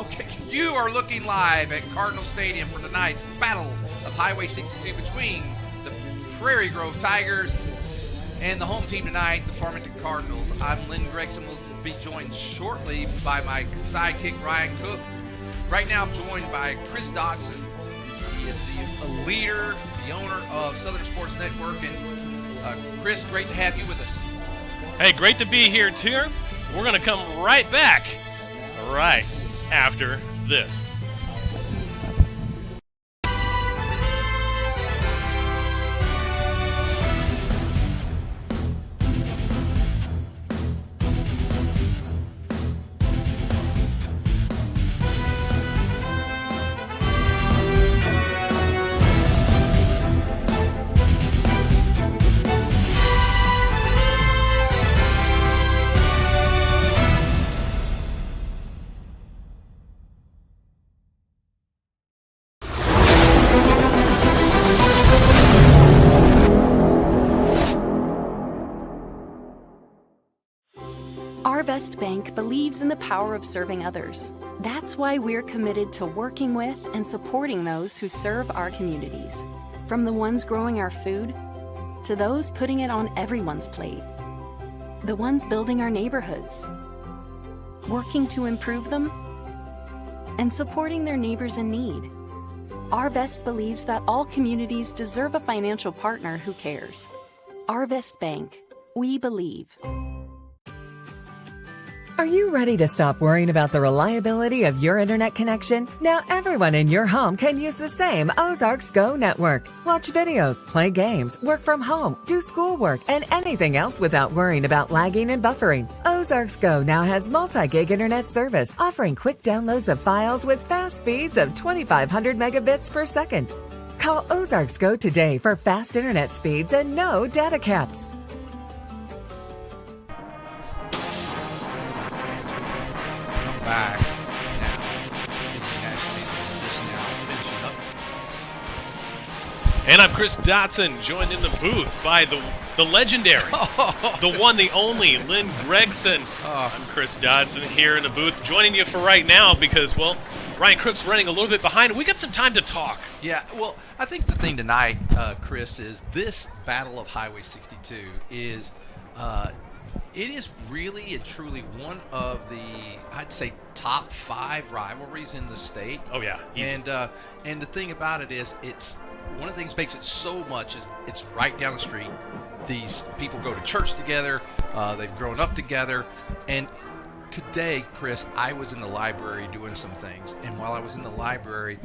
Okay, you are looking live at Cardinal Stadium for tonight's Battle of Highway 62 between the Prairie Grove Tigers and the home team tonight, the Farmington Cardinals. I'm Lynn Gregson. Will be joined shortly by my sidekick, Ryan Cook. Right now, I'm joined by Chris Dodson. He is the leader, the owner of Southern Sports Network. And Chris, great to have you with us. Hey, great to be here, too. We're going to come right back right after this. Our Best Bank believes in the power of serving others. That's why we're committed to working with and supporting those who serve our communities. From the ones growing our food, to those putting it on everyone's plate. The ones building our neighborhoods, working to improve them, and supporting their neighbors in need. Our Best believes that all communities deserve a financial partner who cares. Our Best Bank. We believe. Are you ready to stop worrying about the reliability of your internet connection? Now everyone in your home can use the same Ozarks Go network. Watch videos, play games, work from home, do schoolwork, and anything else without worrying about lagging and buffering. Ozarks Go now has multi-gig internet service, offering quick downloads of files with fast speeds of 2,500 megabits per second. Call Ozarks Go today for fast internet speeds and no data caps. Back now. Finishing up. And I'm Chris Dotson, joined in the booth by the legendary, the one, the only, Lynn Gregson. I'm Chris Dodson here in the booth, joining you for right now because, well, Ryan Crook's running a little bit behind. We got some time to talk. Yeah, well, I think the thing tonight, Chris, is this Battle of Highway 62 is it is really and truly one of the, I'd say, top 5 rivalries in the state. Oh, yeah. Easy. And the thing about it is, it's one of the things that makes it so much is it's right down the street. These people go to church together. They've grown up together. And today, Chris, I was in the library doing some things. And while I was in the library,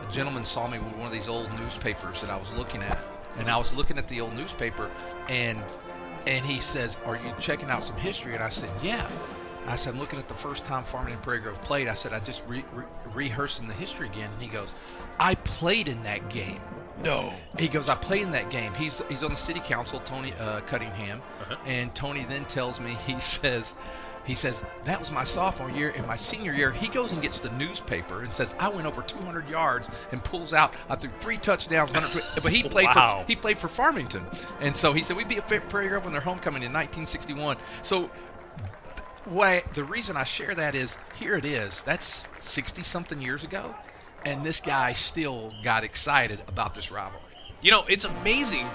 a gentleman saw me with one of these old newspapers that I was looking at. And I was looking at the old newspaper, and he says, "Are you checking out some history?" And I said, "Yeah." I said, "I'm looking at the first time Farmington and Prairie Grove played." I said, "I just rehearsing the history again." And he goes, "I played in that game." No. He goes, "I played in that game." He's on the city council, Tony Cunningham. And Tony then tells me, he says, "That was my sophomore year. In my senior year," he goes and gets the newspaper and says, "I went over 200 yards and pulls out, I threw 3 touchdowns, 100." But he played Wow. he played for Farmington. And so he said, "We beat Prairie Grove on their homecoming in 1961. So the reason I share that is, here it is. That's 60-something years ago. And this guy still got excited about this rivalry. You know, it's amazing,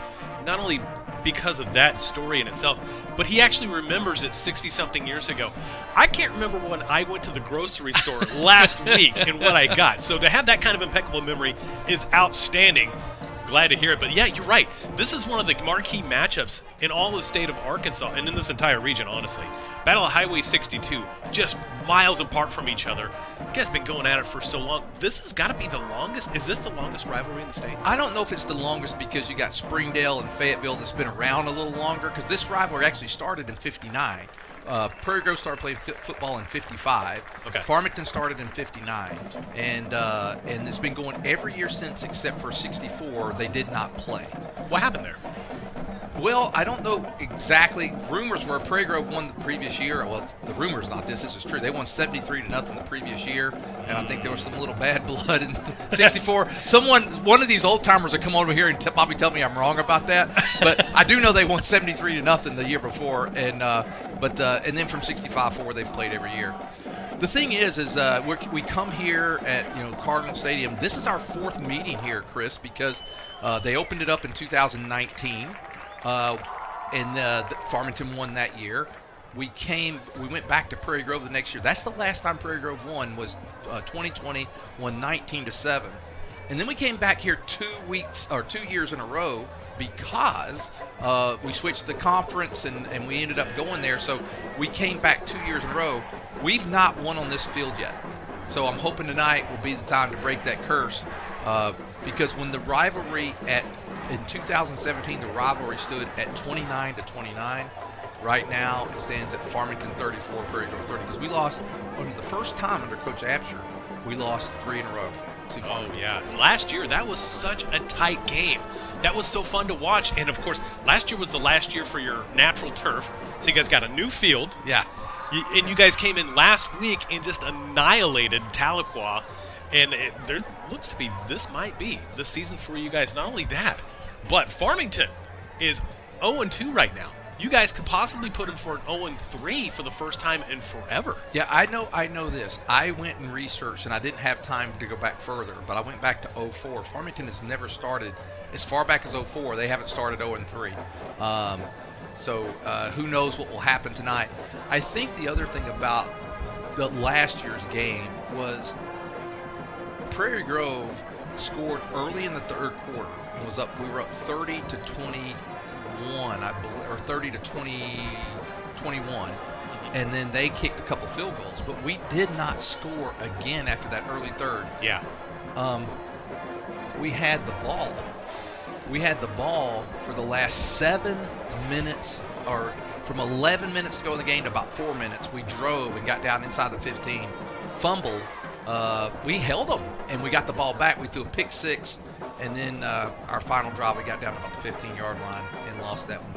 not only because of that story in itself, but he actually remembers it 60-something years ago. I can't remember when I went to the grocery store last week and what I got. So to have that kind of impeccable memory is outstanding. Glad to hear it. But yeah, you're right. This is one of the marquee matchups in all the state of Arkansas and in this entire region, honestly. Battle of Highway 62, just miles apart from each other. You guys have been going at it for so long. This has got to be the longest. Is this the longest rivalry in the state? I don't know if it's the longest because you got Springdale and Fayetteville that's been around a little longer, because this rivalry actually started in 59. Prairie Grove started playing football in 55. Okay. Farmington started in 59. And it's been going every year since, except for 64. They did not play. What happened there? Well, I don't know exactly. Rumors were Prairie Grove won the previous year. Well, the rumor's not this. This is true. They won 73-0 the previous year, and I think there was some little bad blood in 64. One of these old timers will come over here and probably tell me I'm wrong about that. But I do know they won 73-0 the year before, and then from 65 forward they've played every year. The thing is we come here at Cardinal Stadium. This is our fourth meeting here, Chris, because they opened it up in 2019, and Farmington won that year. We went back to Prairie Grove the next year. That's the last time Prairie Grove won was 2020, won 19-7, and then we came back here 2 years in a row because we switched the conference and we ended up going there. So we came back 2 years in a row. We've not won on this field yet. So I'm hoping tonight will be the time to break that curse, because when the rivalry in 2017, the rivalry stood at 29-29. Right now, it stands at Farmington 34, Prairie Grove 30. Because we lost, the first time under Coach Absher, we lost 3 in a row. Oh, yeah. Last year, that was such a tight game. That was so fun to watch. And, of course, last year was the last year for your natural turf. So you guys got a new field. Yeah. And you guys came in last week and just annihilated Tahlequah. And there looks to be, this might be the season for you guys. Not only that, but Farmington is 0-2 right now. You guys could possibly put in for an 0-3 for the first time in forever. Yeah, I know this. I went and researched, and I didn't have time to go back further, but I went back to 04. Farmington has never started as far back as 04. They haven't started 0-3. So who knows what will happen tonight. I think the other thing about the last year's game was Prairie Grove scored early in the third quarter and was up. We were up 30-21, I believe, or 30-21, and then they kicked a couple field goals. But we did not score again after that early third. Yeah. We had the ball. We had the ball for the last 7 minutes, or from 11 minutes to go in the game to about 4 minutes. We drove and got down inside the 15, fumbled. We held them, and we got the ball back. We threw a pick six, and then our final drive, we got down to about the 15-yard line and lost that one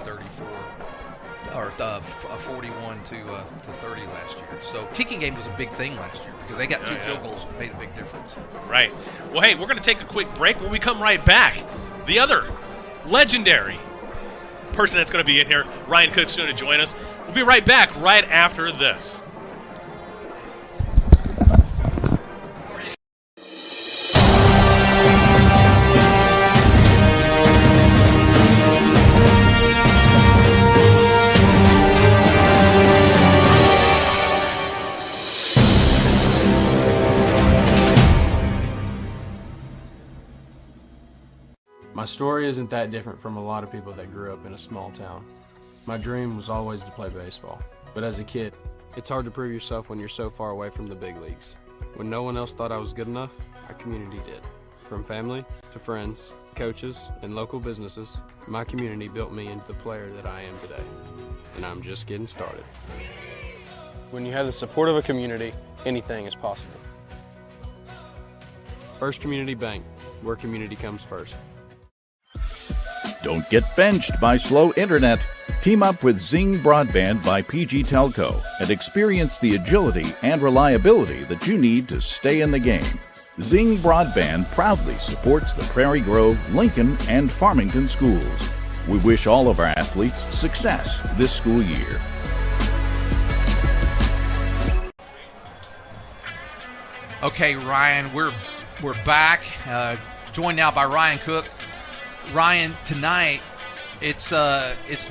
41 to 30 last year. So kicking game was a big thing last year because they got two field goals that made a big difference. Right. Well, hey, we're going to take a quick break. When we come right back, the other legendary person that's going to be in here, Ryan Cook's going to join us. We'll be right back right after this. My story isn't that different from a lot of people that grew up in a small town. My dream was always to play baseball, but as a kid, it's hard to prove yourself when you're so far away from the big leagues. When no one else thought I was good enough, our community did. From family to friends, coaches, and local businesses, my community built me into the player that I am today. And I'm just getting started. When you have the support of a community, anything is possible. First Community Bank, where community comes first. Don't get benched by slow internet. Team up with Zing Broadband by PG Telco and experience the agility and reliability that you need to stay in the game. Zing Broadband proudly supports the Prairie Grove, Lincoln, and Farmington schools. We wish all of our athletes success this school year. Okay, Ryan, we're back. Joined now by Ryan Cook. Ryan, tonight it's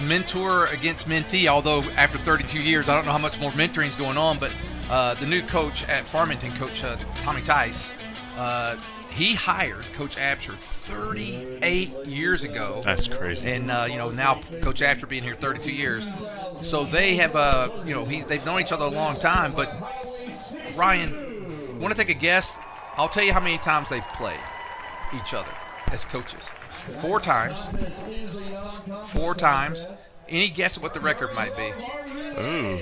mentor against mentee. Although after 32 years, I don't know how much more mentoring is going on. But the new coach at Farmington, Coach Tommy Tice, he hired Coach Absher 38 years ago. That's crazy. And now Coach Absher being here 32 years, so they have they've known each other a long time. But Ryan, want to take a guess? I'll tell you how many times they've played each other as coaches. 4 times. 4 times. Any guess at what the record might be? Ooh.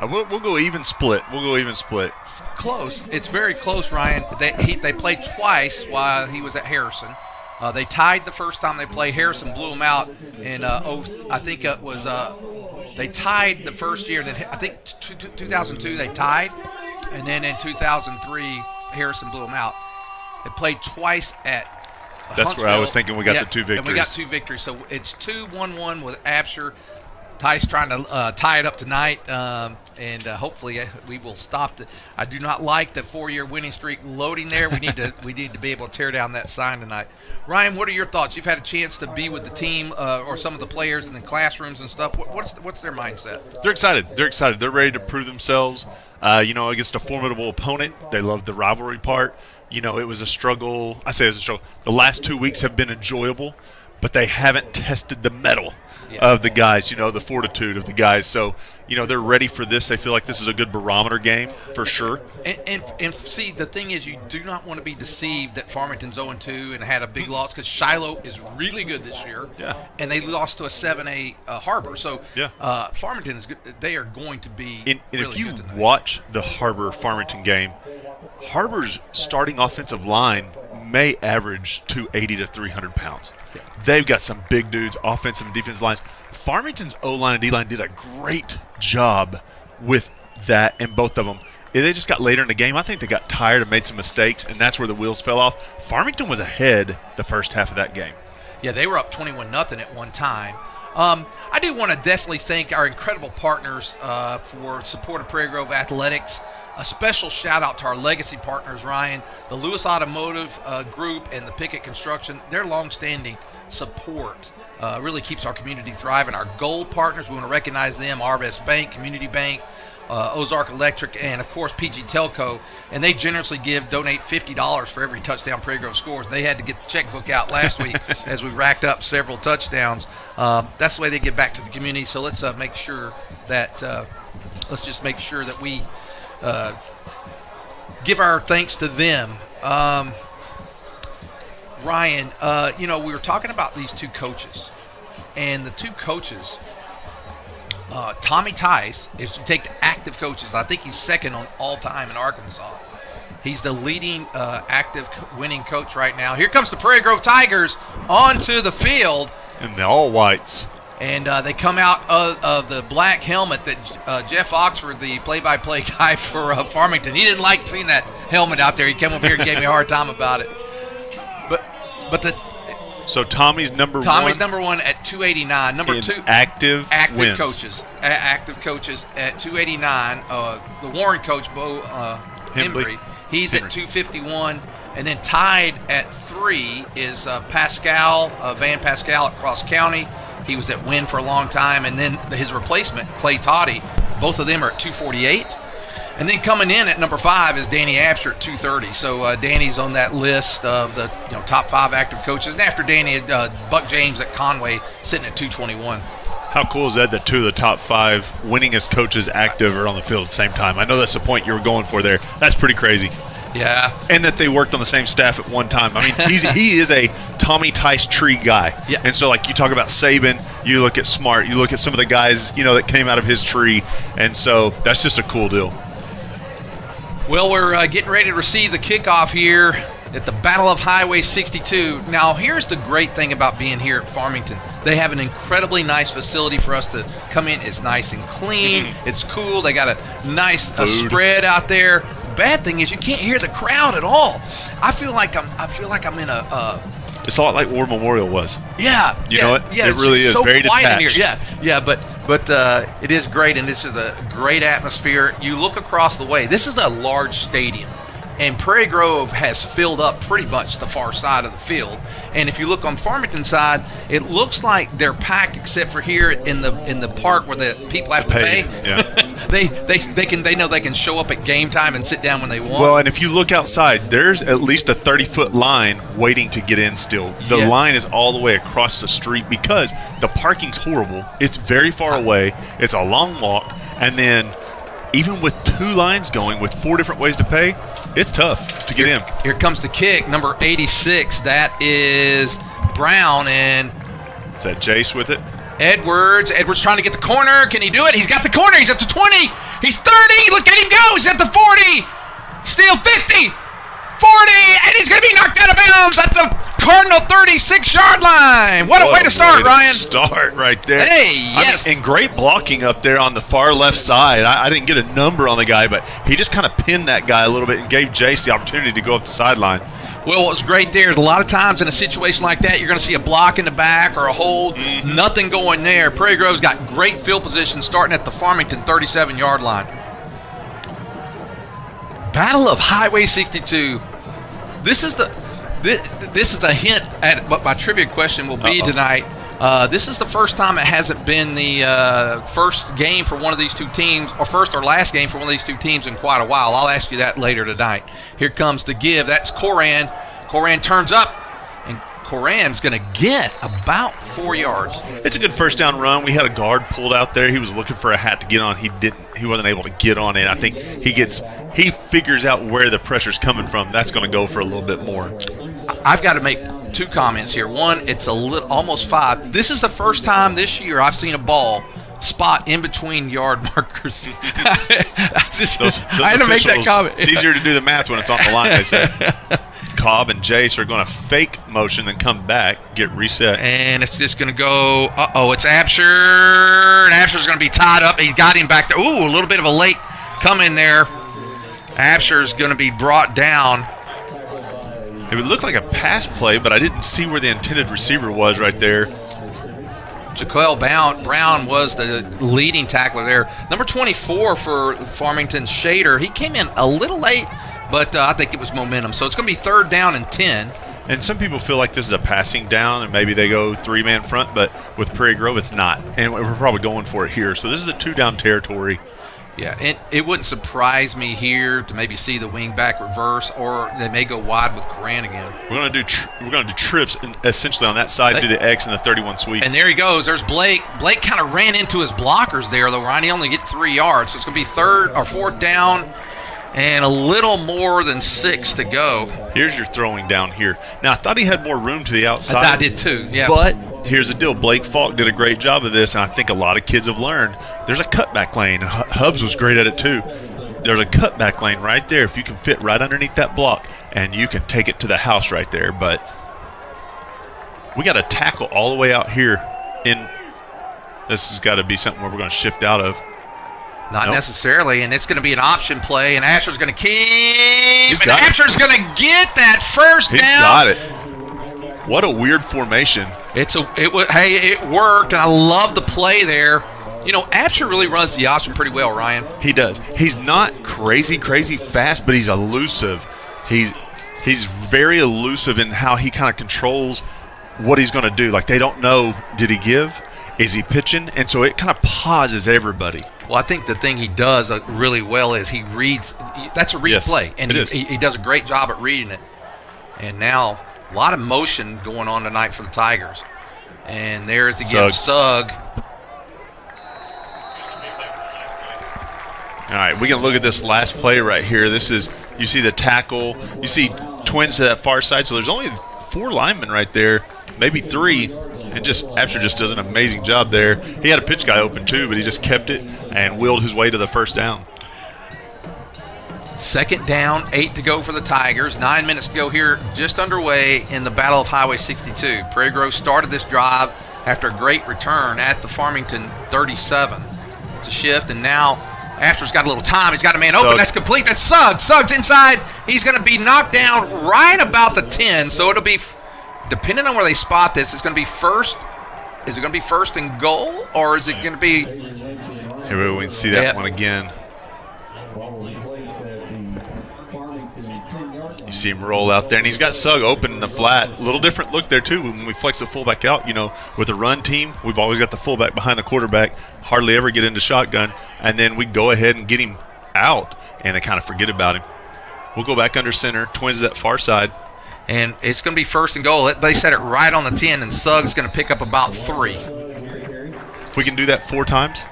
We'll go even split. Close. It's very close, Ryan. They played twice while he was at Harrison. They tied the first time they played. Harrison blew them out in I think it was they tied the first year. Then I think 2002 they tied, and then in 2003 Harrison blew them out. They played twice at That's where I was thinking we got the 2 victories. And we got 2 victories. So it's 2-1-1 with Absher. Ty's trying to tie it up tonight, and hopefully we will stop the. I do not like the 4-year winning streak loading there. We need to be able to tear down that sign tonight. Ryan, what are your thoughts? You've had a chance to be with the team or some of the players in the classrooms and stuff. What's their mindset? They're excited. They're ready to prove themselves. Against a formidable opponent. They love the rivalry part. It was a struggle. I say it was a struggle. The last 2 weeks have been enjoyable, but they haven't tested the mettle of the guys, the fortitude of the guys. So, they're ready for this. They feel like this is a good barometer game for sure. And see, the thing is, you do not want to be deceived that Farmington's 0-2 and had a big loss because Shiloh is really good this year. Yeah. And they lost to a 7A Harbor. So Farmington is good. They are going to be and really if you good tonight. watch the Harbor-Farmington game, Harbor's starting offensive line may average 280 to 300 pounds. Yeah. They've got some big dudes, offensive and defensive lines. Farmington's O-line and D-line did a great job with that, and both of them. They just got later in the game. I think they got tired and made some mistakes, and that's where the wheels fell off. Farmington was ahead the first half of that game. Yeah, they were up 21-0 at one time. I do want to definitely thank our incredible partners for support of Prairie Grove Athletics. A special shout-out to our legacy partners, Ryan, the Lewis Automotive Group, and the Pickett Construction. Their long-standing support really keeps our community thriving. Our gold partners, we want to recognize them, Arvest Bank, Community Bank, Ozark Electric, and, of course, PG Telco. And they generously donate $50 for every touchdown Prairie Grove scores. They had to get the checkbook out last week as we racked up several touchdowns. That's the way they give back to the community. So let's make sure that we give our thanks to them. Ryan, we were talking about these two coaches, and the two coaches, Tommy Tice, if you take the active coaches, I think he's second on all time in Arkansas. He's the leading active winning coach right now. Here comes the Prairie Grove Tigers onto the field. And the all-whites. And they come out of the black helmet that Jeff Oxford, the play-by-play guy for Farmington, he didn't like seeing that helmet out there. He came over here and gave me a hard time about it. So Tommy's number one at 289. Number two, active wins. coaches. Active coaches at 289. The Warren coach, Bo Hembry, he's at 251. And then tied at 3 is Pascal, Van Pascal at Cross County. He was at Wynn for a long time. And then his replacement, Clay Toddy, both of them are at 248. And then coming in at number 5 is Danny Abster at 230. So Danny's on that list of the top 5 active coaches. And after Danny, Buck James at Conway sitting at 221. How cool is that 2 of the top 5 winningest coaches active are on the field at the same time? I know that's the point you were going for there. That's pretty crazy. Yeah. And that they worked on the same staff at one time. I mean, he is a Tommy Tice tree guy. Yeah. And so, like, you talk about Saban, you look at Smart, you look at some of the guys, that came out of his tree. And so that's just a cool deal. Well, we're getting ready to receive the kickoff here at the Battle of Highway 62. Now, here's the great thing about being here at Farmington. They have an incredibly nice facility for us to come in. It's nice and clean. It's cool. They got a nice spread out there. Bad thing is you can't hear the crowd at all. I feel like I'm in a it's a lot like War Memorial was. Yeah. You know what? Yeah, it really is so very quiet detached. in here. Yeah, but it is great, and this is a great atmosphere. You look across the way. This is a large stadium, and Prairie Grove has filled up pretty much the far side of the field. And if you look on Farmington side, it looks like they're packed except for here in the park where the people have to pay. Yeah. They know they can show up at game time and sit down when they want. Well, and if you look outside, there's at least a 30-foot line waiting to get in still. The line is all the way across the street because the parking's horrible. It's very far away. It's a long walk. And then even with 2 lines going with 4 different ways to pay, it's tough to get in. Here comes the kick, number 86. That is Brown, and is that Jace with it? Edwards trying to get the corner. Can he do it? He's got the corner. He's at the 20. He's 30. Look at him go. He's at the 40. Still 50. and he's going to be knocked out of bounds at the Cardinal 36-yard line. What a way to start, Ryan. Start right there. Hey, yes. And great blocking up there on the far left side. I didn't get a number on the guy, but he just kind of pinned that guy a little bit and gave Jace the opportunity to go up the sideline. Well, what was great there is a lot of times in a situation like that, you're going to see a block in the back or a hold. Nothing going there. Prairie Grove's got great field position starting at the Farmington 37-yard line. Battle of Highway 62. This is a hint at what my trivia question will be tonight. This is the first time it hasn't been the first game for one of these two teams, or first or last game for one of these two teams in quite a while. I'll ask you that later tonight. Here comes the give. That's Coran. Coran turns up, and Coran's going to get about 4 yards. It's a good first down run. We had a guard pulled out there. He was looking for a hat to get on. He wasn't able to get on it. I think he figures out where the pressure's coming from. That's going to go for a little bit more. I've got to make two comments here. One, it's almost 5. This is the first time this year I've seen a ball spot in between yard markers. I had to make that comment. It's easier to do the math when it's on the line, they say. Cobb and Jace are going to fake motion and come back, get reset. And it's just going to go, it's Absher. And Absher's going to be tied up. He's got him back there. Ooh, a little bit of a late come in there. Absher's going to be brought down. It would look like a pass play, but I didn't see where the intended receiver was right there. Jaquel Brown was the leading tackler there. Number 24 for Farmington's Shader. He came in a little late, but I think it was momentum. So it's going to be 3rd down and 10. And some people feel like this is a passing down, and maybe they go 3-man front, but with Prairie Grove, it's not. And we're probably going for it here. So this is a 2-down territory. Yeah, it wouldn't surprise me here to maybe see the wing back reverse, or they may go wide with Coran again. We're going to do trips essentially on that side, do the X and the 31 sweep. And there he goes. There's Blake. Blake kind of ran into his blockers there, though. Ryan, he only get 3 yards, so it's going to be 3rd or 4th down, and a little more than 6 to go. Here's your throwing down here. Now I thought he had more room to the outside. I did too. Yeah, but here's the deal. Blake Falk did a great job of this, and I think a lot of kids have learned. There's a cutback lane. Hubbs was great at it too. There's a cutback lane right there if you can fit right underneath that block, and you can take it to the house right there. But we got a tackle all the way out here. This has got to be something where we're going to shift out of. Not necessarily, and it's going to be an option play, and Asher's going to keep, and Asher's going to get that first down. He's got it. What a weird formation. It worked, and I love the play there. You know, Asher really runs the option pretty well, Ryan. He does. He's not crazy fast, but he's elusive. He's very elusive in how he kind of controls what he's going to do. Like, they don't know, did he give? Is he pitching? And so it kind of pauses everybody. Well, I think the thing he does really well is he reads. That's a read play, and he does a great job at reading it. And now a lot of motion going on tonight for the Tigers. And there's the give, Sugg. All right, we can look at this last play right here. This is, you see the tackle. You see twins to that far side. So there's only 4 linemen right there, maybe 3. And Absher just does an amazing job there. He had a pitch guy open too, but he just kept it and willed his way to the first down. 2nd down, 8 to go for the Tigers. 9 minutes to go here, just underway in the Battle of Highway 62. Prairie Grove started this drive after a great return at the Farmington 37 to shift, and now Asher's got a little time. He's got a man open. That's complete. That's Suggs. Suggs inside. He's going to be knocked down right about the 10, so it'll be, depending on where they spot this, it's going to be first. Is it going to be 1st and goal, or is it going to be? Here we can see that one again. You see him roll out there, and he's got Sugg open in the flat. A little different look there, too, when we flex the fullback out. You know, with a run team, we've always got the fullback behind the quarterback, hardly ever get into shotgun, and then we go ahead and get him out, and they kind of forget about him. We'll go back under center, twins that far side. And it's going to be 1st and goal. They set it right on the 10, and Sugg's going to pick up about 3. If we can do that 4 times?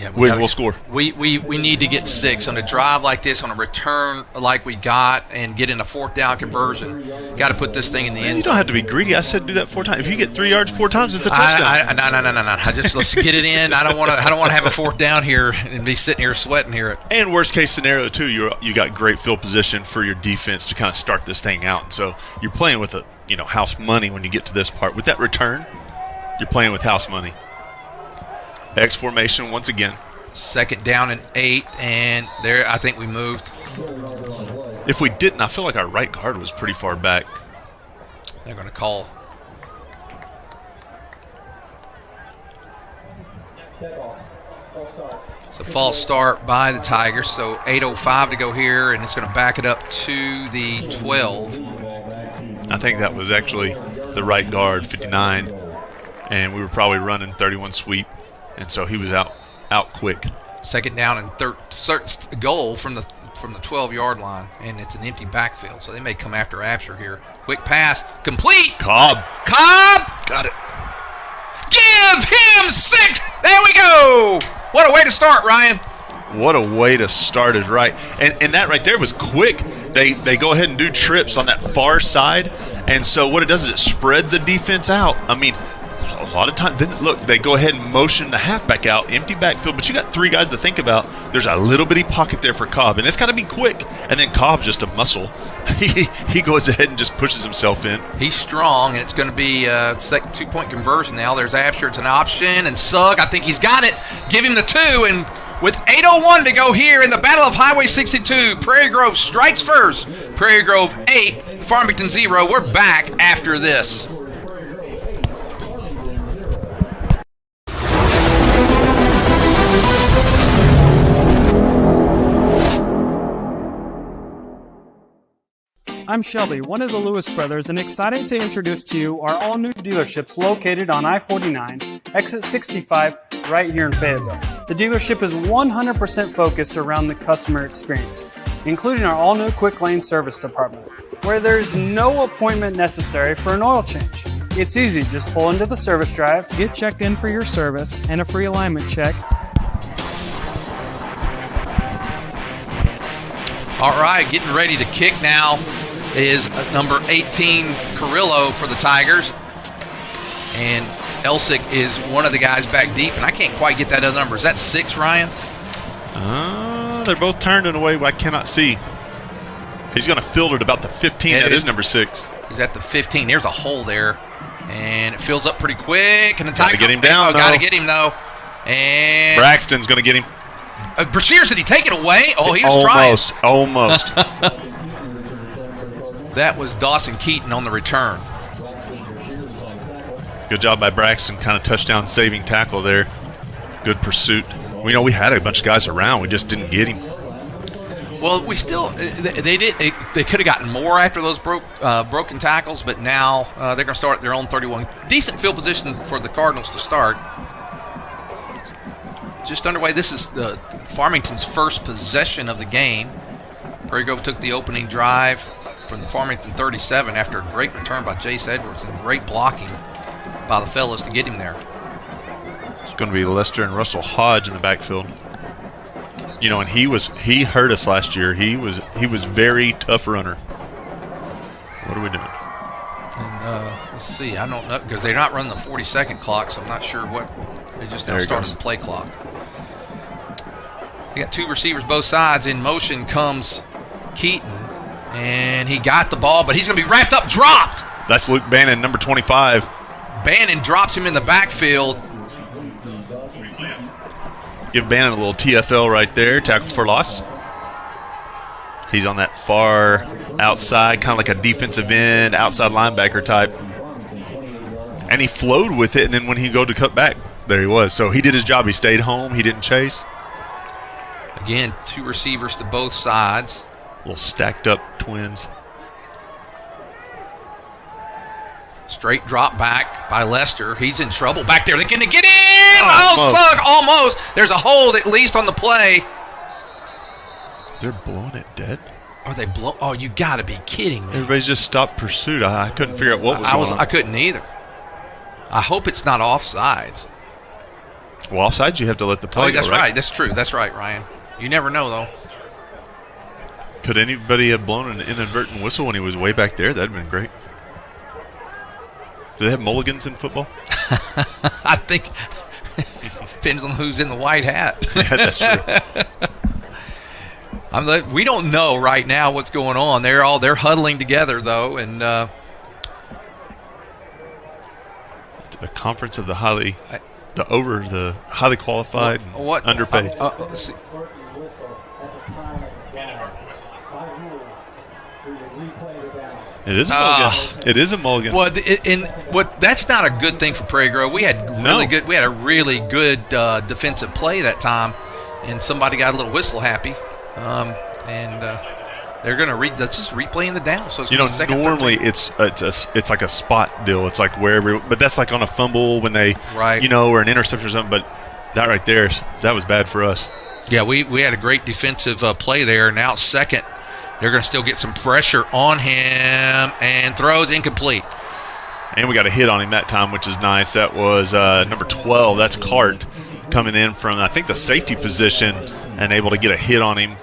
Yeah, we'll score. We need to get 6 on a drive like this, on a return like we got, and get in a 4th down conversion. Got to put this thing in the end You don't zone. have to be greedy. I said do that 4 times. If you get 3 yards 4 times, it's a touchdown. No. Let's get it in. I don't want to have a 4th down here and be sitting here sweating here. And worst case scenario too, you got great field position for your defense to kind of start this thing out. And so you're playing with house money when you get to this part. With that return, you're playing with house money. X formation once again. 2nd down and 8, and there I think we moved. If we didn't, I feel like our right guard was pretty far back. They're going to call. It's a false start by the Tigers, so 8:05 to go here, and it's going to back it up to the 12. I think that was actually the right guard, 59, and we were probably running 31 sweep, and so he was out quick. 2nd down and goal from the 12-yard line, and it's an empty backfield, so they may come after Absher here. Quick pass, complete. Cobb Got it. Give him 6. There we go. What a way to start, Ryan. What a way to start is right. And that right there was quick. They go ahead and do trips on that far side, and so what it does is it spreads the defense out. I mean, a lot of times, then look, they go ahead and motion the halfback out, empty backfield, but you got 3 guys to think about. There's a little bitty pocket there for Cobb, and it's got to be quick. And then Cobb's just a muscle. He goes ahead and just pushes himself in. He's strong, and it's going to be a 2-point conversion now. There's Absher. It's an option, and Sugg, I think he's got it. Give him the 2, and with 8:01 to go here in the Battle of Highway 62, Prairie Grove strikes first. Prairie Grove 8, Farmington 0. We're back after this. I'm Shelby, one of the Lewis brothers, and excited to introduce to you our all-new dealerships located on I-49, exit 65, right here in Fayetteville. The dealership is 100% focused around the customer experience, including our all-new quick lane service department, where there's no appointment necessary for an oil change. It's easy, just pull into the service drive, get checked in for your service, and a free alignment check. All right, getting ready to kick now is number 18, Carrillo, for the Tigers. And Elsick is one of the guys back deep, and I can't quite get that other number. Is that 6, Ryan? They're both turned in a way I cannot see. He's going to field it about the 15. That is number 6. He's at the 15. There's a hole there, and it fills up pretty quick. And the Tigers got to get him down, though. Got to get him, though. And Braxton's going to get him. Brashear, did he take it away? Oh, he was trying. Almost. That was Dawson Keaton on the return. Good job by Braxton, kind of touchdown saving tackle there. Good pursuit. We know we had a bunch of guys around. We just didn't get him. Well, we still they could have gotten more after those broken tackles, but now they're going to start at their own 31. Decent field position for the Cardinals to start. Just underway. This is Farmington's first possession of the game. Prairie Grove took the opening drive from the Farmington 37 after a great return by Jace Edwards and great blocking by the fellas to get him there. It's going to be Lester and Russell Hodge in the backfield. You know, and he hurt us last year. He was very tough runner. What are we doing? And let's see. I don't know because they're not running the 40-second clock, so I'm not sure what. They just now start as a play clock. They got 2 receivers both sides. In motion comes Keaton, and he got the ball, but he's going to be wrapped up, dropped. That's Luke Bannon, number 25. Bannon drops him in the backfield. Give Bannon a little TFL right there, tackle for loss. He's on that far outside, kind of like a defensive end, outside linebacker type. And he flowed with it, and then when he go to cut back, there he was. So he did his job. He stayed home. He didn't chase. Again, 2 receivers to both sides. Little stacked up twins. Straight drop back by Lester. He's in trouble back there. They're going to get him. Sugg, almost. There's a hold at least on the play. They're blowing it dead. Are they blow? Oh, you got to be kidding me. Everybody's just stopped pursuit. I couldn't figure out what was going on. I couldn't either. I hope it's not offsides. Well, offsides, you have to let the play Oh, that's go, right? That's true. That's right, Ryan. You never know, though. Could anybody have blown an inadvertent whistle when he was way back there? That'd have been great. Do they have mulligans in football? I think depends on who's in the white hat. Yeah, that's true. We don't know right now what's going on. They're huddling together though, and A conference of the highly qualified, and underpaid. Let's see. It is a mulligan. It is a mulligan. Well, that's not a good thing for Prairie Grove. We had a really good defensive play that time, and somebody got a little whistle happy, and they're going to that's just replaying the down. So it's normally it's like a spot deal. It's like but that's like on a fumble when they or an interception or something. But that right there, that was bad for us. Yeah, we had a great defensive play there. Now it's second. They're going to still get some pressure on him, and throws incomplete. And we got a hit on him that time, which is nice. That was number 12. That's Cart coming in from, I think, the safety position and able to get a hit on him.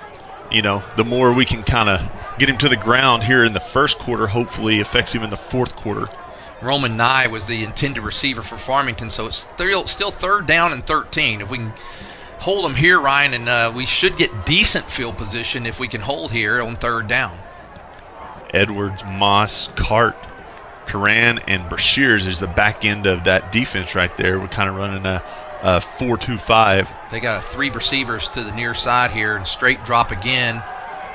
The more we can kind of get him to the ground here in the first quarter, hopefully affects him in the fourth quarter. Roman Nye was the intended receiver for Farmington, so it's still third down and 13. If we can hold them here, Ryan, and we should get decent field position if we can hold here on third down. Edwards, Moss, Cart, Karan, and Brashears is the back end of that defense right there. We're kind of running a 4-2-5. They got 3 receivers to the near side here, and straight drop again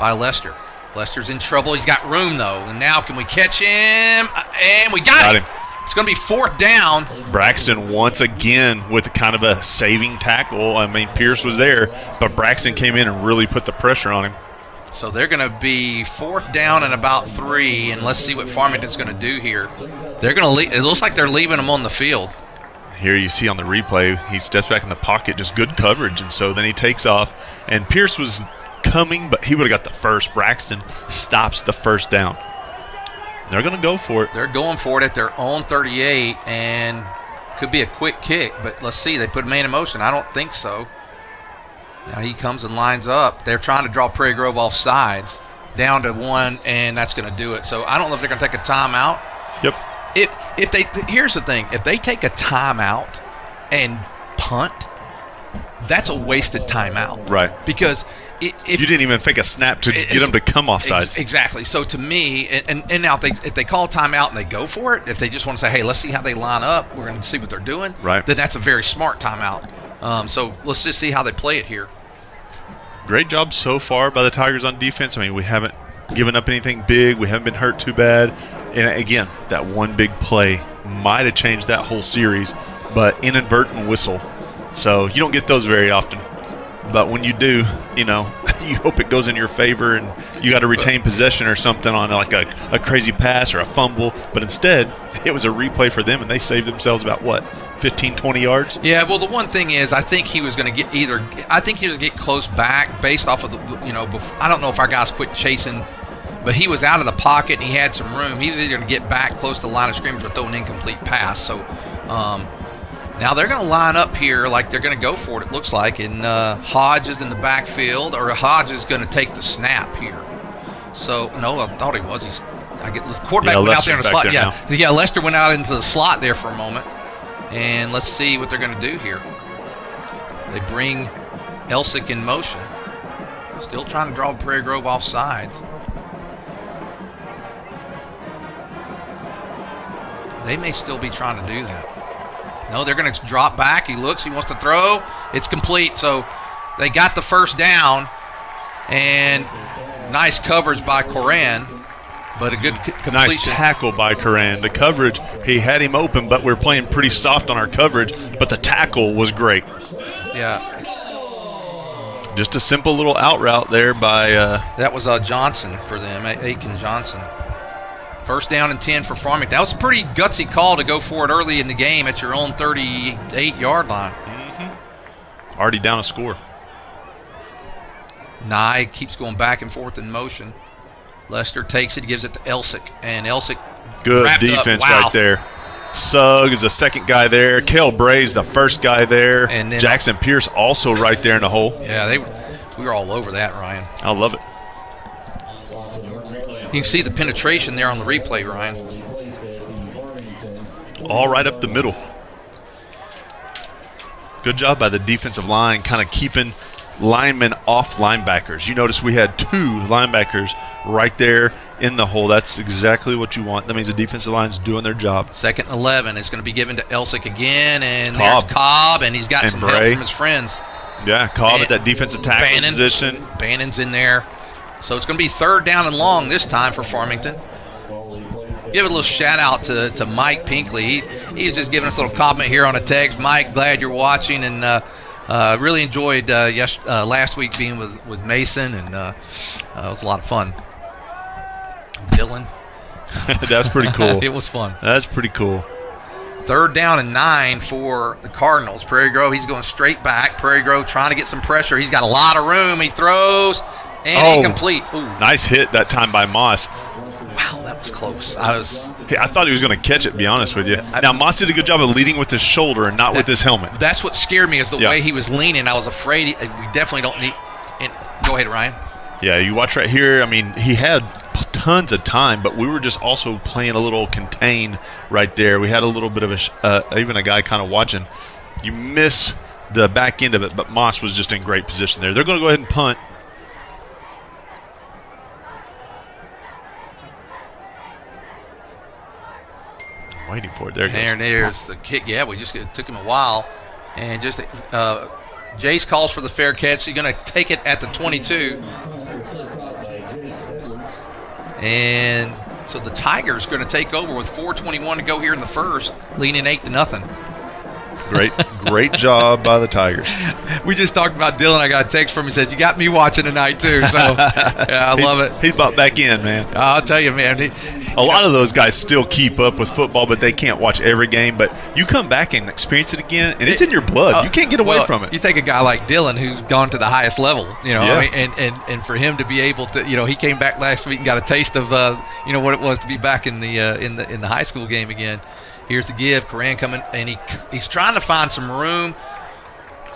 by Lester. Lester's in trouble. He's got room, though. And now can we catch him? And we got him. It's going to be fourth down. Braxton once again with kind of a saving tackle. I mean, Pierce was there, but Braxton came in and really put the pressure on him. So they're going to be fourth down and about 3, and let's see what Farmington's going to do here. They're going to it looks like they're leaving him on the field. Here you see on the replay, he steps back in the pocket, just good coverage, and so then he takes off. And Pierce was coming, but he would have got the first. Braxton stops the first down. They're going to go for it. They're going for it at their own 38, and could be a quick kick, but let's see. They put a man in motion. I don't think so. Now he comes and lines up. They're trying to draw Prairie Grove off sides, down to 1, and that's going to do it. So I don't know if they're going to take a timeout. Yep. Here's the thing. If they take a timeout and punt, that's a wasted timeout. Right. Because you didn't even fake a snap to get them to come off sides. Exactly. So to me, and now if they call a timeout and they go for it, if they just want to say, hey, let's see how they line up, we're going to see what they're doing, right, then that's a very smart timeout. So let's just see how they play it here. Great job so far by the Tigers on defense. I mean, we haven't given up anything big. We haven't been hurt too bad. And again, that one big play might have changed that whole series, but inadvertent whistle. So you don't get those very often. But when you do, you hope it goes in your favor and you got to retain possession or something on like a crazy pass or a fumble. But instead, it was a replay for them, and they saved themselves about, 15, 20 yards? Yeah, well, the one thing is I think he was going to get get close back based off of I don't know if our guys quit chasing, but he was out of the pocket and he had some room. He was either going to get back close to the line of scrimmage or throw an incomplete pass. So now they're going to line up here like they're going to go for it, it looks like. And Hodge is in the backfield, or Hodge is going to take the snap here. So, no, I thought he was. The quarterback went out there in the slot. Yeah, Lester went out into the slot there for a moment. And let's see what they're going to do here. They bring Elsick in motion. Still trying to draw Prairie Grove off sides. They may still be trying to do that. No, they're going to drop back. He looks. He wants to throw. It's complete. So they got the first down. And nice coverage by Coran. But a good completion. Nice tackle by Coran. The coverage, he had him open, but we're playing pretty soft on our coverage. But the tackle was great. Yeah. Just a simple little out route there by... that was Johnson for them, Aiken Johnson. First down and 10 for Farmington. That was a pretty gutsy call to go for it early in the game at your own 38-yard line. Mm-hmm. Already down a score. Nye keeps going back and forth in motion. Lester takes it, gives it to Elsick, and Elsick good defense right there. Sugg is the second guy there. Cale Bray's the first guy there. And then Jackson Pierce also right there in the hole. Yeah, we were all over that, Ryan. I love it. You can see the penetration there on the replay, Ryan. All right up the middle. Good job by the defensive line, kind of keeping linemen off linebackers. You notice we had 2 linebackers right there in the hole. That's exactly what you want. That means the defensive line's doing their job. 2nd and 11 is going to be given to Elsick again, and Cobb. there's Cobb, and he's got And some Bray. help from his friends. Yeah, Cobb at that defensive tackle position. Bannon's in there. So it's going to be 3rd down and long this time for Farmington. Give a little shout-out to Mike Pinkley. He's just giving us a little comment here on a text. Mike, glad you're watching, and really enjoyed last week being with Mason, and it was a lot of fun. Dylan. That's pretty cool. It was fun. That's pretty cool. 3rd down and 9 for the Cardinals. Prairie Grove, he's going straight back. Prairie Grove trying to get some pressure. He's got a lot of room. He throws, and incomplete. Ooh. Nice hit that time by Moss. Wow, that was close. I thought he was going to catch it, to be honest with you. Now, Moss did a good job of leading with his shoulder and not with his helmet. That's what scared me, is the way he was leaning. I was afraid we definitely don't need – go ahead, Ryan. Yeah, you watch right here. I mean, he had tons of time, but we were just also playing a little contain right there. We had a little bit of even a guy kind of watching. You miss the back end of it, but Moss was just in great position there. They're going to go ahead and punt. Waiting for it. There's the kick. Yeah, it took him a while. And just Jace calls for the fair catch. He's going to take it at the 22. And so the Tigers are going to take over with 4:21 to go here in the first, leading 8-0. Great job by the Tigers. We just talked about Dylan. I got a text from him. He says, you got me watching tonight, too. So, yeah, I love it. He's about back in, man. I'll tell you, man. A lot of those guys still keep up with football, but they can't watch every game. But you come back and experience it again, and it's in your blood. You can't get away from it. You take a guy like Dylan, who's gone to the highest level, Yeah. I mean, and for him to be able to, he came back last week and got a taste of, what it was to be back in the high school game again. Here's the give. Coran coming, and he's trying to find some room,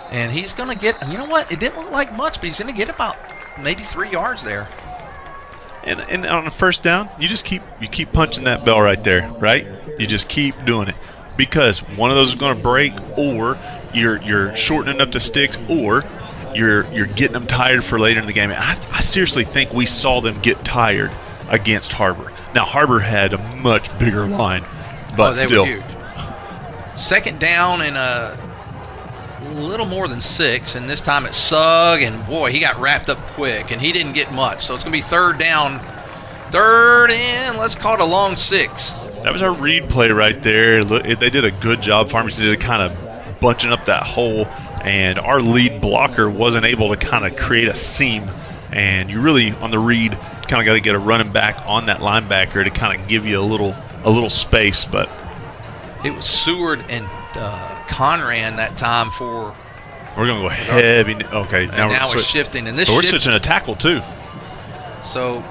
and he's going to get, you know what? It didn't look like much, but he's going to get about maybe 3 yards there. And on the first down, you keep punching that bell right there, right? You just keep doing it, because one of those is going to break, or you're shortening up the sticks, or you're getting them tired for later in the game. I seriously think we saw them get tired against Harbor. Now Harbor had a much bigger line. But they still. were huge. 2nd down and a little more than 6, and this time it's Sugg, and boy, he got wrapped up quick, and he didn't get much. So it's going to be 3rd down, 3rd and let's call it a long 6. That was our read play right there. They did a good job. Farmington did kind of bunching up that hole, and our lead blocker wasn't able to kind of create a seam. And you really, on the read, kind of got to get a running back on that linebacker to kind of give you a little space. But it was Seward and Conran that time for. We're going to go heavy. Okay, now we're shifting, and we're switching a tackle too. So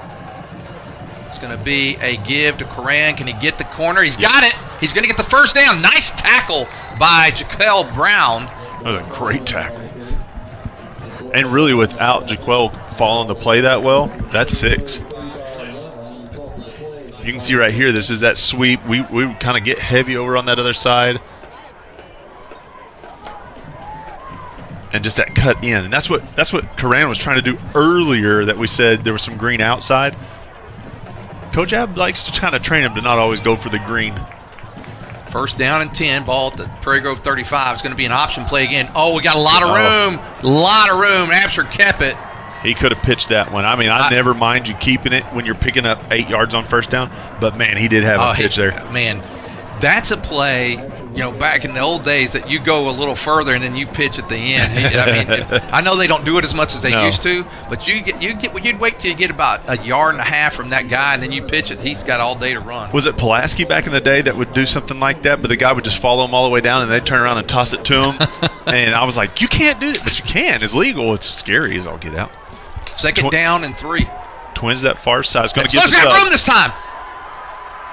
it's going to be a give to Coran. Can he get the corner? He's got it. He's going to get the 1st down. Nice tackle by Jaquel Brown. That was a great tackle. And really, without Jaquel following the play that well, that's 6. You can see right here, this is that sweep. We kind of get heavy over on that other side. And just that cut in. And that's what Coran was trying to do earlier, that we said there was some green outside. Coach Ab likes to kind of train him to not always go for the green. 1st down and 10, ball at the Prairie Grove 35. It's going to be an option play again. Oh, we got a lot of room. A lot of room. Absher kept it. He could have pitched that one. I mean, I never mind you keeping it when you're picking up 8 yards on 1st down, but, man, he did have a pitch there. Man, that's a play, back in the old days that you go a little further and then you pitch at the end. I know they don't do it as much as they used to, but you'd wait till you get about a yard and a half from that guy, and then you pitch it. He's got all day to run. Was it Pulaski back in the day that would do something like that, but the guy would just follow him all the way down, and they'd turn around and toss it to him? And I was like, you can't do that, but you can. It's legal. It's scary as all get out. 2nd down and 3. Twins that far side. It's going to get got room this time.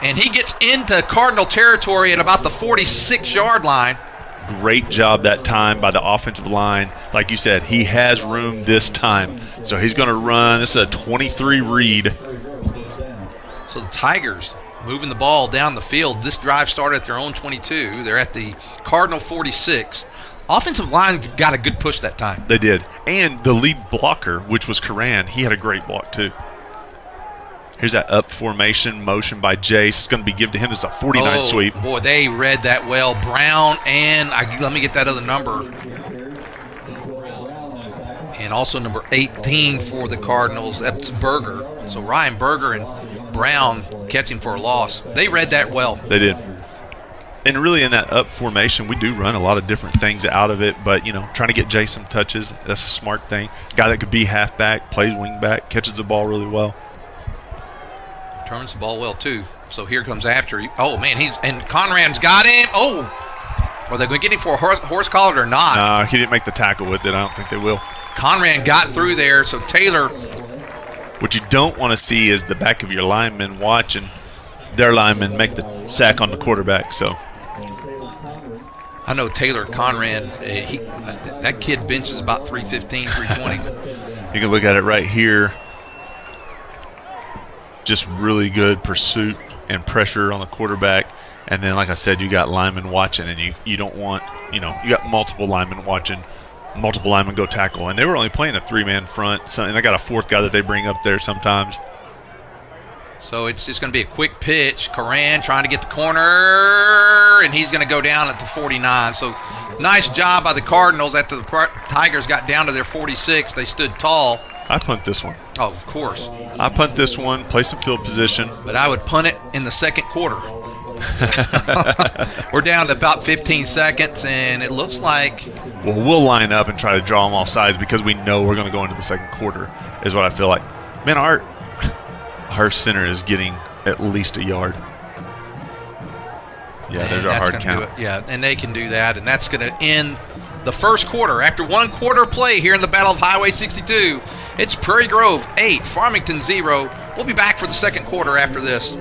And he gets into Cardinal territory at about the 46-yard line. Great job that time by the offensive line. Like you said, he has room this time. So he's going to run. This is a 23 read. So the Tigers moving the ball down the field. This drive started at their own 22. They're at the Cardinal 46. Offensive line got a good push that time. They did. And the lead blocker, which was Coran, he had a great block too. Here's that up formation motion by Jace. It's going to be given to him as a 49 sweep. Boy, they read that well. Brown and let me get that other number. And also number 18 for the Cardinals. That's Berger. So Ryan Berger and Brown catching for a loss. They read that well. They did. And really in that up formation, we do run a lot of different things out of it. But, trying to get Jace some touches, that's a smart thing. Guy that could be halfback, plays wingback, catches the ball really well. Turns the ball well, too. So here comes after. Oh, man, and Conrad's got him. Oh, are they going to get him for a horse collar or not? No, he didn't make the tackle with it. I don't think they will. Conrad got through there, so Taylor. What you don't want to see is the back of your linemen watching their linemen make the sack on the quarterback. So I know Taylor Conrad, that kid benches about 315, 320. You can look at it right here. Just really good pursuit and pressure on the quarterback. And then, like I said, you got linemen watching, and you don't want, you got multiple linemen watching, multiple linemen go tackle. And they were only playing a three-man front, and they got a fourth guy that they bring up there sometimes. So it's just going to be a quick pitch. Coran trying to get the corner, and he's going to go down at the 49. So nice job by the Cardinals. After the Tigers got down to their 46, they stood tall. I punt this one. Oh, of course. I punt this one, play some field position. But I would punt it in the second quarter. We're down to about 15 seconds, and it looks like. Well, we'll line up and try to draw them off sides because we know we're going to go into the second quarter, is what I feel like. Man, our center is getting at least a yard. Yeah, there's our hard count. Yeah, and they can do that, and that's going to end the first quarter. After one quarter of play here in the Battle of Highway 62, it's Prairie Grove 8, Farmington 0. We'll be back for the second quarter after this.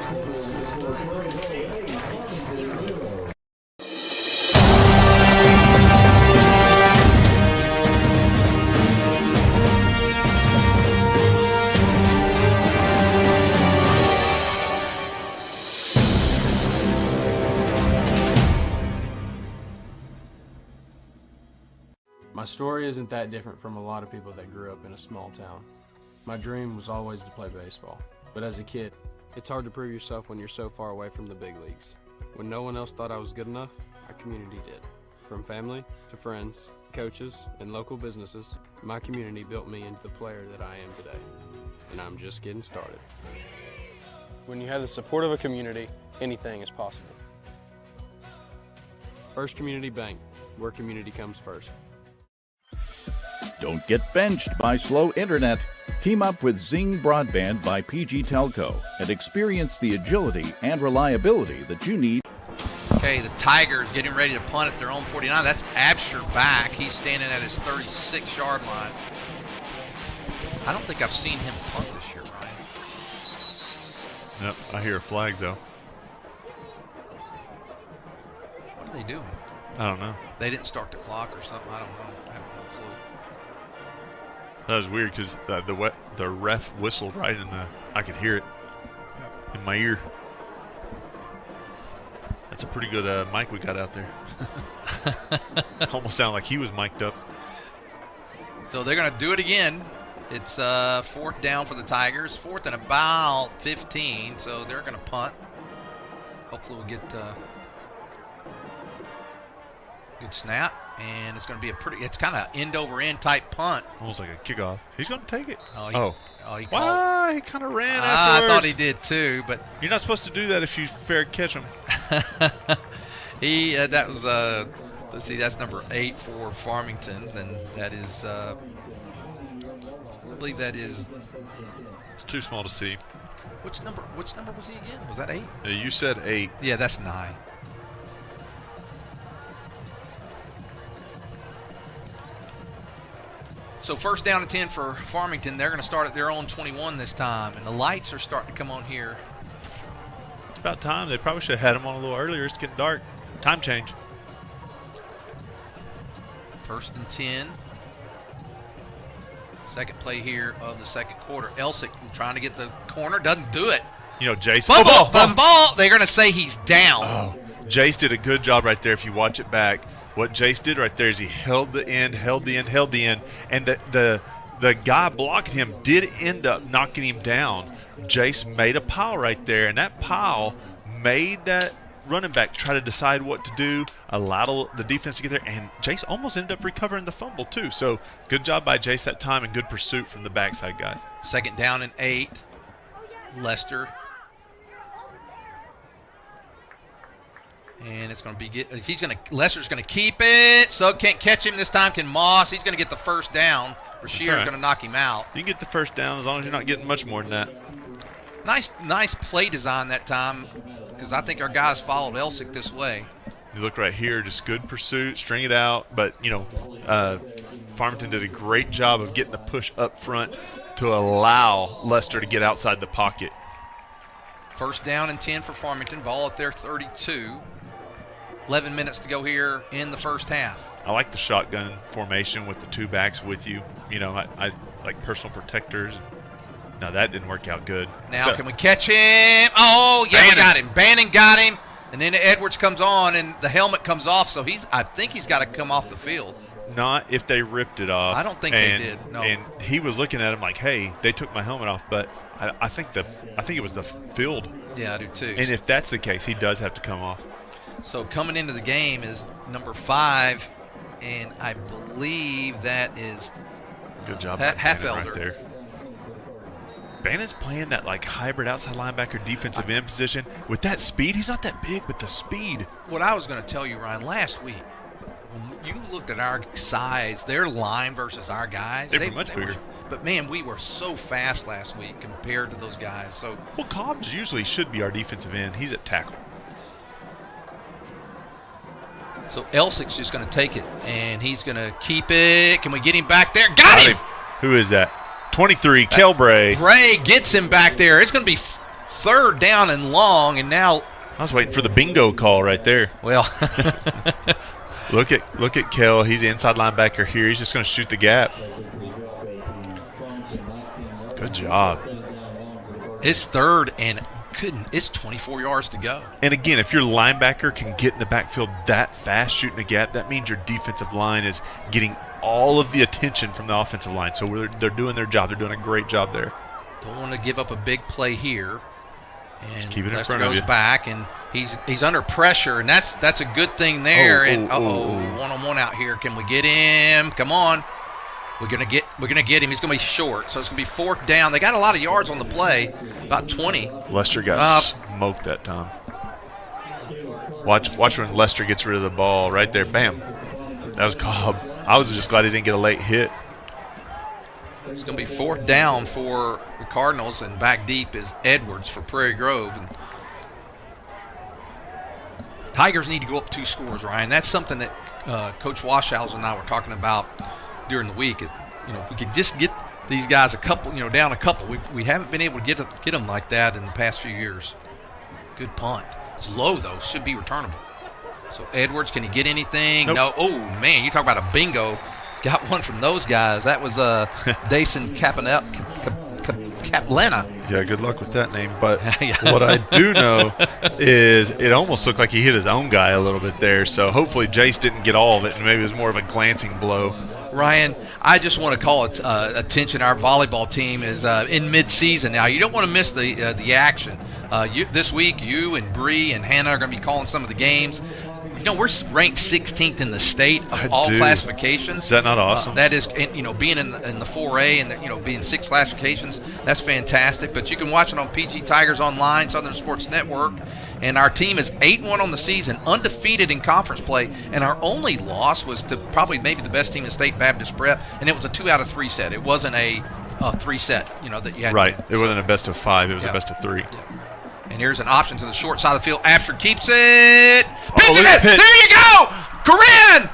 My story isn't that different from a lot of people that grew up in a small town. My dream was always to play baseball, but as a kid, it's hard to prove yourself when you're so far away from the big leagues. When no one else thought I was good enough, our community did. From family to friends, coaches, and local businesses, my community built me into the player that I am today, and I'm just getting started. When you have the support of a community, anything is possible. First Community Bank, where community comes first. Don't get benched by slow internet. Team up with Zing Broadband by PG Telco and experience the agility and reliability that you need. Okay, the Tigers getting ready to punt at their own 49. That's Absher back. He's standing at his 36-yard line. I don't think I've seen him punt this year, Ryan. Yep, I hear a flag, though. What are they doing? I don't know. They didn't start the clock or something. I don't know. I have no clue. That was weird because the ref whistled right in the. I could hear it in my ear. That's a pretty good mic we got out there. Almost sounded like he was mic'd up. So they're going to do it again. It's fourth down for the Tigers. Fourth and about 15. So they're going to punt. Hopefully we'll get good snap. And it's going to be it's kind of end-over-end type punt. Almost like a kickoff. He's going to take it. He Why? He kind of ran afterwards. I thought he did too, but you're not supposed to do that if you fair catch him. That was let's see, that's number 8 for Farmington, and that is I believe that is. It's too small to see. Which number was he again? Was that 8? You said 8. Yeah, that's 9. So first down and 10 for Farmington. They're going to start at their own 21 this time. And the lights are starting to come on here about time. They probably should have had him on a little earlier. It's getting dark. Time change. 1st and 10. Second play here of the second quarter. Elsick trying to get the corner. Doesn't do it. You know, Jace. Ball. They're going to say he's down. Oh, Jace did a good job right there if you watch it back. What Jace did right there is he held the end, and the guy blocking him did end up knocking him down. Jace made a pile right there, and that pile made that running back try to decide what to do, allowed the defense to get there, and Jace almost ended up recovering the fumble too. So good job by Jace that time, and good pursuit from the backside guys. 2nd down and 8. Lester. And it's going to be Lester's going to keep it. So can't catch him this time. Can Moss? He's going to get the first down. Rashier's going to knock him out. You can get the first down as long as you're not getting much more than that. Nice play design that time, because I think our guys followed Elsick this way. You look right here, just good pursuit, string it out. But, Farmington did a great job of getting the push up front to allow Lester to get outside the pocket. 1st down and 10 for Farmington. Ball at their 32. 11 minutes to go here in the first half. I like the shotgun formation with the 2 backs with you. I like personal protectors. No, that didn't work out good. Now, can we catch him? Oh, yeah, we got him. Bannon got him. And then Edwards comes on, and the helmet comes off, so I think he's got to come off the field. Not if they ripped it off. I don't think they did, no. And he was looking at him like, hey, they took my helmet off. But I think it was the field. Yeah, I do too. And if that's the case, he does have to come off. So coming into the game is number 5, and I believe that is good job Halfelder right there. Bannon's playing that like hybrid outside linebacker defensive end position with that speed. He's not that big, but the speed. What I was going to tell you, Ryan, last week, when you looked at our size, their line versus our guys, they were much bigger. But man, we were so fast last week compared to those guys. So Cobbs usually should be our defensive end. He's at tackle. So Elsick's just going to take it, and he's going to keep it. Can we get him back there? Got him! Who is that? 23, Kel Bray. Bray gets him back there. It's going to be 3rd down and long, and now I was waiting for the bingo call right there. Well, look at Kel. He's the inside linebacker here. He's just going to shoot the gap. Good job. It's 3rd and it's 24 yards to go. And again, if your linebacker can get in the backfield that fast shooting a gap, that means your defensive line is getting all of the attention from the offensive line. So they're doing their job. They're doing a great job there. Don't want to give up a big play here. And just keep it in Lester front of goes you. Back, and he's under pressure, and that's a good thing there. One-on-one out here. Can we get him? Come on. We're gonna get him. He's gonna be short, so it's gonna be 4th down. They got a lot of yards on the play, about 20. Lester got smoked that time. Watch when Lester gets rid of the ball right there. Bam. That was Cobb. I was just glad he didn't get a late hit. It's going to be 4th down for the Cardinals, and back deep is Edwards for Prairie Grove. And Tigers need to go up 2 scores, Ryan. That's something that Coach Washhouse and I were talking about during the week. We could just get these guys a couple, down a couple. We haven't been able to get them like that in the past few years. Good punt. It's low, though. Should be returnable. So Edwards, can he get anything? Nope. No. Oh, man, you talk about a bingo. Got one from those guys. That was Dason Caplana. Yeah, good luck with that name. But what I do know is it almost looked like he hit his own guy a little bit there. So hopefully Jace didn't get all of it, and maybe it was more of a glancing blow. Ryan, I just want to call attention. Our volleyball team is in mid-season now. You don't want to miss the action. This week, you and Bree and Hannah are going to be calling some of the games. We're ranked 16th in the state of all classifications. Is that not awesome? That is, being in the 4A and being 6 classifications, that's fantastic. But you can watch it on PG Tigers Online, Southern Sports Network. And our team is 8-1 on the season, undefeated in conference play. And our only loss was to probably maybe the best team in state, Baptist Prep, and it was a 2-out-of-3 set. It wasn't a 3 set, that you had. Right. To it wasn't a best of 5. It was a best of 3. Yeah. And here's an option to the short side of the field. Absher keeps it. Pitching it. There you go. Corinne.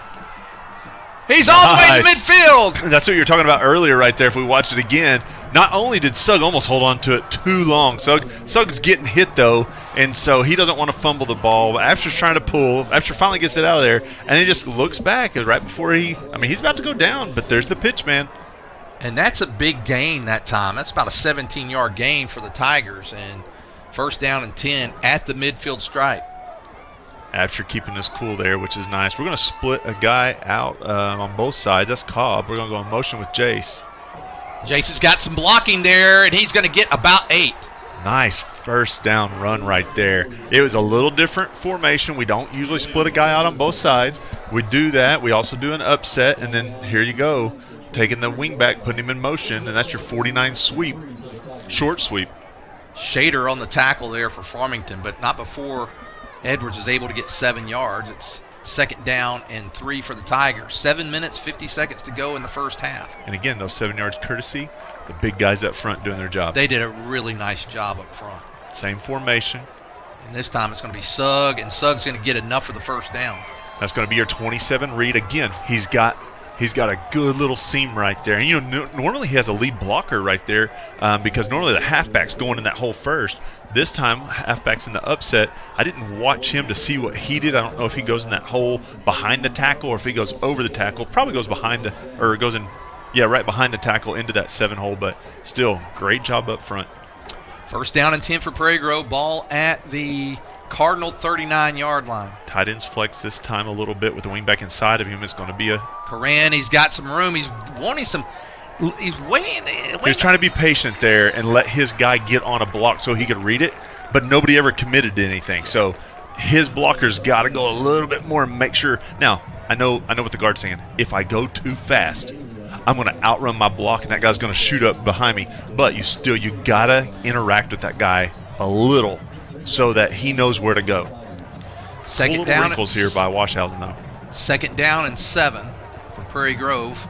He's all the way to midfield. That's what you were talking about earlier right there. If we watched it again, Not only did Sugg almost hold on to it too long, Sugg's getting hit, though, and so he doesn't want to fumble the ball. But Absher's trying to pull. Absher finally gets it out of there, and he just looks back right before he's about to go down, but there's the pitch, man. And that's a big gain that time. That's about a 17-yard gain for the Tigers, and first down and 10 at the midfield stripe. Absher keeping us cool there, which is nice. We're going to split a guy out on both sides. That's Cobb. We're going to go in motion with Jace. Jace has got some blocking there, and he's going to get about 8. Nice first down run right there. It was a little different formation. We don't usually split a guy out on both sides. We do that. We also do an upset, and then here you go, taking the wing back, putting him in motion, and that's your 49 sweep, short sweep. Shader on the tackle there for Farmington, but not before Edwards is able to get 7 yards. It's second down and 3 for the Tigers. 7 minutes, 50 seconds to go in the first half. And again, those 7 yards courtesy, the big guys up front doing their job. They did a really nice job up front. Same formation. And this time it's going to be Sugg, and Sugg's going to get enough for the first down. That's going to be your 27 read. Again, he's got a good little seam right there. And, normally he has a lead blocker right there because normally the halfback's going in that hole first. This time, halfback's in the upset. I didn't watch him to see what he did. I don't know if he goes in that hole behind the tackle or if he goes over the tackle. Probably goes right behind the tackle into that 7 hole, but still, great job up front. First down and 10 for Prairie Grove. Ball at the Cardinal 39-yard line. Tight ends flex this time a little bit with the wing back inside of him. It's going to be a Coran, he's got some room. He's wanting some. He's waiting. He's trying to be patient there and let his guy get on a block so he could read it, but nobody ever committed to anything. So his blocker's got to go a little bit more and make sure. Now, I know what the guard's saying. If I go too fast, I'm going to outrun my block, and that guy's going to shoot up behind me. But you got to interact with that guy a little so that he knows where to go. Second down. Wrinkles here by Washhausen, though. Second down and 7 for Prairie Grove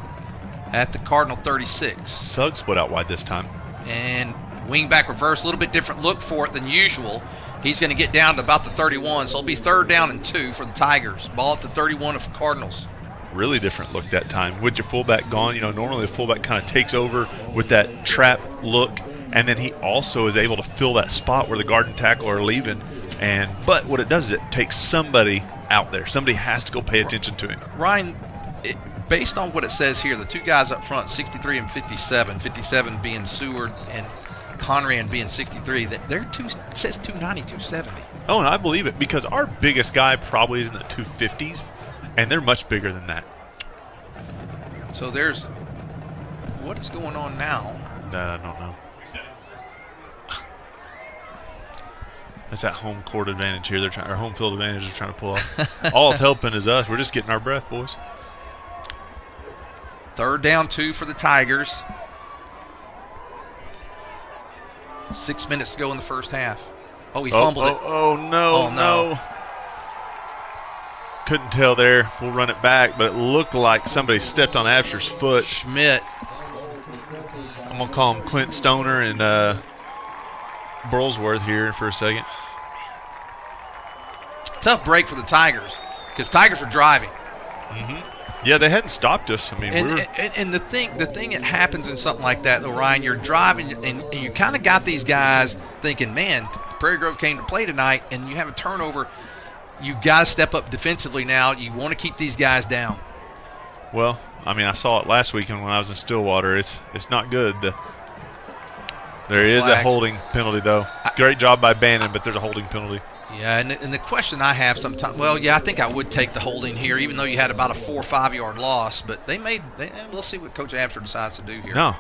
at the Cardinal 36. Sugg split out wide this time. And wingback reverse, a little bit different look for it than usual. He's going to get down to about the 31, so it'll be third down and 2 for the Tigers. Ball at the 31 of Cardinals. Really different look that time. With your fullback gone, normally the fullback kind of takes over with that trap look, and then he also is able to fill that spot where the guard and tackle are leaving. But what it does is it takes somebody out there. Somebody has to go pay attention to him. Ryan, based on what it says here, the two guys up front, 63 and 57, 57 being Seward and Conran being 63, they're it says 290, 270. Oh, and I believe it because our biggest guy probably is in the 250s, and they're much bigger than that. So what is going on now? I don't know. That's that home court advantage here. Our home field advantage they're trying to pull off. All it's helping is us. We're just getting our breath, boys. Third down 2 for the Tigers. 6 minutes to go in the first half. Oh, he fumbled it. Oh, no. Couldn't tell there. We'll run it back, but it looked like somebody stepped on Absher's foot. Schmidt. I'm going to call him Clint Stoner and Burlsworth here for a second. Tough break for the Tigers because Tigers are driving. Mm-hmm. Yeah, they hadn't stopped us. I mean, and the thing that happens in something like that, though, Ryan, you're driving and you kind of got these guys thinking, man, Prairie Grove came to play tonight, and you have a turnover. You've got to step up defensively now. You want to keep these guys down. Well, I mean, I saw it last weekend when I was in Stillwater. It's not good. There is a holding penalty, though. Great job by Bannon, but there's a holding penalty. Yeah, and the question I have sometimes, I think I would take the holding here, even though you had about a 4 or 5 yard loss. But we'll see what Coach Absher decides to do here. No,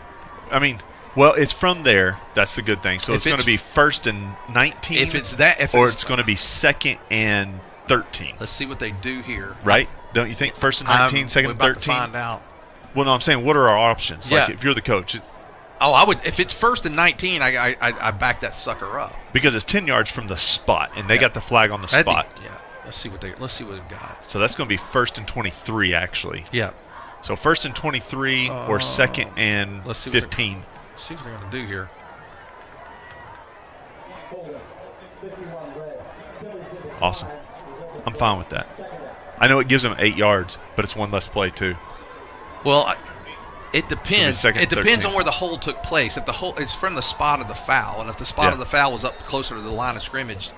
I mean, it's from there. That's the good thing. So it's going to be 1st and 19. Or it's going to be 2nd and 13. Let's see what they do here. Right? Don't you think 1st and 19, 2nd and 13? To find out. Well, no, I'm saying what are our options? Yeah. Like if you're the coach. I would. If it's 1st and 19, I back that sucker up because it's 10 yards from the spot, and they got the flag on the spot. Let's see what they've got. So that's going to be 1st and 23, actually. Yeah. So 1st and 23 or 2nd and 15. Let's see what they're going to do here. Awesome. I'm fine with that. I know it gives them 8 yards, but it's one less play too. Well, It depends. It depends on where the hold took place. If the hold, it's from the spot of the foul, and if the spot of the foul was up closer to the line of scrimmage,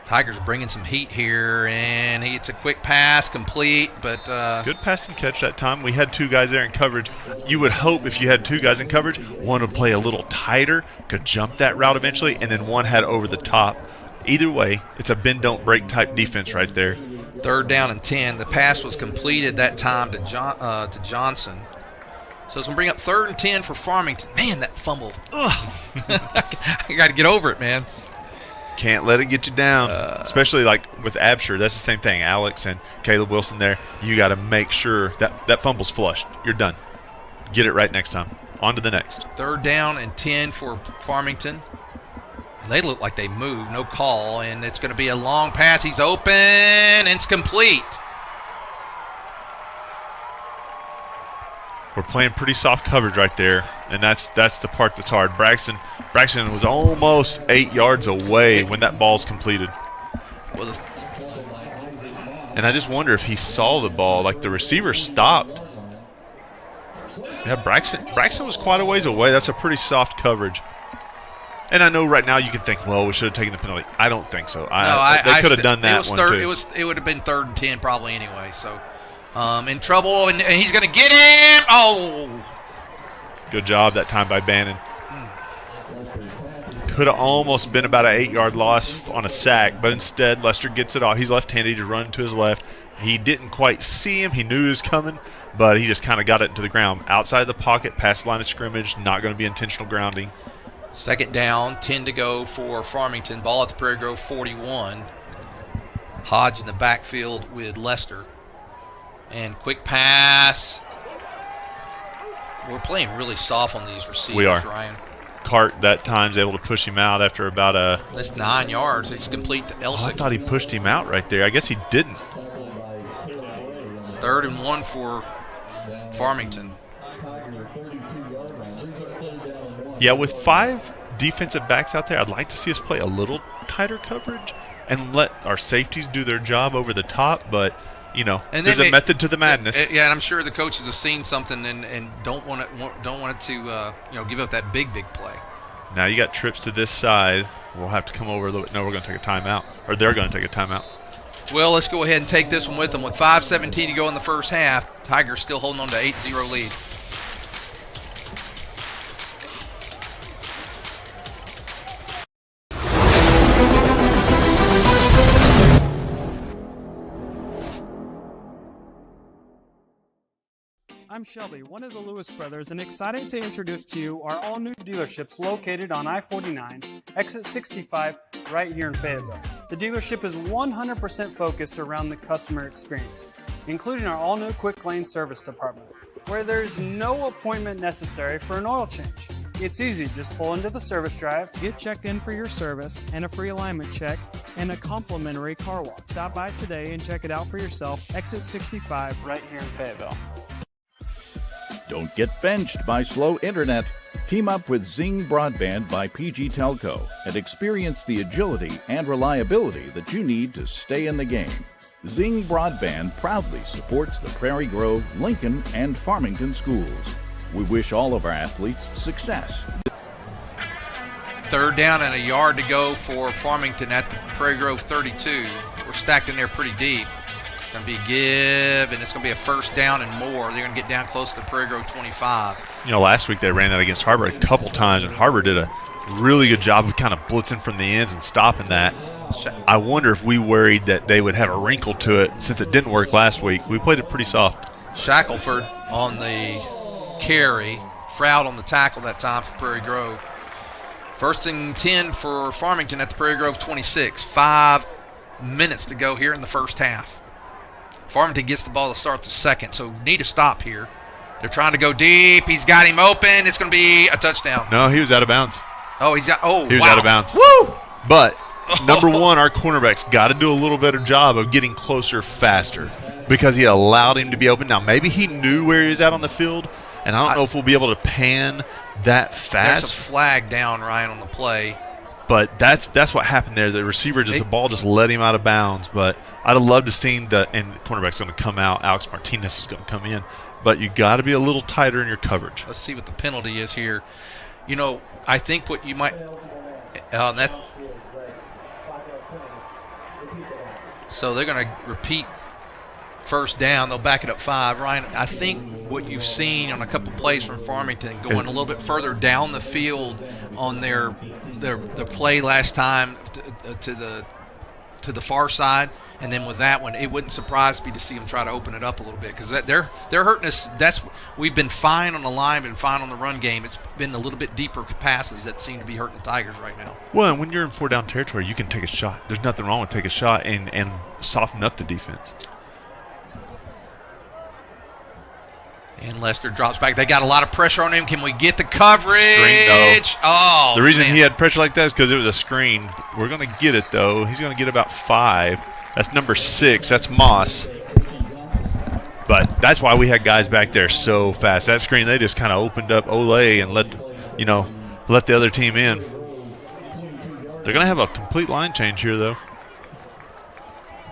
Tigers bringing some heat here, and it's a quick pass, complete, but good pass and catch that time. We had two guys there in coverage. You would hope if you had two guys in coverage, one would play a little tighter, could jump that route eventually, and then one had over the top. Either way, it's a bend don't break type defense right there. 3rd down and 10. The pass was completed that time to Johnson. So it's going to bring up 3rd and 10 for Farmington. Man, that fumble. Ugh. I got to get over it, man. Can't let it get you down, especially like with Absher. That's the same thing. Alex and Caleb Wilson there. You got to make sure that fumble's flushed. You're done. Get it right next time. On to the next. 3rd down and 10 for Farmington. They look like they moved, no call, and it's going to be a long pass. He's open, and it's complete. We're playing pretty soft coverage right there, and that's the part that's hard. Braxton was almost 8 yards away when that ball's completed. And I just wonder if he saw the ball, like the receiver stopped. Yeah, Braxton was quite a ways away. That's a pretty soft coverage. And I know right now you can think, well, we should have taken the penalty. I don't think so. They could have done that one too. It would have been 3rd and 10 probably anyway. So in trouble, and he's going to get him. Oh, good job that time by Bannon. Could have almost been about an 8-yard loss on a sack, but instead Lester gets it off. He's left-handed to run to his left. He didn't quite see him. He knew he was coming, but he just kind of got it into the ground. Outside the pocket, past the line of scrimmage, not going to be intentional grounding. 2nd down, 10 to go for Farmington. Ball at the Prairie Grove 41. Hodge in the backfield with Lester. And quick pass. We're playing really soft on these receivers, we are. Ryan. Cart that time's able to push him out after about a... That's 9 yards. It's complete to Elsick. I thought he pushed him out right there. I guess he didn't. 3rd and 1 for Farmington. Yeah, with 5 defensive backs out there, I'd like to see us play a little tighter coverage and let our safeties do their job over the top, but, you know, there's a method to the madness. Yeah, and I'm sure the coaches have seen something and don't want it to give up that big play. Now you got trips to this side. We'll have to come over a little bit. No, we're going to take a timeout, or they're going to take a timeout. Well, let's go ahead and take this one with them. With 5:17 to go in the first half, Tigers still holding on to 8-0 lead. I'm Shelby, one of the Lewis brothers, and excited to introduce to you our all-new dealerships located on I-49, exit 65, right here in Fayetteville. The dealership is 100% focused around the customer experience, including our all-new quick lane service department, where there's no appointment necessary for an oil change. It's easy, just pull into the service drive, get checked in for your service, and a free alignment check, and a complimentary car wash. Stop by today and check it out for yourself, exit 65, right here in Fayetteville. Don't get benched by slow internet. Team up with Zing Broadband by PG Telco and experience the agility and reliability that you need to stay in the game. Zing Broadband proudly supports the Prairie Grove, Lincoln, and Farmington schools. We wish all of our athletes success. 3rd down and a yard to go for Farmington at the Prairie Grove 32. We're stacked in there pretty deep. It's going to be a give, and it's going to be a 1st down and more. They're going to get down close to the Prairie Grove 25. You know, last week they ran that against Harbor a couple times, and Harbor did a really good job of kind of blitzing from the ends and stopping that. I wonder if we worried that they would have a wrinkle to it since it didn't work last week. We played it pretty soft. Shackelford on the carry. Froud on the tackle that time for Prairie Grove. 1st and 10 for Farmington at the Prairie Grove 26. 5 minutes to go here in the first half. Farmington gets the ball to start the second, so need a stop here. They're trying to go deep. He's got him open. It's going to be a touchdown. No, he was out of bounds. Oh, he was out of bounds. Woo! But number one, our cornerback's got to do a little better job of getting closer faster because he allowed him to be open. Now, maybe he knew where he was at on the field, and I don't know if we'll be able to pan that fast. There's a flag down, Ryan, on the play. But that's what happened there. The receiver the ball just let him out of bounds. But I'd have loved to have seen and the cornerback's going to come out. Alex Martinez is going to come in. But you got to be a little tighter in your coverage. Let's see what the penalty is here. I think what you might so they're going to repeat first down. They'll back it up 5. Ryan, I think what you've seen on a couple plays from Farmington going a little bit further down the field on their play last time to the far side, and then with that one, it wouldn't surprise me to see them try to open it up a little bit because they're hurting us. We've been fine on the line, been fine on the run game. It's been a little bit deeper passes that seem to be hurting the Tigers right now. Well, and when you're in 4-down territory, you can take a shot. There's nothing wrong with taking a shot and soften up the defense. And Lester drops back. They got a lot of pressure on him. Can we get the coverage? Screen, though. Oh, the reason man. he had pressure like that is because it was a screen. We're going to get it, though. He's going to get about 5. That's number 6. That's Moss. But that's why we had guys back there so fast. That screen, they just kind of opened up Olay and let the other team in. They're going to have a complete line change here, though.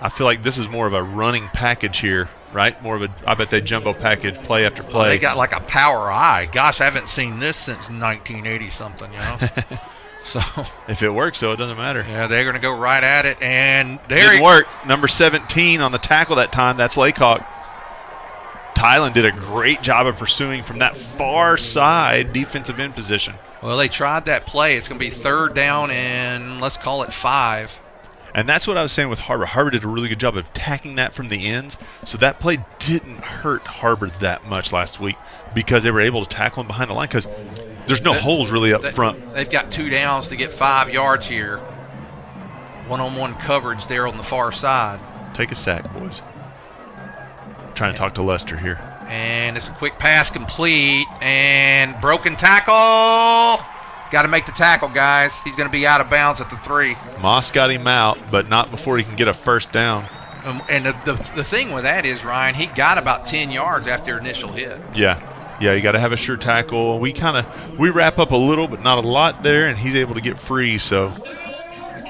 I feel like this is more of a running package here. Right? More of a, I bet they jumbo package play after play. Well, they got like a power eye. Gosh, I haven't seen this since 1980 something, So if it works, though, it doesn't matter. Yeah, they're going to go right at it, and there didn't work. Number 17 on the tackle that time. That's Laycock. Tylen did a great job of pursuing from that far side defensive end position. Well, they tried that play. It's going to be 3rd down and let's call it 5. And that's what I was saying with Harbor. Harbor did a really good job of attacking that from the ends. So that play didn't hurt Harbor that much last week because they were able to tackle him behind the line because there's no holes really up front. They've got 2 downs to get 5 yards here. One-on-one coverage there on the far side. Take a sack, boys. I'm trying to talk to Lester here. And it's a quick pass complete. And broken tackle. Got to make the tackle, guys. He's going to be out of bounds at the 3. Moss got him out, but not before he can get a first down. And the thing with that is, Ryan, he got about 10 yards after initial hit. Yeah, you got to have a sure tackle. We wrap up a little, but not a lot there, and he's able to get free. So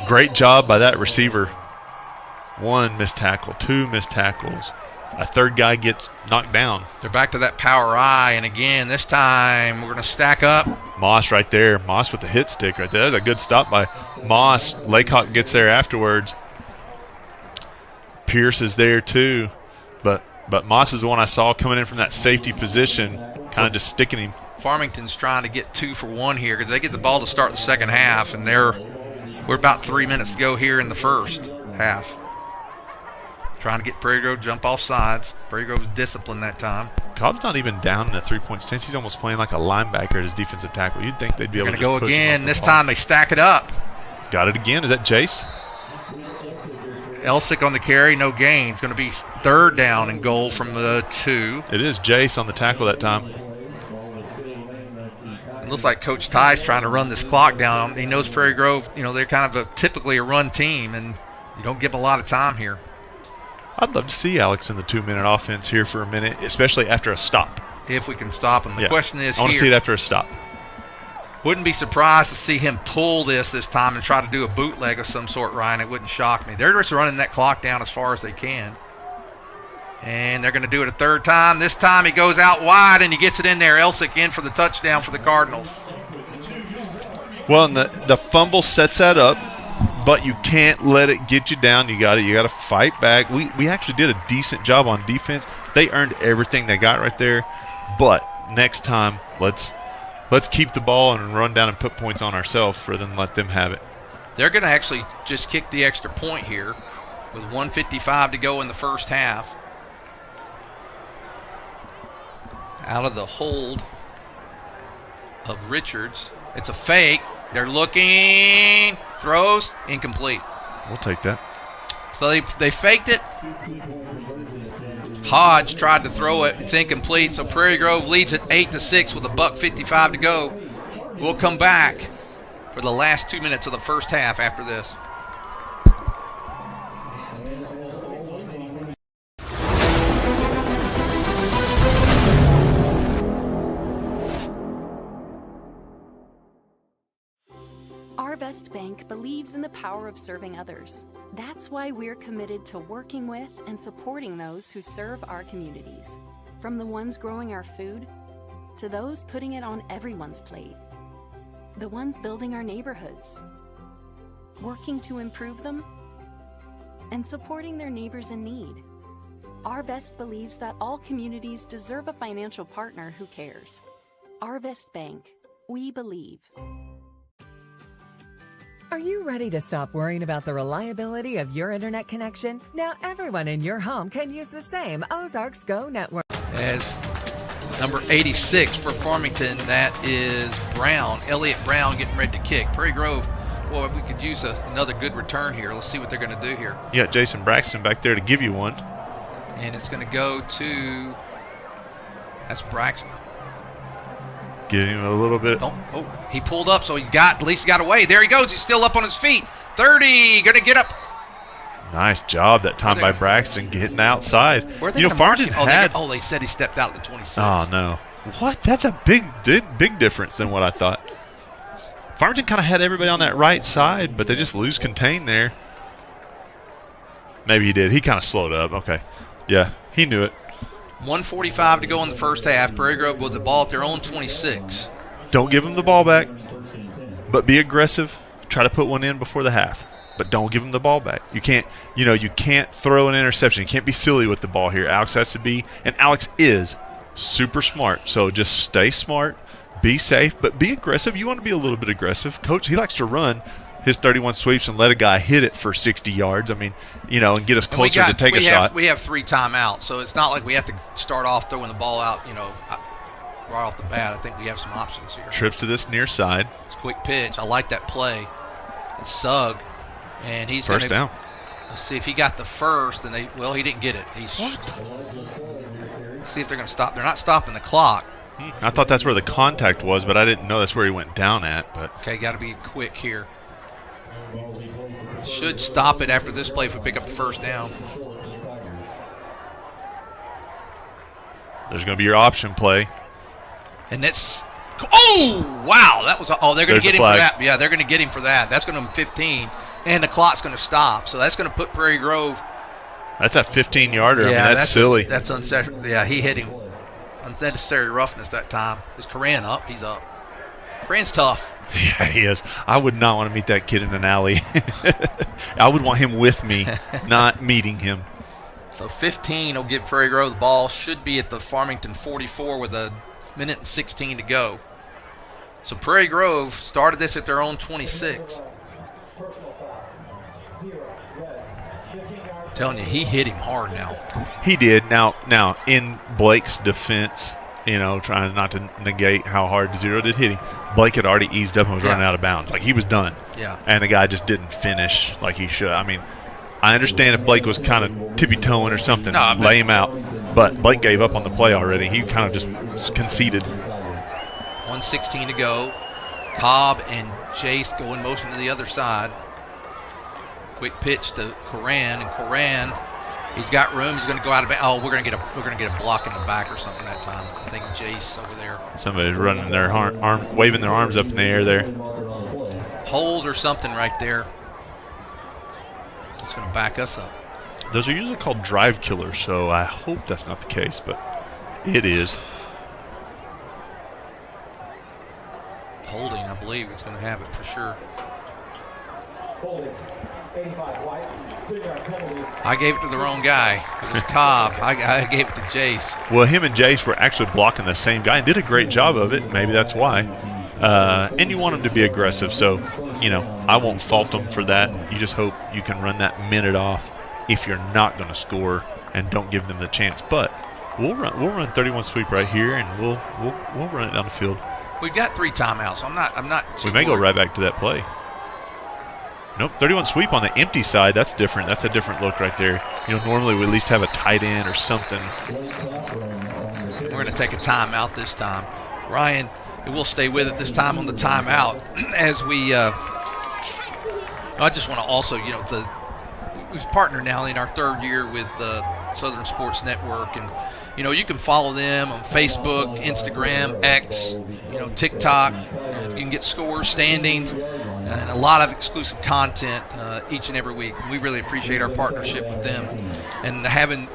great job by that receiver. 1 missed tackle, 2 missed tackles. A 3rd guy gets knocked down. They're back to that power eye, and again, this time we're going to stack up. Moss right there. Moss with the hit stick right there. That was a good stop by Moss. Laycock gets there afterwards. Pierce is there too. But Moss is the one I saw coming in from that safety position, kind of just sticking him. Farmington's trying to get 2 for 1 here because they get the ball to start the second half, and we're about 3 minutes to go here in the first half. Trying to get Prairie Grove jump off sides. Prairie Grove's disciplined that time. Cobb's not even down in a 3-point stance. He's almost playing like a linebacker at his defensive tackle. You'd think they'd be able to go push again. This time they stack it up. Got it again. Is that Jace? Elsick on the carry, no gain. It's going to be 3rd down and goal from the 2. It is Jace on the tackle that time. It looks like Coach Ty's trying to run this clock down. He knows Prairie Grove, they're kind of typically a run team, and you don't give them a lot of time here. I'd love to see Alex in the 2-minute offense here for a minute, especially after a stop. If we can stop him. The question is I want to see it after a stop. Wouldn't be surprised to see him pull this time and try to do a bootleg of some sort, Ryan. It wouldn't shock me. They're just running that clock down as far as they can. And they're going to do it a 3rd time. This time he goes out wide and he gets it in there. Elsick in for the touchdown for the Cardinals. Well, and the fumble sets that up. But you can't let it get you down. You got to fight back. We actually did a decent job on defense. They earned everything they got right there. But next time, let's keep the ball and run down and put points on ourselves rather than let them have it. They're going to actually just kick the extra point here with 1:55 to go in the first half. Out of the hold of Richards. It's a fake. They're looking. Throws. Incomplete. We'll take that. So they faked it. Hodge tried to throw it. It's incomplete. So Prairie Grove leads at 8-6 with $1:55 to go. We'll come back for the last 2 minutes of the first half after this. Our Best Bank believes in the power of serving others. That's why we're committed to working with and supporting those who serve our communities. From the ones growing our food to those putting it on everyone's plate. The ones building our neighborhoods, working to improve them, and supporting their neighbors in need. Our Best believes that all communities deserve a financial partner who cares. Our Best Bank. We believe. Are you ready to stop worrying about the reliability of your internet connection? Now everyone in your home can use the same Ozarks Go network. As number 86 for Farmington, that is Brown. Elliott Brown getting ready to kick. Prairie Grove, boy, we could use another good return here. Let's see what they're going to do here. You got Jason Braxton back there to give you one. And it's going to go to, that's Braxton. Give him a little bit. Oh, he pulled up, so at least he got away. There he goes. He's still up on his feet. 30, going to get up. Nice job that time by Braxton getting outside. Farmington had. They said he stepped out to 26. Oh, no. What? That's a big difference than what I thought. Farmington kind of had everybody on that right side, but they just lose contain there. Maybe he did. He kind of slowed up. Okay. Yeah, he knew it. 1:45 to go in the first half. Prairie Grove with the ball at their own 26. Don't give them the ball back, but be aggressive. Try to put one in before the half, but don't give them the ball back. You can't throw an interception. You can't be silly with the ball here. Alex has to be, and Alex is super smart. So just stay smart, be safe, but be aggressive. You want to be a little bit aggressive. Coach, he likes to run his 31 sweeps and let a guy hit it for 60 yards. I mean, and get us closer to take a shot. We have 3 timeouts, so it's not like we have to start off throwing the ball out, right off the bat. I think we have some options here. Trips to this near side. It's a quick pitch. I like that play. It's Sugg, and he's first down. Let's see if he got the first, and he didn't get it. Let's see if they're going to stop. They're not stopping the clock. I thought that's where the contact was, but I didn't know that's where he went down at. But okay, got to be quick here. Should stop it after this play if we pick up the first down. There's going to be your option play. And that's wow, that was they're going to get him for that. Yeah, they're going to get him for that. That's going to be 15, and the clock's going to stop. So that's going to put Prairie Grove. That's a 15-yarder. Yeah, that's silly. That's unnecessary. Yeah, he hit him. Unnecessary roughness that time. Is Coran up? He's up. Coran's tough. Yeah, he is. I would not want to meet that kid in an alley. I would want him with me, not meeting him. So 15 will give Prairie Grove the ball. Should be at the Farmington 44 with a minute and 16 to go. So Prairie Grove started this at their own 26. I'm telling you, he hit him hard now. He did. Now in Blake's defense, trying not to negate how hard Zero did hit him, Blake had already eased up and was running out of bounds. Like, he was done. Yeah. And the guy just didn't finish like he should. I mean, I understand if Blake was kind of tippy-toeing or something, lay him out. But Blake gave up on the play already. He kind of just conceded. 1:16 to go. Cobb and Jace go in motion to the other side. Quick pitch to Coran, and Coran, he's got room. He's going to go out of bounds. Oh, we're going to get a block in the back or something that time. I think Jace over there. Somebody's running their arm, waving their arms up in the air there. Hold or something right there. It's going to back us up. Those are usually called drive killers, so I hope that's not the case, but it is. Holding, I believe it's going to have it for sure. I gave it to the wrong guy. It was Cobb. I gave it to Jace. Well, him and Jace were actually blocking the same guy and did a great job of it. Maybe that's why. And you want him to be aggressive, so, I won't fault them for that. You just hope you can run that minute off if you're not going to score and don't give them the chance. But we'll run 31 sweep right here, and we'll run it down the field. We've got 3 timeouts, so I'm not. We may go right back to that play. Nope, 31 sweep on the empty side. That's different. That's a different look right there. Normally we at least have a tight end or something. We're going to take a timeout this time. Ryan, we'll stay with it this time on the timeout as we. I just want to also, we've partnered now in our 3rd year with Southern Sports Network, and you can follow them on Facebook, Instagram, X, TikTok. You can get scores, standings. and a lot of exclusive content each and every week. We really appreciate our partnership with them, and having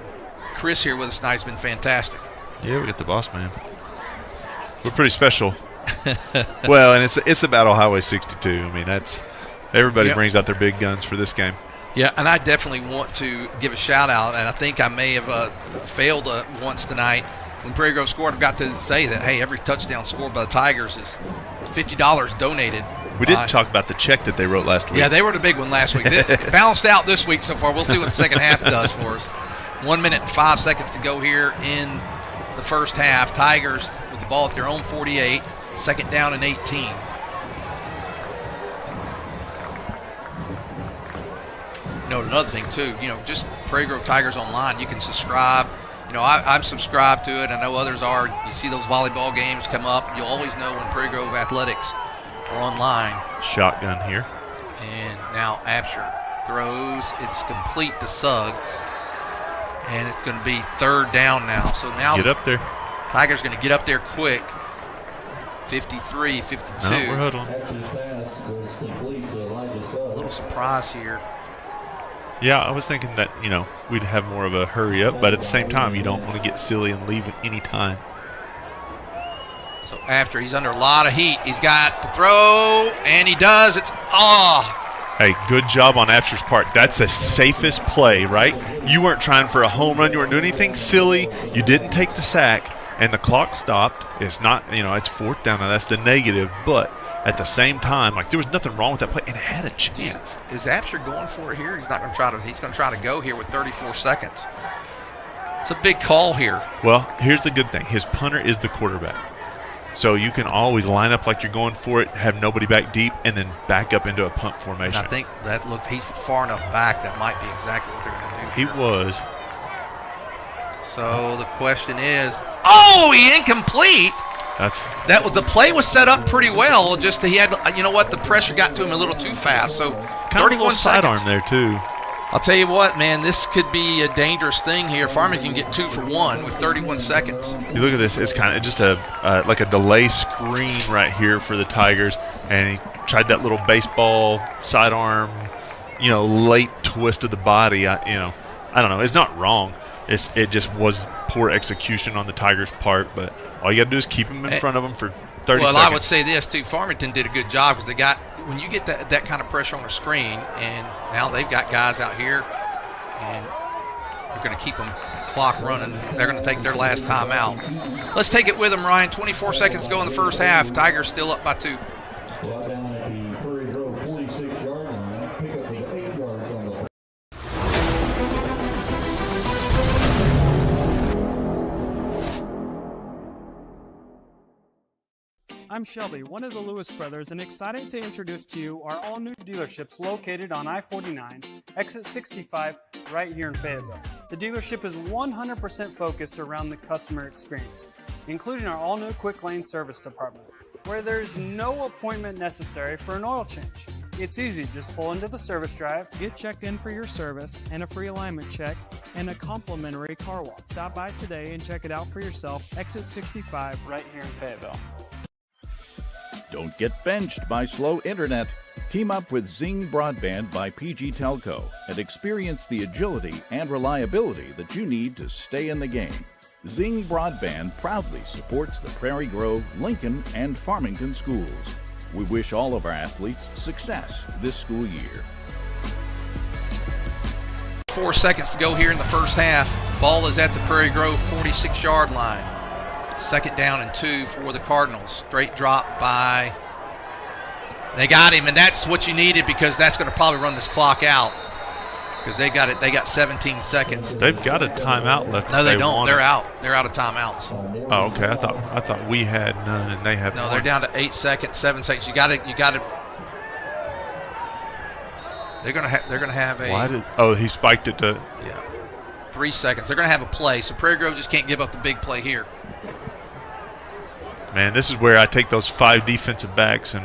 Chris here with us tonight has been fantastic. Yeah, we got the boss man. We're pretty special. Well, and it's the Battle Highway 62. I mean, that's everybody brings out their big guns for this game. Yeah, and I definitely want to give a shout out, and I think I may have failed once tonight. When Prairie Grove scored, I've got to say that, hey, every touchdown scored by the Tigers is $50 donated. We didn't talk about the check that they wrote last week. Yeah, they were the big one last week. It balanced out this week so far. We'll see what the second half does for us. 1 minute and 5 seconds to go here in the first half. Tigers with the ball at their own 48, second down and 18. Another thing, too, just Prairie Grove Tigers Online, you can subscribe. I'm subscribed to it. I know others are. You see those volleyball games come up. You'll always know when Prairie Grove Athletics are online. Shotgun here. And now Absher throws. It's complete to Sugg. And it's going to be third down now. So now get up there. Tigers going to get up there quick. 53, 52. No, we're huddling. A little surprise here. Yeah, I was thinking that, we'd have more of a hurry up, but at the same time, you don't want to get silly and leave at any time. So after he's under a lot of heat, he's got to throw, and he does. Hey, good job on Absher's part. That's the safest play, right? You weren't trying for a home run. You weren't doing anything silly. You didn't take the sack, and the clock stopped. It's not, it's fourth down, and that's the negative, but at the same time, there was nothing wrong with that play, and it had a chance. Is Absher going for it here? He's not going to try to. He's going to try to go here with 34 seconds. It's a big call here. Well, here's the good thing. His punter is the quarterback. So you can always line up like you're going for it, have nobody back deep, and then back up into a punt formation. And I think he's far enough back that might be exactly what they're going to do here. He was. So the question is, he incomplete. The play was set up pretty well. Just he had, the pressure got to him a little too fast. So kind 31 of sidearm there too. I'll tell you what, man, this could be a dangerous thing here. Farmington can get 2 for 1 with 31 seconds. You look at this; it's kind of just like a delay screen right here for the Tigers, and he tried that little baseball sidearm, late twist of the body. I don't know. It's not wrong. It just was poor execution on the Tigers' part, but all you got to do is keep them in front of them for 30 seconds. Well, I would say this, too. Farmington did a good job because when you get that kind of pressure on a screen, and now they've got guys out here, and they're going to keep them clock running. They're going to take their last time out. Let's take it with them, Ryan. 24 seconds to go in the first half. Tigers still up by 2. I'm Shelby, one of the Lewis brothers, and excited to introduce to you our all-new dealerships located on I-49, exit 65, right here in Fayetteville. The dealership is 100% focused around the customer experience, including our all-new quick lane service department, where there's no appointment necessary for an oil change. It's easy, just pull into the service drive, get checked in for your service, and a free alignment check, and a complimentary car wash. Stop by today and check it out for yourself, exit 65, right here in Fayetteville. Don't get benched by slow internet. Team up with Zing Broadband by PG Telco and experience the agility and reliability that you need to stay in the game. Zing Broadband proudly supports the Prairie Grove, Lincoln, and Farmington schools. We wish all of our athletes success this school year. 4 seconds to go here in the first half. Ball is at the Prairie Grove 46-yard line. Second down and 2 for the Cardinals. Straight drop by. They got him, and that's what you needed because that's going to probably run this clock out because they got it. They got 17 seconds. They've got a timeout left. No, they don't. They're out. They're out of timeouts. Oh, okay. I thought we had none, and they have. No, they're down to 8 seconds, 7 seconds. You got to. They're going to have a. He spiked it to. Yeah. 3 seconds. They're going to have a play. So Prairie Grove just can't give up the big play here. Man, this is where I take those 5 defensive backs, and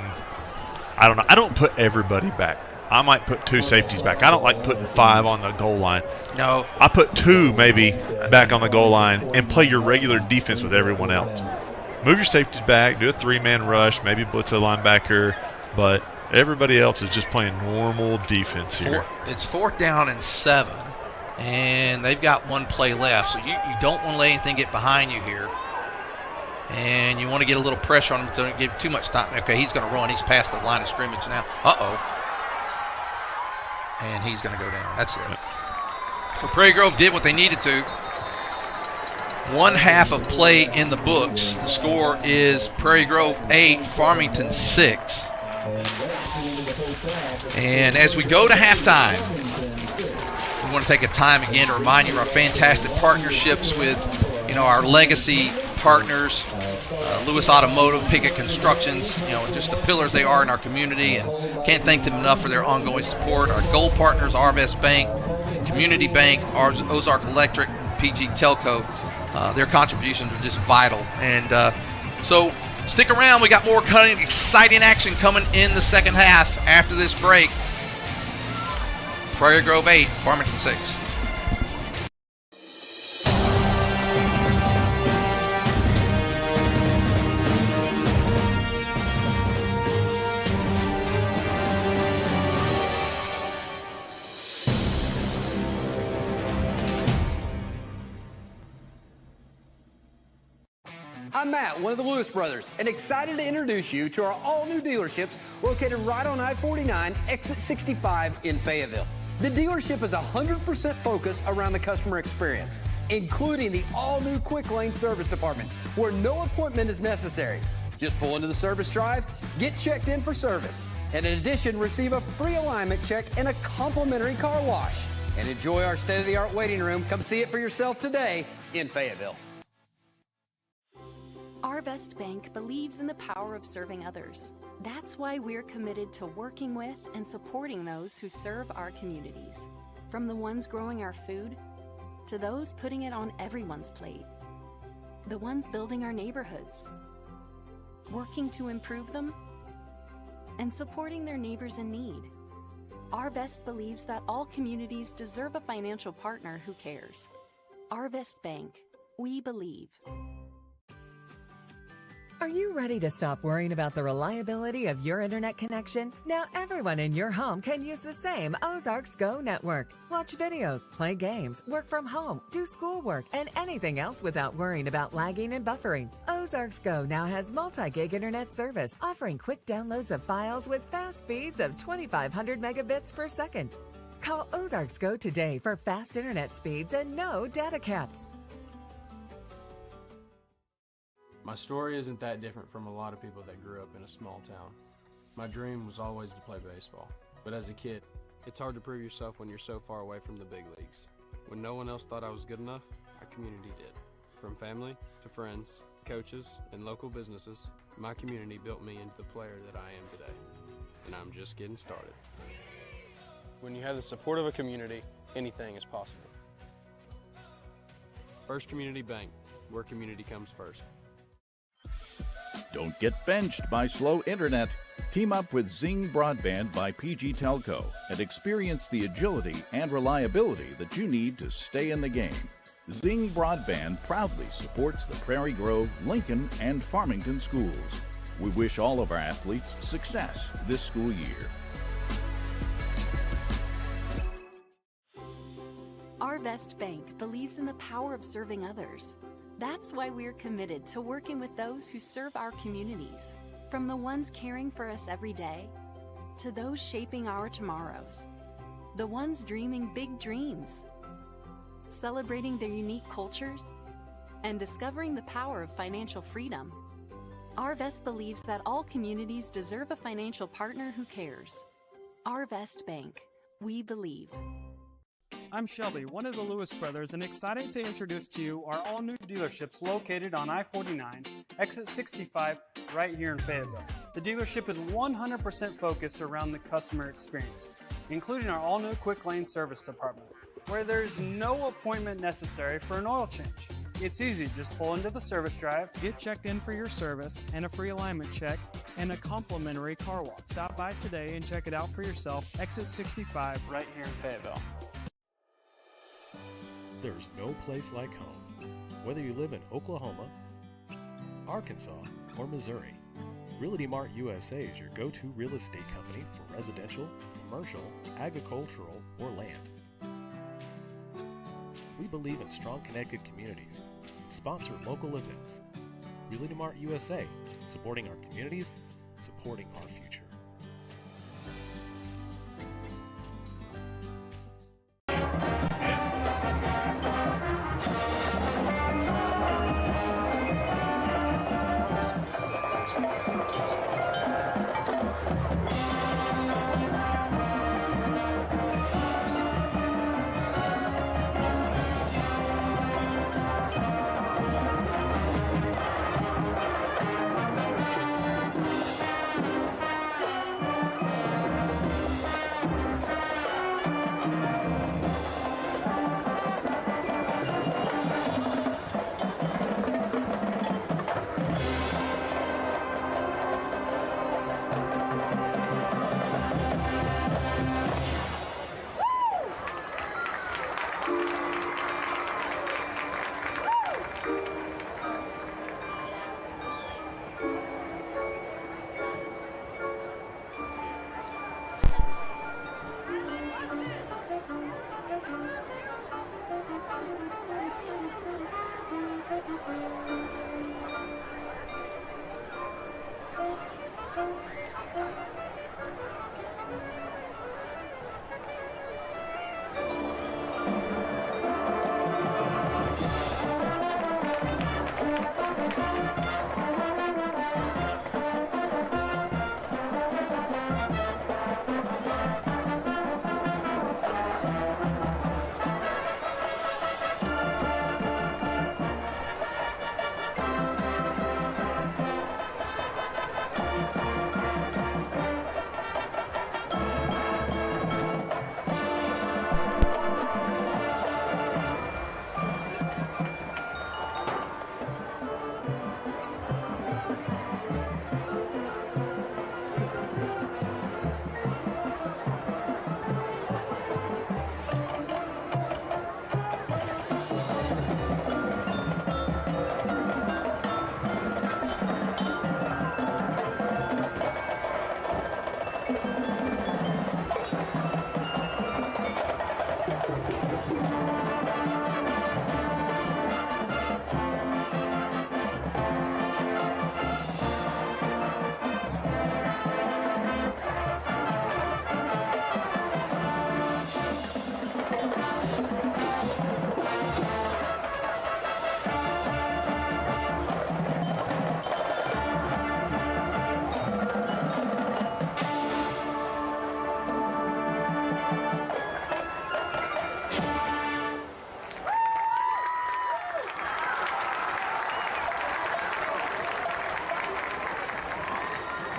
I don't know. I don't put everybody back. I might put 2 safeties back. I don't like putting 5 on the goal line. No. I put 2 maybe back on the goal line and play your regular defense with everyone else. Move your safeties back, do a 3-man rush, maybe blitz a linebacker, but Everybody else is just playing normal defense here. It's 4th down and 7, and they've got one play left, so you don't want to let anything get behind you here. And you want to get a little pressure on him so don't give too much time. Okay, he's going to run. He's past the line of scrimmage now. And he's going to go down. That's it. So Prairie Grove did what they needed to. 1 half of play in the books. The score is Prairie Grove 8, Farmington 6. And as we go to halftime, we want to take a time again to remind you of our fantastic partnerships with, our legacy partners, Lewis Automotive, Pickett Constructions, just the pillars they are in our community, and can't thank them enough for their ongoing support. Our gold partners, Arvest Bank, Community Bank, Ozark Electric, and PG Telco. Their contributions are just vital. And so stick around. We got more exciting action coming in the second half after this break. Prairie Grove 8, Farmington 6. I'm Matt, one of the Lewis brothers, and excited to introduce you to our all-new dealerships located right on I-49, exit 65 in Fayetteville. The dealership is 100% focused around the customer experience, including the all-new Quick Lane Service Department, where no appointment is necessary. Just pull into the service drive, get checked in for service, and in addition, receive a free alignment check and a complimentary car wash. And enjoy our state-of-the-art waiting room. Come see it for yourself today in Fayetteville. Arvest Bank believes in the power of serving others. That's why we're committed to working with and supporting those who serve our communities. From the ones growing our food, to those putting it on everyone's plate. The ones building our neighborhoods, working to improve them, and supporting their neighbors in need. Arvest believes that all communities deserve a financial partner who cares. Arvest Bank, we believe. Are you ready to stop worrying about the reliability of your internet connection? Now everyone in your home can use the same Ozarks Go network. Watch videos, play games, work from home, do schoolwork, and anything else without worrying about lagging and buffering. Ozarks Go now has multi-gig internet service, offering quick downloads of files with fast speeds of 2,500 megabits per second. Call Ozarks Go today for fast internet speeds and no data caps. My story isn't that different from a lot of people that grew up in a small town. My dream was always to play baseball, but as a kid, it's hard to prove yourself when you're so far away from the big leagues. When no one else thought I was good enough, our community did. From family to friends, coaches, and local businesses, my community built me into the player that I am today, and I'm just getting started. When you have the support of a community, anything is possible. First Community Bank, where community comes first. Don't get benched by slow internet. Team up with Zing Broadband by PG Telco and experience the agility and reliability that you need to stay in the game. Zing Broadband proudly supports the Prairie Grove, Lincoln, and Farmington schools. We wish all of our athletes success this school year. Arvest Bank believes in the power of serving others. That's why we're committed to working with those who serve our communities. From the ones caring for us every day, to those shaping our tomorrows. The ones dreaming big dreams, celebrating their unique cultures, and discovering the power of financial freedom. Arvest believes that all communities deserve a financial partner who cares. Arvest Bank, we believe. I'm Shelby, one of the Lewis brothers, and excited to introduce to you our all-new dealerships located on I-49, exit 65, right here in Fayetteville. The dealership is 100% focused around the customer experience, including our all-new Quick Lane Service Department, where there's no appointment necessary for an oil change. It's easy, just pull into the service drive, get checked in for your service, and a free alignment check, and a complimentary car wash. Stop by today and check it out for yourself, exit 65, right here in Fayetteville. There's no place like home. Whether you live in Oklahoma, Arkansas, or Missouri, Realty Mart USA is your go-to real estate company for residential, commercial, agricultural, or land. We believe in strong connected communities and sponsor local events. Realty Mart USA, supporting our communities, supporting our future.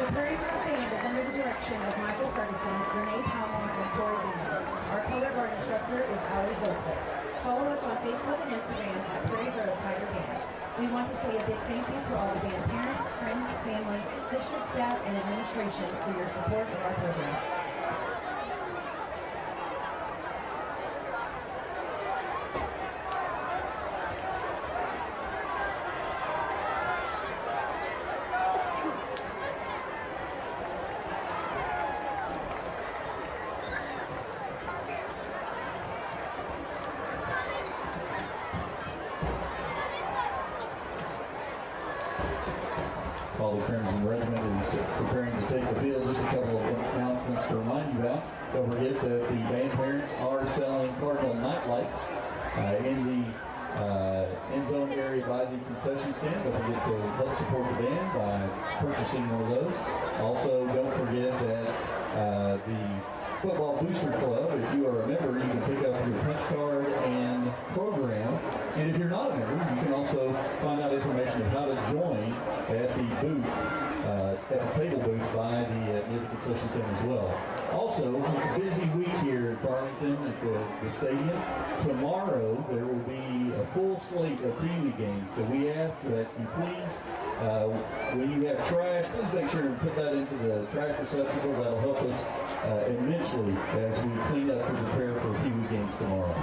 The Prairie Band is under the direction of Michael Ferguson, Renee Palmer, and Tori Lehman. Our color guard instructor is Ali Wilson. Follow us on Facebook and Instagram at Prairie Road Tiger Bands. We want to say a big thank you to all the band parents, friends, family, district staff, and administration for your support of our program. While the Crimson Regiment is preparing to take the field, just a couple of announcements to remind you about. Don't forget that the band parents are selling Cardinal night lights in the end zone area by the concession stand. Don't forget to help support the band by purchasing one of those. Also, don't forget that the Football Booster Club, if you are a member, you can pick up your punch card and program. And if you're not a member, you can also find out information of how to join at the booth, at the table booth by the near the concession stand as well. Also, it's a busy week here in Farmington at the stadium. Tomorrow there will be a full slate of Pee Wee games. So we ask that you please, when you have trash, please make sure and put that into the trash receptacle. That'll help us immensely as we clean up and prepare for Pee Wee games tomorrow.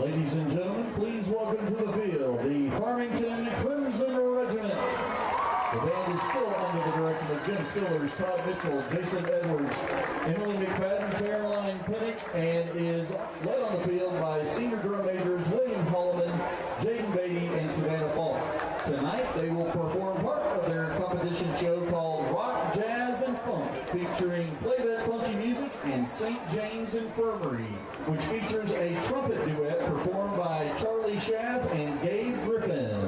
Ladies and gentlemen, please welcome to the field the Farmington Crimson Regiment. The band is still under the direction of Jim Stillers, Todd Mitchell, Jason Edwards, Emily McFadden, Caroline Pinnick, and is led on the field by senior drum majors William Holloman, Jaden Beatty, and Savannah Falk. Tonight they will perform part of their competition show called Rock, Jazz, and Funk, featuring Play That Funky Music and St. James Infirmary, which features a trumpet duet performed by Charlie Schaff and Gabe Griffin.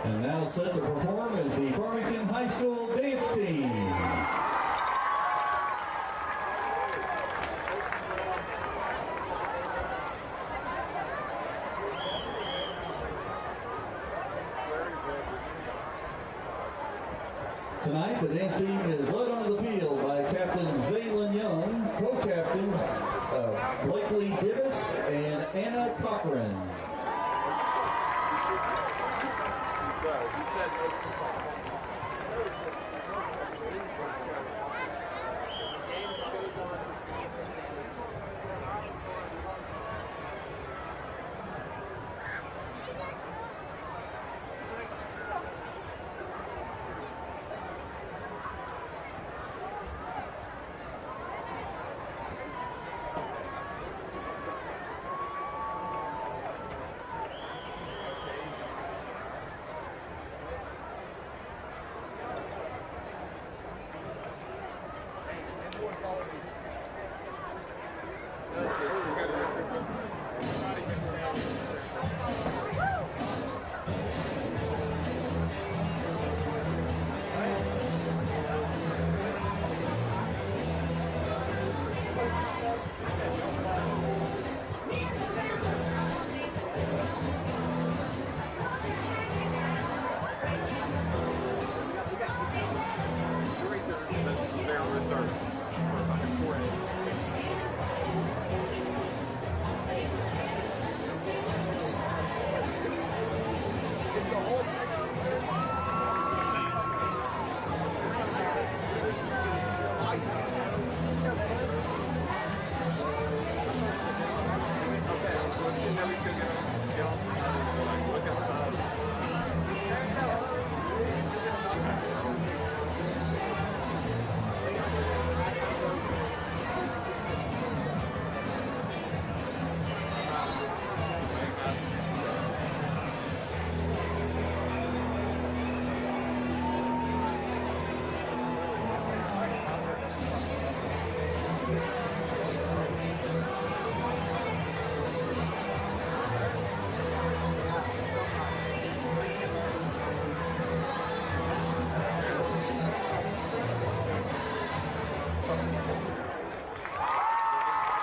And now set to perform is the Farmington High School Dance Team. Tonight, the dance team is led onto the field by Captain Zaylin Young, co-captains Blakely Divis and Anna Cochran.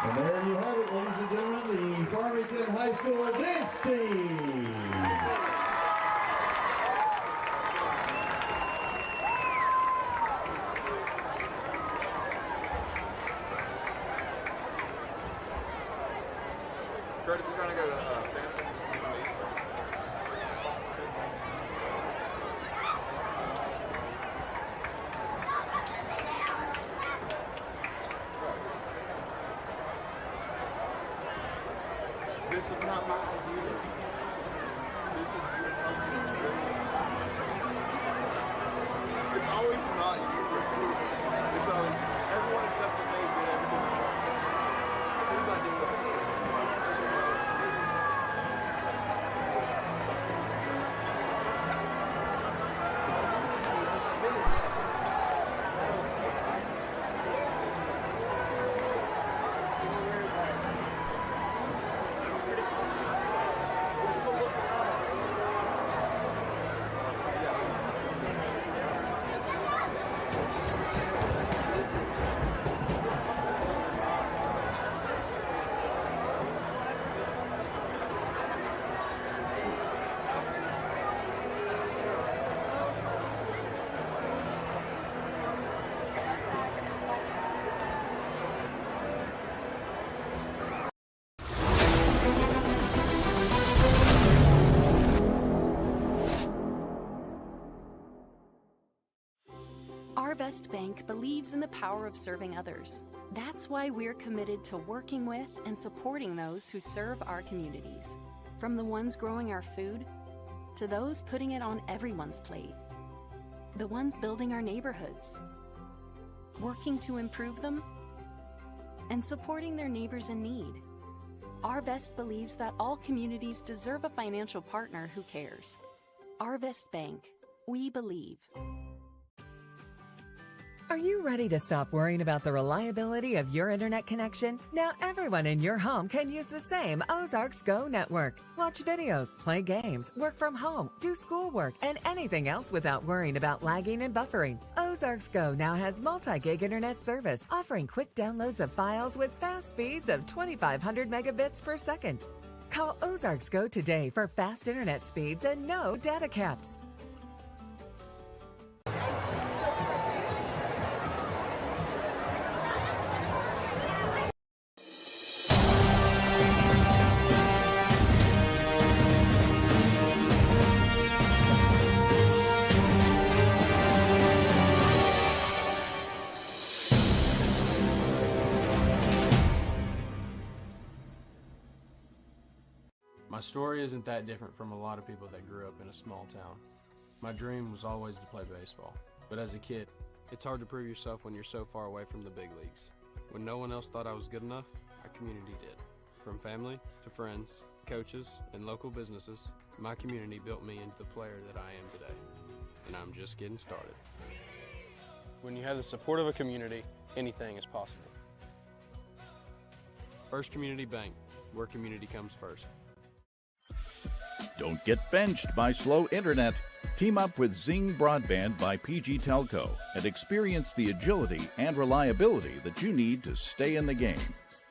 And there you have it, ladies and gentlemen, the Farmington High School Dance Team. Curtis is trying to go to Stanford. This is not my idea. This is your idea. It's always not you. It's always everyone except for me did everything. Whose idea was it? Our Best Bank believes in the power of serving others. That's why we're committed to working with and supporting those who serve our communities. From the ones growing our food to those putting it on everyone's plate. The ones building our neighborhoods, working to improve them, and supporting their neighbors in need. Our Best believes that all communities deserve a financial partner who cares. Our Best Bank, we believe. Are you ready to stop worrying about the reliability of your internet connection? Now everyone in your home can use the same Ozarks Go network. Watch videos, play games, work from home, do schoolwork, and anything else without worrying about lagging and buffering. Ozarks Go now has multi-gig internet service, offering quick downloads of files with fast speeds of 2,500 megabits per second. Call Ozarks Go today for fast internet speeds and no data caps. My story isn't that different from a lot of people that grew up in a small town. My dream was always to play baseball, but as a kid, it's hard to prove yourself when you're so far away from the big leagues. When no one else thought I was good enough, our community did. From family to friends, coaches, and local businesses, my community built me into the player that I am today, and I'm just getting started. When you have the support of a community, anything is possible. First Community Bank, where community comes first. Don't get benched by slow internet. Team up with Zing Broadband by PG Telco and experience the agility and reliability that you need to stay in the game.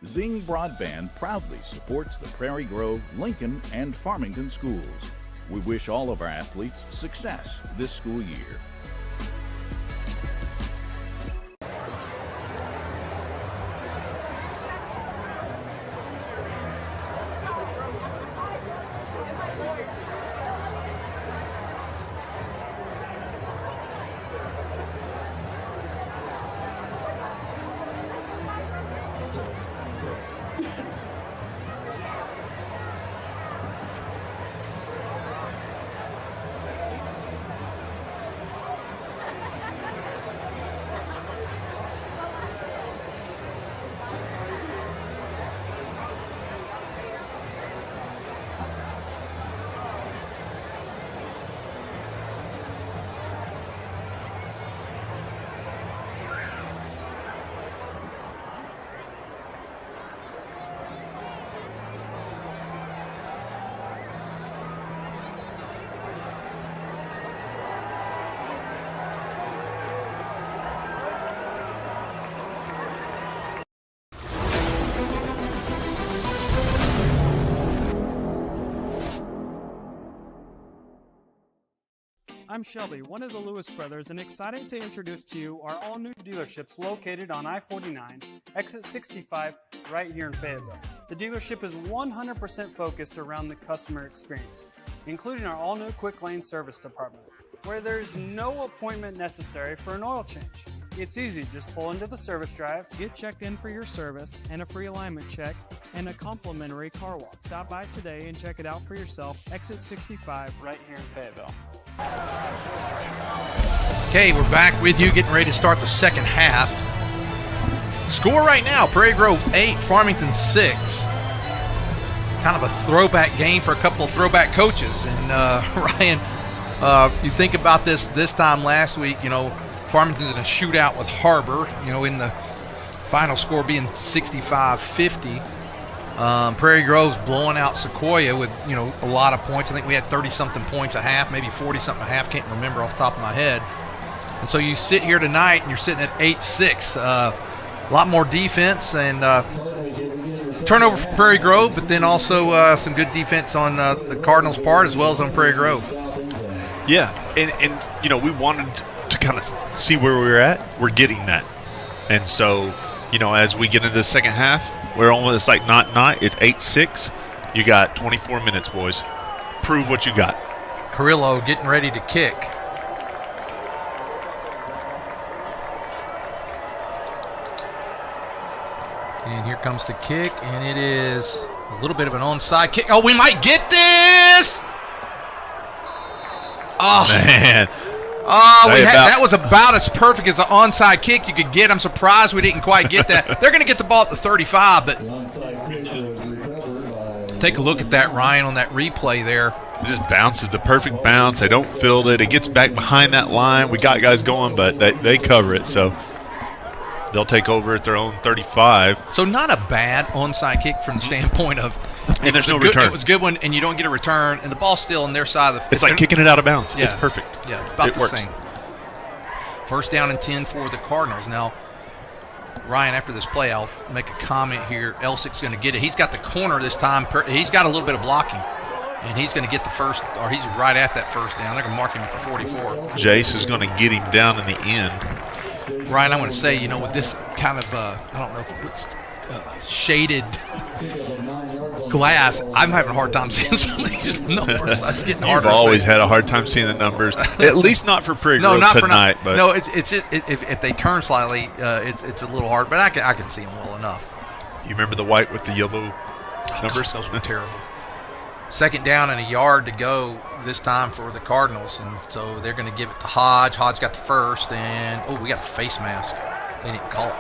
Zing Broadband proudly supports the Prairie Grove, Lincoln, and Farmington schools. We wish all of our athletes success this school year. I'm Shelby, one of the Lewis brothers, and excited to introduce to you our all-new dealerships located on I-49, exit 65, right here in Fayetteville. The dealership is 100% focused around the customer experience, including our all-new quick lane service department, where there's no appointment necessary for an oil change. It's easy, just pull into the service drive, get checked in for your service and a free alignment check, and a complimentary car wash. Stop by today and check it out for yourself. Exit 65, right here in Fayetteville. Okay, we're back with you, getting ready to start the second half. Score right now, Prairie Grove 8, Farmington 6. Kind of a throwback game for a couple of throwback coaches. And Ryan, you think about this time last week, Farmington's in a shootout with Harbor, in the final score being 65-50. Prairie Grove's blowing out Sequoia with, a lot of points. I think we had 30-something points a half, maybe 40-something a half, can't remember off the top of my head. And so you sit here tonight and you're sitting at 8-6. A lot more defense and turnover for Prairie Grove, but then also some good defense on the Cardinals' part as well as on Prairie Grove. Yeah, and we wanted to kind of see where we were at. We're getting that. And so, as we get into the second half, we're almost like not. It's 8-6. You got 24 minutes, boys. Prove what you got. Carrillo getting ready to kick. And here comes the kick, and it is a little bit of an onside kick. Oh, we might get this! Oh, man. Oh, that was about as perfect as an onside kick you could get. I'm surprised we didn't quite get that. They're going to get the ball at the 35, but take a look at that, Ryan, on that replay there. It just bounces the perfect bounce. They don't field it. It gets back behind that line. We got guys going, but they cover it. So they'll take over at their own 35. So not a bad onside kick from the standpoint of and there's no return. It was a good one, and you don't get a return, and the ball's still on their side of the. It's like kicking it out of bounds. Yeah. It's perfect. Yeah, about it the works. same. First down and 10 for the Cardinals. Now, Ryan, after this play, I'll make a comment here. Elsic's going to get it. He's got the corner this time. He's got a little bit of blocking, and he's going to get the first, or he's right at that first down. They're going to mark him at the 44. Jace is going to get him down in the end. Ryan, I want to say, with this kind of, I don't know, what's shaded glass, I'm having a hard time seeing some of these numbers. I'm just getting harder. I've always had a hard time seeing the numbers. At least not for Prairie Grove tonight. But no, it's if they turn slightly, it's a little hard. But I can see them well enough. You remember the white with the yellow numbers? Those were terrible. Second down and a yard to go this time for the Cardinals, and so they're going to give it to Hodge. Hodge got the first, and we got a face mask. They didn't call it.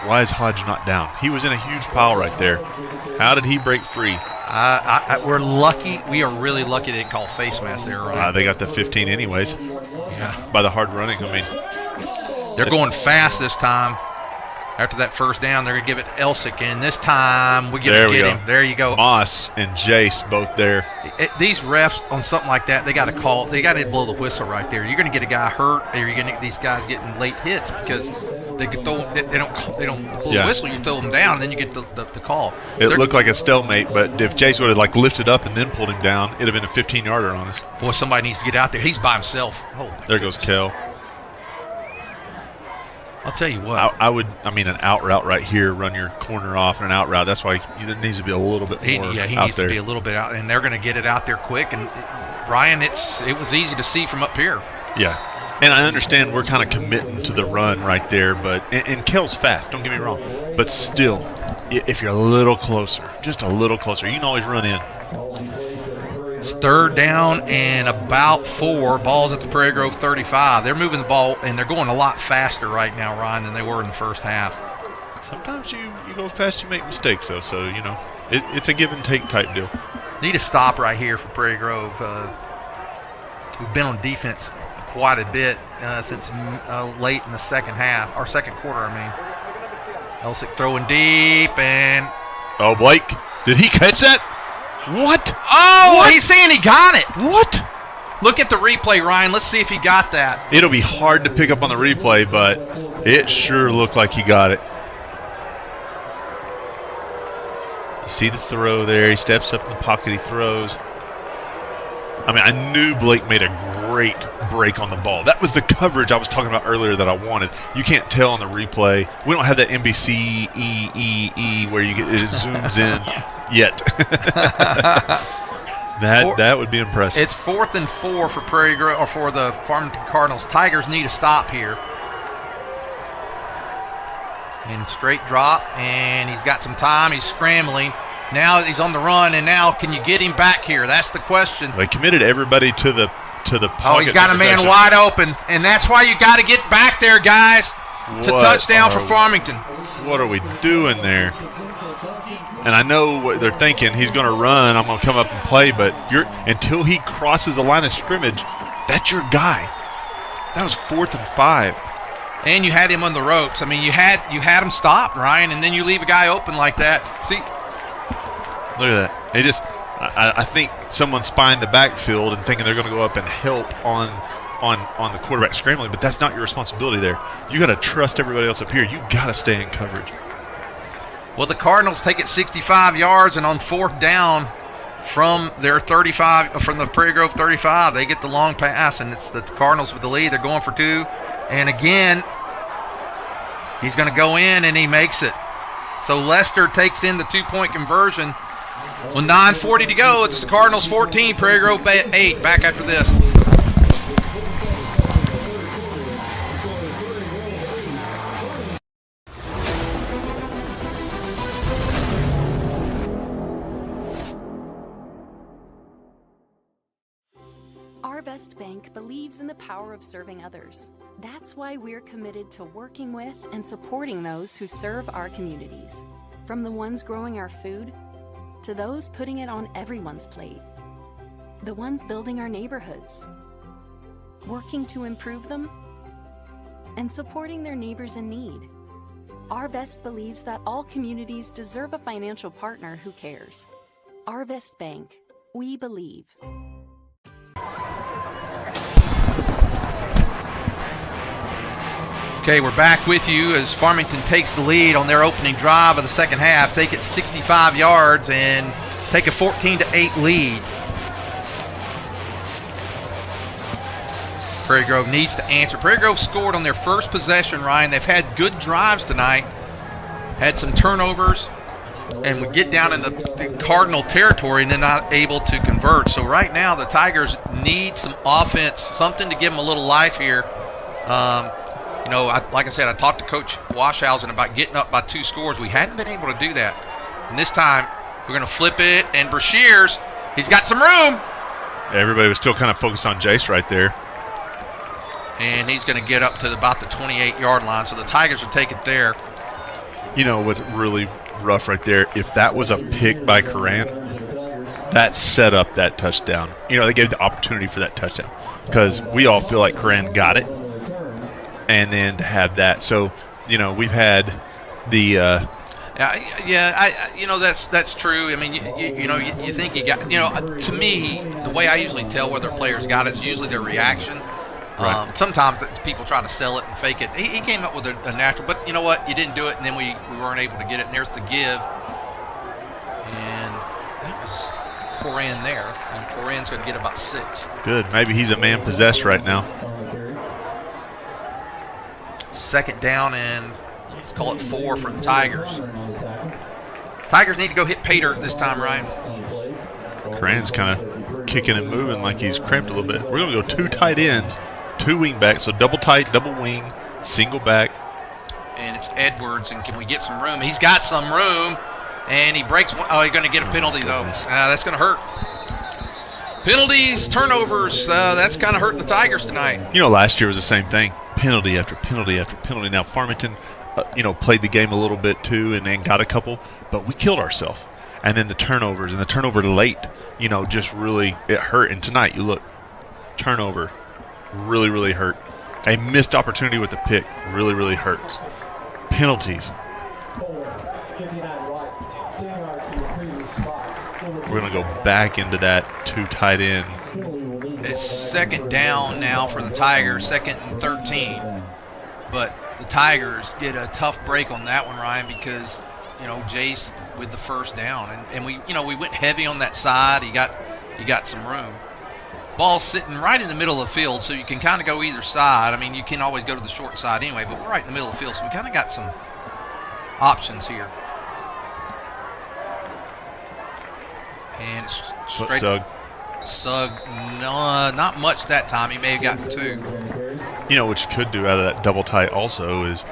Why is Hodge not down? He was in a huge pile right there. How did he break free? We're lucky. We are really lucky they didn't call face mask there, right? They got the 15 anyways. Yeah. By the hard running, I mean. They're going fast this time. After that first down, they're going to give it Elsick, and this time we get him. There you go. Moss and Jace both there. These refs on something like that, they got to call. They got to blow the whistle right there. You're going to get a guy hurt, or you're going to get these guys getting late hits because they could throw. They don't blow the whistle. You throw them down, and then you get the call. It looked like a stalemate, but if Jace would have lifted up and then pulled him down, it'd have been a 15-yarder on us. Boy, somebody needs to get out there. He's by himself. There goes Kel. I'll tell you what. An out route right here, run your corner off and an out route. That's why there needs to be a little bit more he out needs there. to be a little bit out, and they're going to get it out there quick. And Ryan, it was easy to see from up here. Yeah, and I understand we're kind of committing to the run right there, but and Kel's fast. Don't get me wrong, but still, if you're a little closer, just a little closer, you can always run in. It's third down and about 4. Ball's at the Prairie Grove 35. They're moving the ball, and they're going a lot faster right now, Ryan, than they were in the first half. Sometimes you go fast, you make mistakes, though. So, it's a give and take type deal. Need a stop right here for Prairie Grove. We've been on defense quite a bit since late in the second half, or second quarter, I mean. Elsick throwing deep, and... Oh, Blake, did he catch that? What? Oh, what? He's saying he got it. What? Look at the replay, Ryan. Let's see if he got that. It'll be hard to pick up on the replay, but it sure looked like he got it. You see the throw there. He steps up in the pocket. He throws. I knew Blake made a great break on the ball. That was the coverage I was talking about earlier that I wanted. You can't tell on the replay. We don't have that NBC where it zooms in yet. That would be impressive. It's 4th and 4 for Prairie Grove, or for the Farmington Cardinals. Tigers need a stop here. And straight drop, and he's got some time. He's scrambling. Now he's on the run, and now can you get him back here? That's the question. They committed everybody to the pocket. Oh, he's got a man wide open, and that's why you got to get back there, guys. It's a touchdown for Farmington. What are we doing there? And I know what they're thinking. He's going to run. I'm going to come up and play, but until he crosses the line of scrimmage, that's your guy. That was 4th and 5. And you had him on the ropes. You had him stopped, Ryan, and then you leave a guy open like that. See. Look at that. I think someone's spying the backfield and thinking they're going to go up and help on the quarterback scrambling, but that's not your responsibility there. You got to trust everybody else up here. You got to stay in coverage. Well, the Cardinals take it 65 yards, and on 4th down from their 35, from the Prairie Grove 35, they get the long pass, and it's the Cardinals with the lead. They're going for 2, and again, he's going to go in, and he makes it. So Lester takes in the 2-point conversion. With 9:40 to go, it's the Cardinals 14, Prairie Grove 8. Back after this. Our Best Bank believes in the power of serving others. That's why we're committed to working with and supporting those who serve our communities. From the ones growing our food to those putting it on everyone's plate. the ones building our neighborhoods, working to improve them, and supporting their neighbors in need. Arvest believes that all communities deserve a financial partner who cares. Arvest Bank. We believe. Okay, we're back with you as Farmington takes the lead on their opening drive of the second half. Take it 65 yards and take a 14-8 lead. Prairie Grove needs to answer. Prairie Grove scored on their first possession, Ryan. They've had good drives tonight, had some turnovers, and would get down in the Cardinal territory and they're not able to convert. So right now the Tigers need some offense, something to give them a little life here. Like I said, I talked to Coach Washhausen about getting up by 2 scores. We hadn't been able to do that. And this time, we're going to flip it, and Brashears, he's got some room. Everybody was still kind of focused on Jace right there. And he's going to get up to about the 28-yard line, so the Tigers will take it there. You know what's really rough right there? If that was a pick by Coran, that set up that touchdown. They gave the opportunity for that touchdown because we all feel like Coran got it. And then to have that, so we've had the. That's true. I mean, you think you got. To me, the way I usually tell whether a player's got it is usually their reaction. Right. Sometimes people try to sell it and fake it. He came up with a natural, but you know what? You didn't do it, and then we weren't able to get it. And there's the give, and that was Coran there, and Coran's going to get about 6. Good. Maybe he's a man possessed right now. Second down and let's call it 4 for the Tigers. Tigers need to go hit Pater this time, Ryan. Coran's kind of kicking and moving like he's cramped a little bit. We're going to go 2 tight ends, 2 wing backs, so double tight, double wing, single back. And it's Edwards, and can we get some room? He's got some room, and he breaks one. Oh, he's going to get a penalty, though. That's going to hurt. Penalties, turnovers, that's kind of hurting the Tigers tonight. Last year was the same thing. Penalty after penalty after penalty. Now, Farmington, played the game a little bit too and then got a couple, but we killed ourselves. And then the turnovers and the turnover late, just really, it hurt. And tonight, you look, turnover really, really hurt. A missed opportunity with the pick really, really hurts. Penalties. We're going to go back into that 2 tight end. It's second down now for the Tigers, 2nd and 13. But the Tigers get a tough break on that one, Ryan, because, Jace with the first down. And we went heavy on that side. He got some room. Ball's sitting right in the middle of the field, so you can kind of go either side. I mean, you can always go to the short side anyway, but we're right in the middle of the field, so we kind of got some options here. And straight. Sugg, no, not much that time. He may have gotten 2. What you could do out of that double tight also is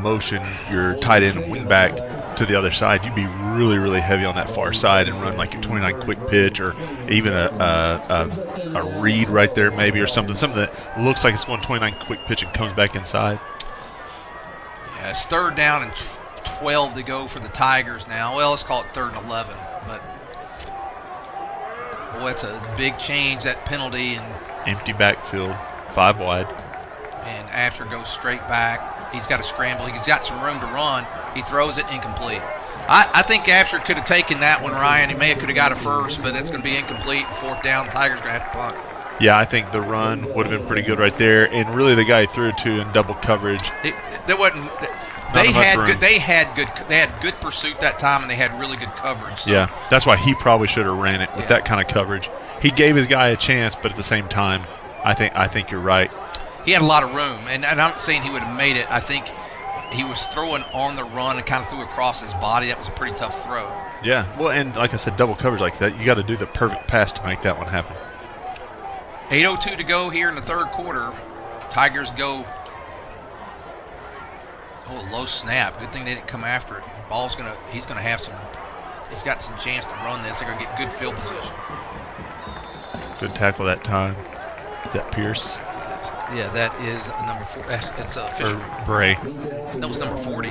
motion your tight end and wing back to the other side. You'd be really, really heavy on that far side and run like a 29 quick pitch or even a read right there maybe or something that looks like it's going 29 quick pitch and comes back inside. Yeah, it's 3rd down and 12 to go for the Tigers now. Well, let's call it 3rd and 11, but boy, it's a big change, that penalty. And empty backfield, 5 wide. And Asher goes straight back. He's got to scramble. He's got some room to run. He throws it incomplete. I think Asher could have taken that one, Ryan. He may have could have got it first, but it's going to be incomplete. 4th down, the Tigers going to have to punt. Yeah, I think the run would have been pretty good right there. And really the guy threw to in double coverage. There wasn't – They had good pursuit that time, and they had really good coverage. So. Yeah, that's why he probably should have ran it with that kind of coverage. He gave his guy a chance, but at the same time, I think you're right. He had a lot of room, and I'm not saying he would have made it. I think he was throwing on the run and kind of threw across his body. That was a pretty tough throw. Yeah, well, and like I said, double coverage like that, you got to do the perfect pass to make that one happen. 8:02 to go here in the 3rd quarter. Tigers go. Oh, low snap. Good thing they didn't come after it. He's gonna have some. He's got some chance to run this. They're gonna get good field position. Good tackle that time. Is that Pierce? Yeah, that is number 4. It's Fisher. Or Bray. That was number 40.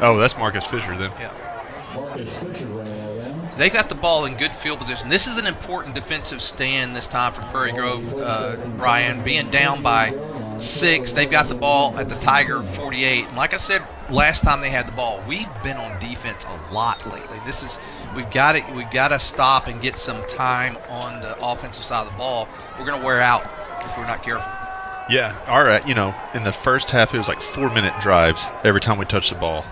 Oh, that's Marcus Fisher then. Yeah. Marcus Fisher running out of bounds. They got the ball in good field position. This is an important defensive stand this time for Prairie Grove, Ryan. Being down by 6, they've got the ball at the Tiger 48. And like I said last time they had the ball, we've been on defense a lot lately. We've got to stop and get some time on the offensive side of the ball. We're going to wear out if we're not careful. Yeah, all right. In the first half, it was like 4-minute drives every time we touched the ball.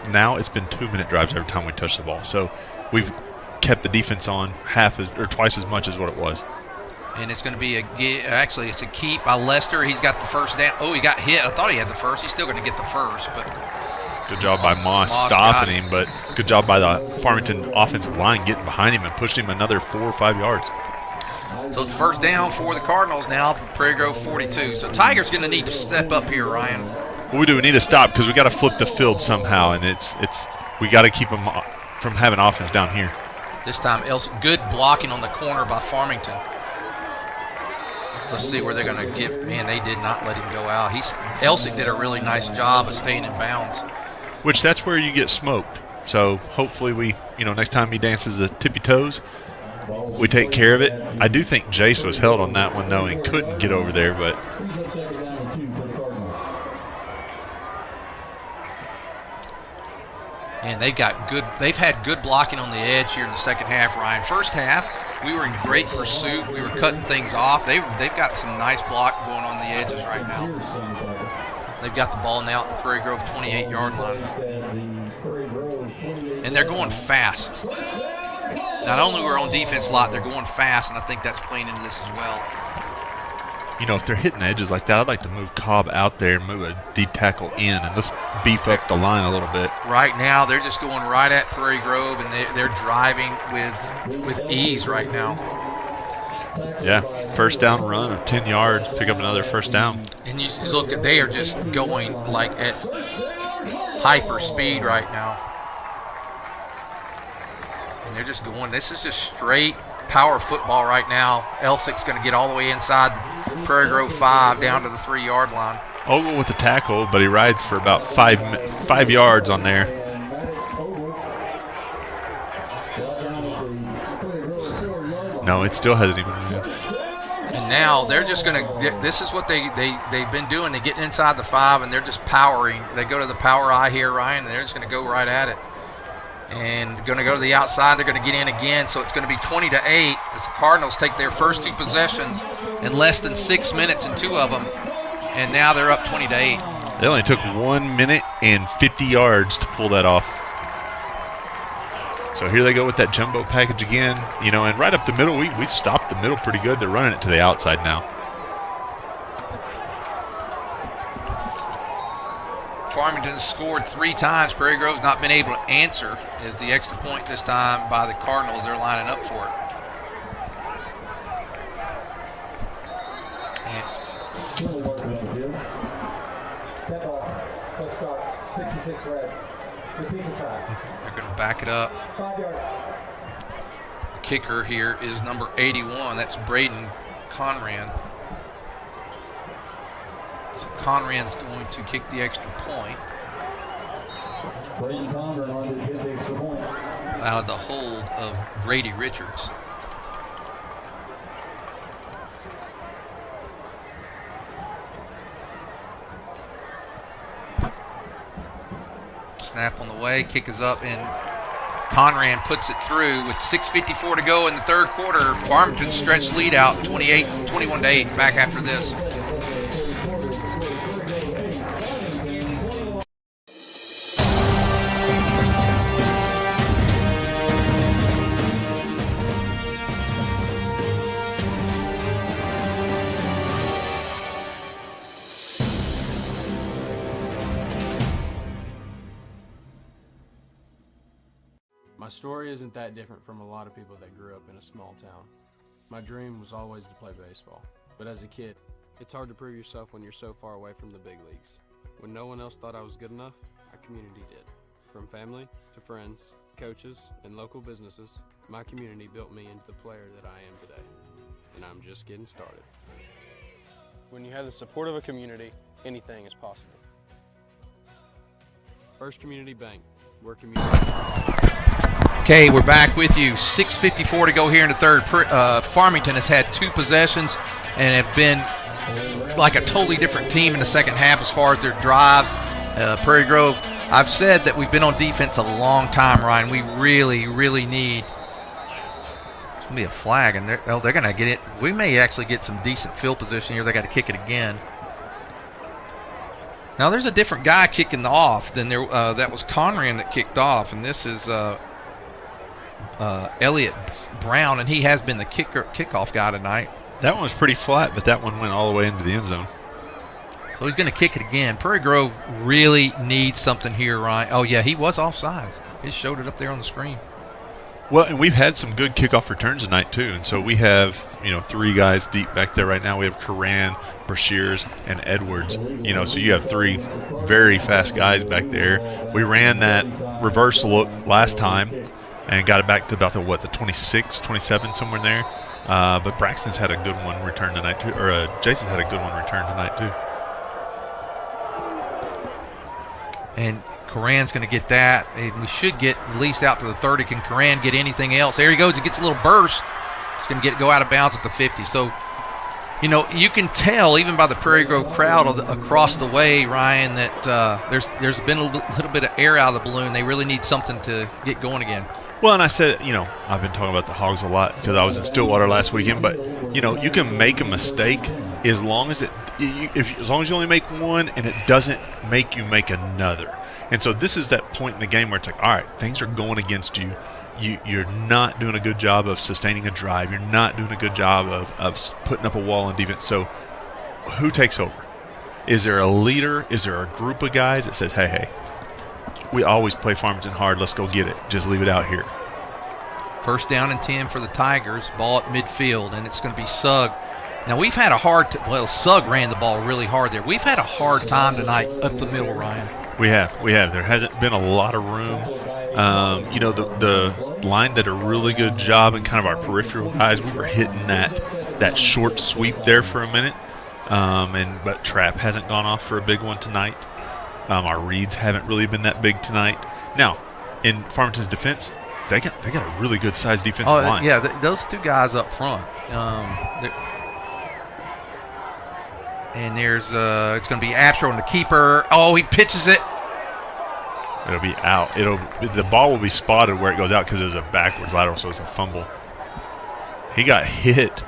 Now it's been 2-minute drives every time we touch the ball. So we've kept the defense on twice as much as what it was. And it's going to be it's a keep by Lester. He's got the first down. Oh, he got hit. I thought he had the first. He's still going to get the first, but good job by Moss stopping him, but good job by the Farmington offensive line getting behind him and pushing him another 4 or 5 yards. So it's first down for the Cardinals now from Prairie Grove 42. So Tiger's going to need to step up here, Ryan. Well, we do. We need to stop because we got to flip the field somehow, and we got to keep them from having offense down here. This time, good blocking on the corner by Farmington. Let's see where they're going to get. Man, they did not let him go out. Elsick did a really nice job of staying in bounds. Which that's where you get smoked. So hopefully next time he dances the tippy toes, we take care of it. I do think Jace was held on that one though and couldn't get over there, but. And they've had good blocking on the edge here in the second half, Ryan. First half, we were in great pursuit. We were cutting things off. They've got some nice block going on the edges right now. They've got the ball now at the Prairie Grove 28-yard line. And they're going fast. Not only we're on defense a lot, they're going fast, and I think that's playing into this as well. If they're hitting edges like that, I'd like to move Cobb out there and move a D tackle in, and let's beef up the line a little bit. Right now, they're just going right at Prairie Grove, and they're driving with ease right now. Yeah, first down run of 10 yards, pick up another first down. And you look at, they are just going like at hyper speed right now. And they're just going, this is just straight power football right now. Elsick's going to get all the way inside Prairie Grove 5 down to the 3-yard line. Ogle with the tackle, but he rides for about 5 yards on there. No, it still hasn't even moved. And now they're just going to, this is what they've been doing. They get inside the 5 and they're just powering. They go to the power eye here, Ryan, and they're just going to go right at it. And going to go to the outside. They're going to get in again, so it's going to be 20-8 as the Cardinals take their first 2 possessions in less than 6 minutes in 2 of them, and now they're up 20-8. They only took 1 minute and 50 yards to pull that off. So here they go with that jumbo package again, and right up the middle, we stopped the middle pretty good. They're running it to the outside now. Farmington scored 3 times. Prairie Grove's not been able to answer as the extra point this time by the Cardinals. They're lining up for it. They're going to back it up. The kicker here is number 81. That's Braden Conran. So Conran's going to kick the extra point. Out of the hold of Brady Richards. Snap on the way, kick is up, and Conran puts it through with 6:54 to go in the third quarter. Farmington stretched lead out 21-8 back after this. My story isn't that different from a lot of people that grew up in a small town. My dream was always to play baseball, but as a kid, it's hard to prove yourself when you're so far away from the big leagues. When no one else thought I was good enough, our community did. From family to friends, coaches, and local businesses, my community built me into the player that I am today, and I'm just getting started. When you have the support of a community, anything is possible. First Community Bank, we're community. Okay, we're back with you. 6:54 to go here in the third. Farmington has had 2 possessions and have been like a totally different team in the second half as far as their drives. Prairie Grove, I've said that we've been on defense a long time, Ryan. We really, really need – it's going to be a flag, and they're going to get it. We may actually get some decent field position here. They got to kick it again. Now, there's a different guy kicking off than there. That was Conran that kicked off, and this is Elliott Brown, and he has been the kickoff guy tonight. That one was pretty flat, but that one went all the way into the end zone. So he's going to kick it again. Prairie Grove really needs something here, Ryan. Oh, yeah, he was offsides. He showed it up there on the screen. Well, and we've had some good kickoff returns tonight, too. And so we have, 3 guys deep back there right now. We have Coran, Brashears, and Edwards. So you have 3 very fast guys back there. We ran that reverse look last time and got it back to about the 26, 27, somewhere in there. But Braxton's had a good one return tonight, too. Or Jason's had a good one return tonight, too. And Coran's going to get that. And we should get at least out to the 30. Can Coran get anything else? There he goes. He gets a little burst. He's going to go out of bounds at the 50. So, you can tell even by the Prairie Grove crowd across the way, Ryan, that there's been a little bit of air out of the balloon. They really need something to get going again. Well, and I said, I've been talking about the Hogs a lot because I was in Stillwater last weekend. But, you can make a mistake as long as as long as you only make one and it doesn't make you make another. And so this is that point in the game where it's like, all right, things are going against you. You're not doing a good job of sustaining a drive. You're not doing a good job of putting up a wall in defense. So who takes over? Is there a leader? Is there a group of guys that says, hey, we always play Farmington hard. Let's go get it. Just leave it out here. First down and 10 for the Tigers. Ball at midfield, and it's going to be Sugg. Now, we've had a hard Sugg ran the ball really hard there. We've had a hard time tonight up the middle, Ryan. We have. There hasn't been a lot of room. The line did a really good job, and kind of our peripheral guys, we were hitting that short sweep there for a minute. But Trap hasn't gone off for a big one tonight. Our reads haven't really been that big tonight. Now, in Farmington's defense, they got a really good sized defensive line. Yeah, those 2 guys up front. And there's it's going to be Absher on the keeper. Oh, he pitches it. It'll be out. The ball will be spotted where it goes out because it was a backwards lateral, so it's a fumble. He got hit.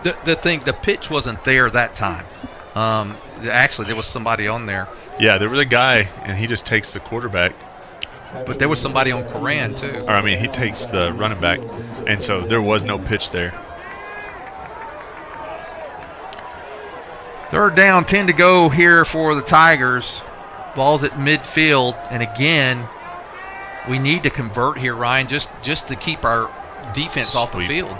The pitch wasn't there that time. Actually, there was somebody on there. Yeah, there was a guy, and he just takes the quarterback. But there was somebody on Coran, too. He takes the running back, and so there was no pitch there. Third down, 10 to go here for the Tigers. Ball's at midfield, and again, we need to convert here, Ryan, just to keep our defense off the field.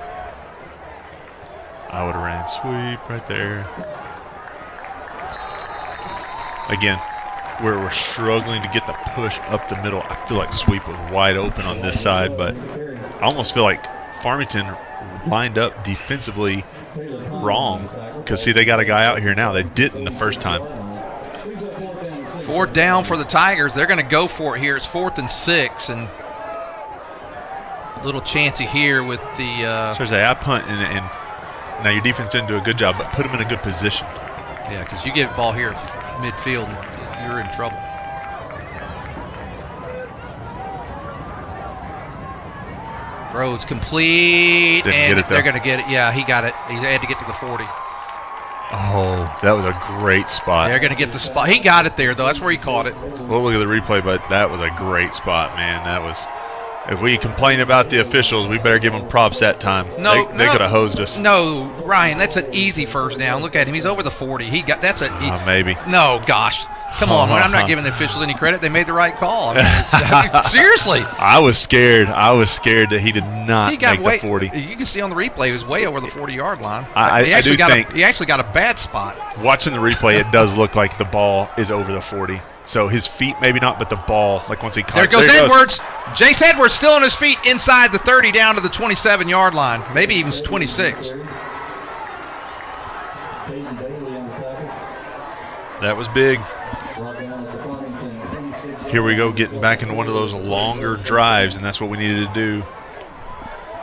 I would have ran sweep right there. Again, where we're struggling to get the push up the middle, I feel like sweep was wide open on this side, but I almost feel like Farmington lined up defensively wrong because, see, they got a guy out here now. They didn't the first time. 4th down for the Tigers. They're going to go for it here. It's 4th and 6, and a little chancy here with the I punt, and now your defense didn't do a good job, but put them in a good position. Yeah, because you get the ball here midfield, and you're in trouble. Throws complete, and they're going to get it. Yeah, he got it. He had to get to the 40. Oh, that was a great spot. They're going to get the spot. He got it there, though. That's where he caught it. We'll look at the replay, but that was a great spot, man. That was. If we complain about the officials, we better give them props that time. No, they could have hosed us. No, Ryan, that's an easy first down. Look at him; he's over the 40. Maybe. No, gosh, come on! I'm not giving the officials any credit. They made the right call. I mean, seriously. I was scared. that he did not make the 40. You can see on the replay, he was way over the 40-yard line. I do think he actually got a bad spot. Watching the replay, it does look like the ball is over the 40. So his feet maybe not, but the ball, like once he caught it. There goes Edwards. Jace Edwards still on his feet inside the 30 down to the 27-yard line. Maybe even 26. That was big. Here we go, getting back into one of those longer drives, and that's what we needed to do.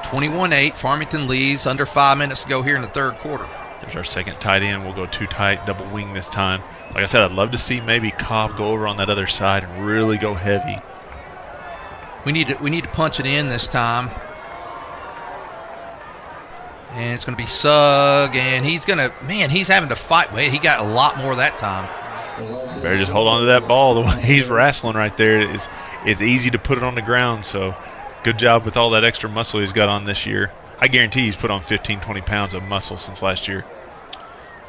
21-8, Farmington leads, under 5 minutes to go here in the third quarter. There's our second tight end. We'll go two tight, double wing this time. Like I said, I'd love to see maybe Cobb go over on that other side and really go heavy. We need to punch it in this time. And it's going to be Sugg, and he's having to fight. Wait, he got a lot more that time. Better just hold on to that ball. The way he's wrestling right there, it's easy to put it on the ground. So good job with all that extra muscle he's got on this year. I guarantee he's put on 15, 20 pounds of muscle since last year.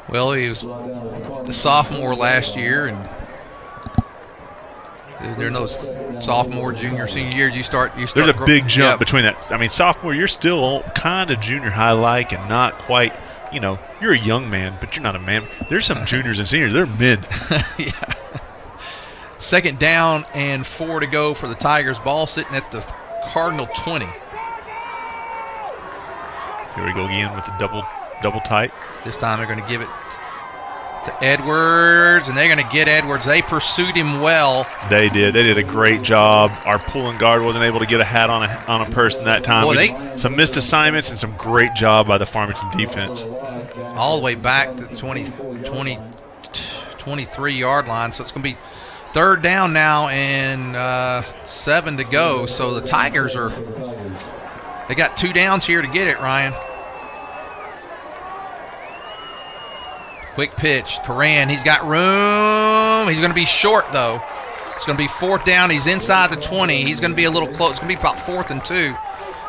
Well, he was the sophomore last year, and during those sophomore, junior, senior years, you start. There's a big jump between that. I mean, sophomore, you're still kind of junior high-like and not quite. You know, you're a young man, but you're not a man. There's some juniors and seniors. They're men. Yeah. Second down and 4 to go for the Tigers. Ball sitting at the Cardinal 20. Here we go again with the double tight. This time they're going to give it to Edwards, and they're going to get Edwards. They pursued him well. They did. They did a great job. Our pulling guard wasn't able to get a hat on a person that time. Boy, some missed assignments and some great job by the Farmington defense. All the way back to the 23-yard line, so it's going to be third down now and 7 to go. So the Tigers they got 2 downs here to get it, Ryan. Quick pitch. Coran, he's got room. He's going to be short, though. It's going to be fourth down. He's inside the 20. He's going to be a little close. It's going to be about 4th and 2.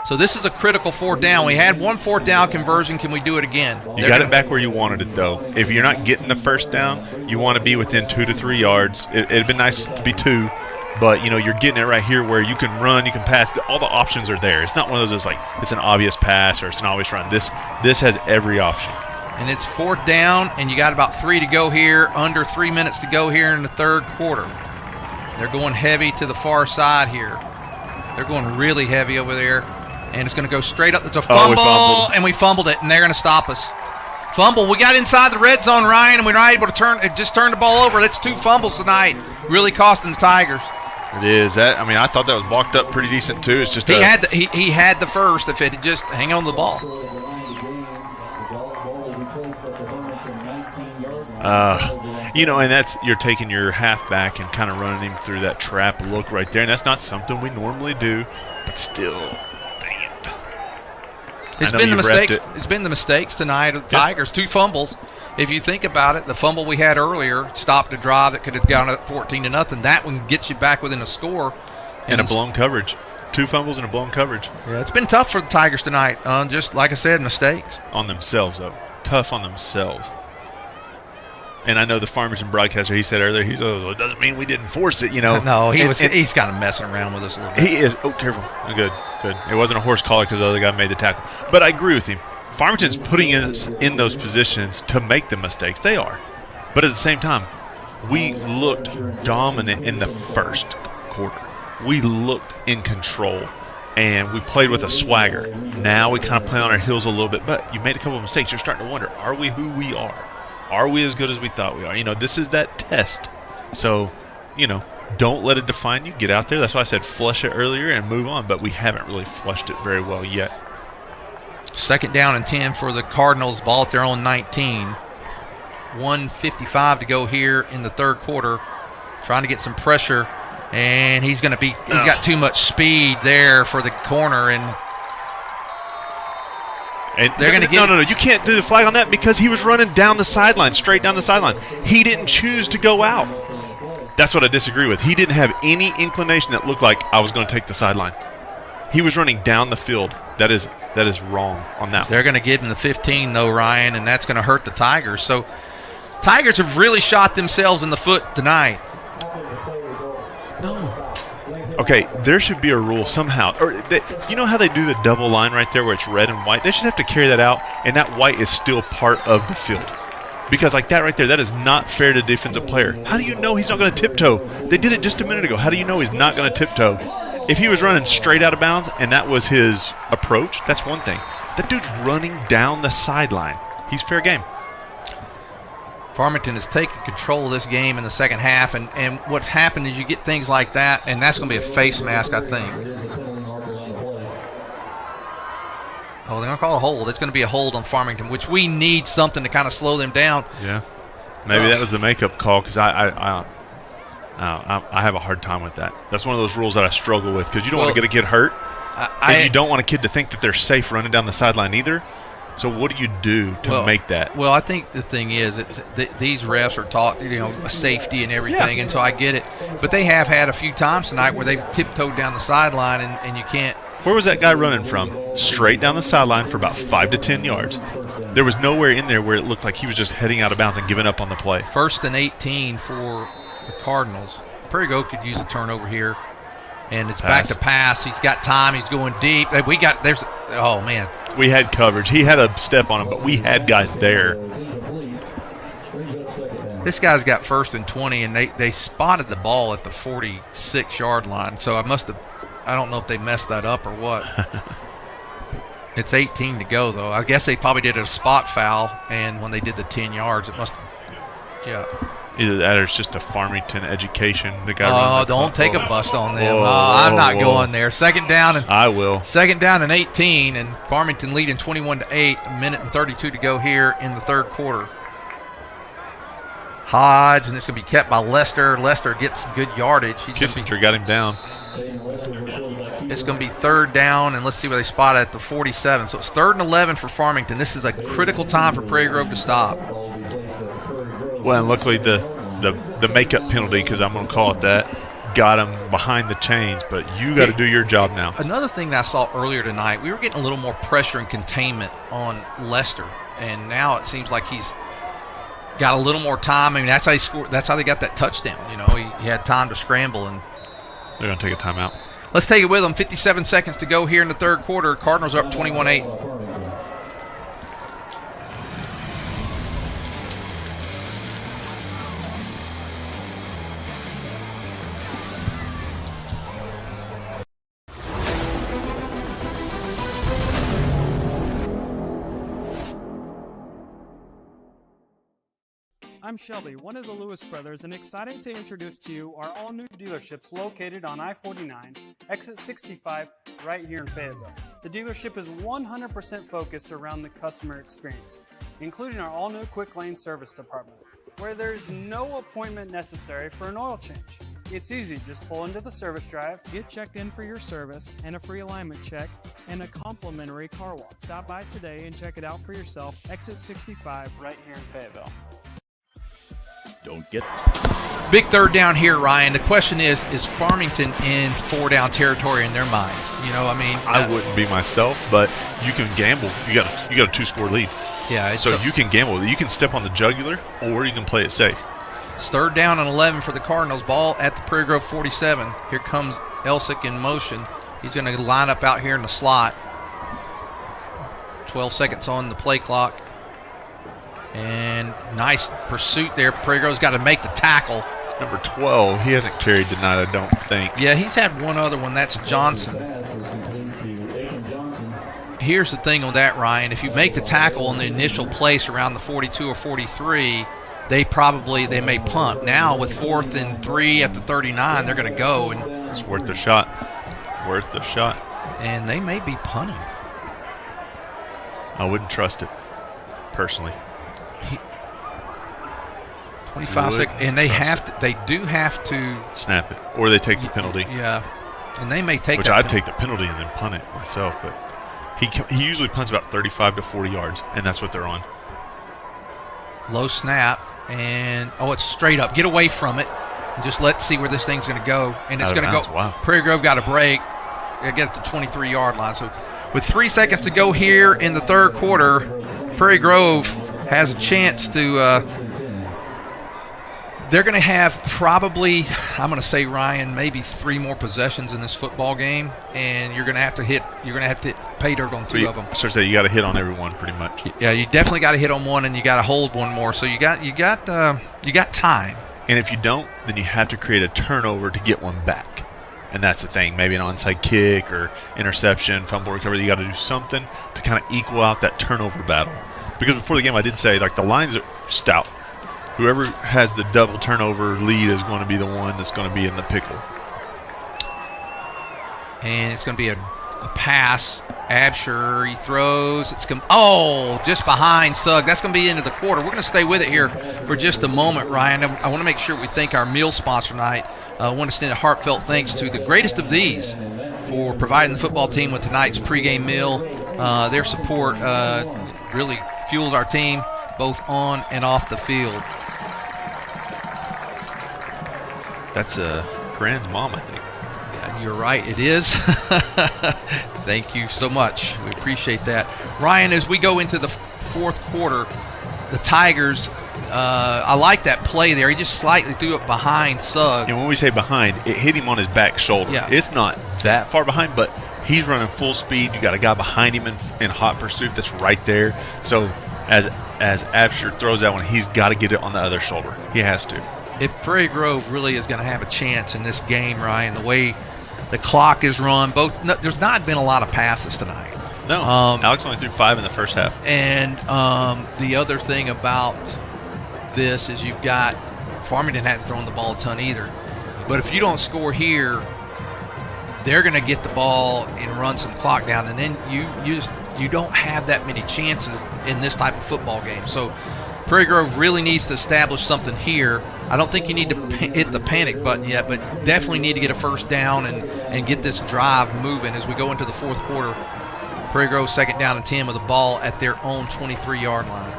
So this is a critical fourth down. We had one fourth down conversion. Can we do it again? You got it back where you wanted it, though. If you're not getting the first down, you want to be within 2 to 3 yards. It'd been nice to be 2, but you're getting it right here where you can run, you can pass. All the options are there. It's not one of those that's like it's an obvious pass or it's an obvious run. This has every option. And it's fourth down, and you got about 3 to go here, under 3 minutes to go here in the third quarter. They're going heavy to the far side here. They're going really heavy over there, and it's going to go straight up. It's a fumble, and we fumbled it, and they're going to stop us. Fumble. We got inside the red zone, Ryan, and we're not able to turn the ball over. That's 2 fumbles tonight, really costing the Tigers. It is. I thought that was blocked up pretty decent, too. It's just he had the first if it had just hang on to the ball. And that's you're taking your halfback and kind of running him through that trap look right there, and that's not something we normally do, but still, dang it. It's been the mistakes. It's been the mistakes tonight of the Tigers. 2 fumbles. If you think about it, the fumble we had earlier stopped a drive that could have gone up 14-0. That one gets you back within a score. And a blown coverage. 2 fumbles and a blown coverage. Yeah, it's been tough for the Tigers tonight. Just like I said, mistakes on themselves though. Tough on themselves. And I know the Farmington broadcaster, he said earlier, it doesn't mean we didn't force it, No, he's kind of messing around with us a little bit. He is. Oh, careful. Good. It wasn't a horse collar because the other guy made the tackle. But I agree with him. Farmington's putting us in those positions to make the mistakes. They are. But at the same time, we looked dominant in the first quarter. We looked in control, and we played with a swagger. Now we kind of play on our heels a little bit, but you made a couple of mistakes. You're starting to wonder, are we who we are? Are we as good as we thought we are? This is that test. So, don't let it define you. Get out there. That's why I said flush it earlier and move on, but we haven't really flushed it very well yet. Second down and 10 for the Cardinals. Ball at their own 19. 1:55 to go here in the third quarter. Trying to get some pressure, and he's got too much speed there for the corner, and they're going to get... No. You can't do the flag on that because he was running down the sideline, straight down the sideline. He didn't choose to go out. That's what I disagree with. He didn't have any inclination that looked like I was going to take the sideline. He was running down the field. That is wrong on that one. They're going to give him the 15, though, Ryan, and that's going to hurt the Tigers. So Tigers have really shot themselves in the foot tonight. No. Okay, there should be a rule somehow. You know how they do the double line right there where it's red and white? They should have to carry that out, and that white is still part of the field. Because like that right there, that is not fair to a defensive player. How do you know he's not going to tiptoe? They did it just a minute ago. How do you know he's not going to tiptoe? If he was running straight out of bounds and that was his approach, that's one thing. That dude's running down the sideline. He's fair game. Farmington has taken control of this game in the second half, and what's happened is you get things like that, and that's going to be a face mask, I think. Oh, they're going to call a hold. It's going to be a hold on Farmington, which we need something to kind of slow them down. Yeah. Maybe that was the makeup call, because I have a hard time with that. That's one of those rules that I struggle with, because you don't want to get a kid hurt, and you don't want a kid to think that they're safe running down the sideline either. So what do you do to make that? Well, I think the thing is that these refs are taught, safety and everything, and so I get it. But they have had a few times tonight where they've tiptoed down the sideline, and you can't. Where was that guy running from? Straight down the sideline for about 5 to 10 yards. There was nowhere in there where it looked like he was just heading out of bounds and giving up on the play. 1st and 18 for the Cardinals. Prairie Grove could use a turnover here, and it's back to pass. He's got time. He's going deep. Oh, man. We had coverage. He had a step on him, but we had guys there. This guy's got 1st and 20, and they spotted the ball at the 46-yard line. So I don't know if they messed that up or what. It's 18 to go, though. I guess they probably did a spot foul, and when they did the 10 yards, it must – yeah. Either that or it's just a Farmington education. The guy don't take a bust on them. I'm not going there. Second down. I will. 2nd down and 18, and Farmington leading 21-8. A minute and 32 to go here in the third quarter. Hodge, and it's going to be kept by Lester. Lester gets good yardage. Kissinger got him down. It's going to be 3rd down, and let's see where they spot it at the 47. So it's 3rd and 11 for Farmington. This is a critical time for Prairie Grove to stop. Well, and luckily the makeup penalty, because I'm going to call it that, got him behind the chains. But you got to do your job now. Another thing that I saw earlier tonight, we were getting a little more pressure and containment on Lester, and now it seems like he's got a little more time. I mean, that's how he scored. That's how they got that touchdown. He had time to scramble, and they're going to take a timeout. Let's take it with them. 57 seconds to go here in the third quarter. Cardinals are up 21-8. I'm Shelby, one of the Lewis brothers, and excited to introduce to you our all-new dealerships located on I-49, exit 65, right here in Fayetteville. The dealership is 100% focused around the customer experience, including our all-new quick lane service department, where there's no appointment necessary for an oil change. It's easy, just pull into the service drive, get checked in for your service, and a free alignment check, and a complimentary car wash. Stop by today and check it out for yourself, exit 65, right here in Fayetteville. Don't get big 3rd down here, Ryan. The question is Farmington in 4-down territory in their minds? I wouldn't be myself, but you can gamble. You got a 2-score lead. Yeah. So you can gamble. You can step on the jugular, or you can play it safe. It's 3rd down and 11 for the Cardinals. Ball at the Prairie Grove 47. Here comes Elsick in motion. He's going to line up out here in the slot. 12 seconds on the play clock. And nice pursuit there. Prairie Grove's got to make the tackle. It's number 12. He hasn't carried tonight, I don't think. Yeah, he's had one other one. That's Johnson. Here's the thing on that, Ryan. If you make the tackle in the initial place around the 42 or 43, they may punt. Now with 4th and 3 at the 39, they're going to go. And it's worth the shot. Worth the shot. And they may be punting. I wouldn't trust it, personally. 25 seconds, and they do have to snap it, or they take the penalty. Yeah, and they may take. Which I'd take the penalty and then punt it myself, but he usually punts about 35 to 40 yards, and that's what they're on. Low snap, and it's straight up. Get away from it, and just let's see where this thing's going to go, and it's going to go. Wow. Prairie Grove got a break. They get it to 23-yard line. So with 3 seconds to go here in the third quarter, Prairie Grove has a chance to. They're going to have probably, I'm going to say, Ryan, maybe 3 more possessions in this football game, and you're going to have to hit pay dirt on 2 of them. So you got to hit on every one pretty much. Yeah, you definitely got to hit on one, and you got to hold one more. So you got time. And if you don't, then you have to create a turnover to get one back. And that's the thing. Maybe an onside kick or interception, fumble recovery. You got to do something to kind of equal out that turnover battle. Because before the game, I did say the lines are stout. whoever has the double turnover lead is going to be the one that's going to be in the pickle. And it's going to be a pass. Absher, he throws. It's just behind Sugg. That's going to be into the quarter. We're going to stay with it here for just a moment, Ryan. I want to make sure we thank our meal sponsor tonight. I want to send a heartfelt thanks to the greatest of these for providing the football team with tonight's pregame meal. Their support really fuels our team both on and off the field. That's Corinne's mom, I think. You're right, it is. Thank you so much. We appreciate that. Ryan, as we go into the fourth quarter, the Tigers, I like that play there. He just slightly threw it behind Sugg. And when we say behind, it hit him on his back shoulder. Yeah. It's not that far behind, but he's running full speed. You got a guy behind him in hot pursuit that's right there. So as Absher throws that one, he's got to get it on the other shoulder. He has to. If Prairie Grove really is going to have a chance in this game, Ryan, the way the clock is run, there's not been a lot of passes tonight. No, Alex only threw 5 in the first half. And the other thing about this is you've got Farmington hadn't thrown the ball a ton either. But if you don't score here, they're going to get the ball and run some clock down, and then you don't have that many chances in this type of football game. So Prairie Grove really needs to establish something here. I don't think you need to hit the panic button yet, but definitely need to get a first down and get this drive moving as we go into the fourth quarter. Prairie Grove 2nd down and 10 with the ball at their own 23-yard line.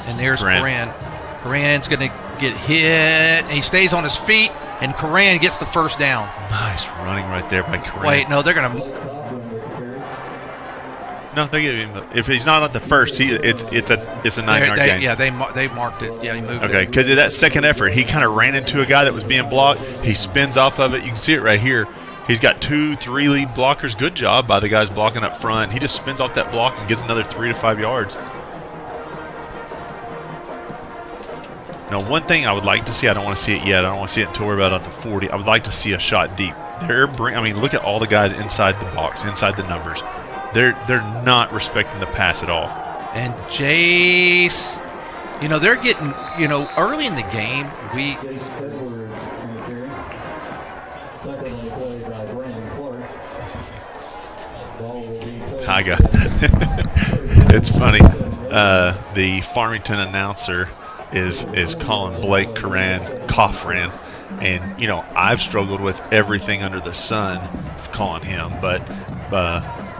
And there's Coran. Coran's going to get hit, and he stays on his feet, and Coran gets the first down. Nice running right there by Coran. Wait, no, they're going to... No, they give him. If he's not at the first, it's a 9-yard gain. Yeah, they marked it. Yeah, he moved it. Okay, because of that second effort, he kind of ran into a guy that was being blocked. He spins off of it. You can see it right here. He's got 2-3 lead blockers. Good job by the guys blocking up front. He just spins off that block and gets another 3 to 5 yards. Now, one thing I would like to see, I don't want to see it yet. I don't want to see it until we're about at the 40. I would like to see a shot deep. Look at all the guys inside the box, inside the numbers. They're not respecting the pass at all. And Jace, they're getting, early in the game, It's funny. The Farmington announcer is calling Blake Coffran. And, I've struggled with everything under the sun calling him, but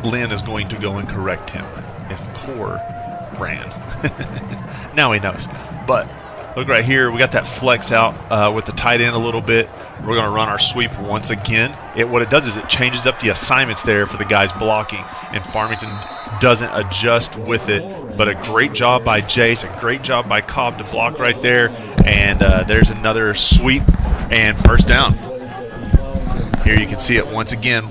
Lynn is going to go and correct him. It's Coran. Now he knows. But look right here. We got that flex out with the tight end a little bit. We're going to run our sweep once again. What it does is it changes up the assignments there for the guys blocking, and Farmington doesn't adjust with it. But a great job by Jace, a great job by Cobb to block right there. And there's another sweep and first down. Here you can see it once again.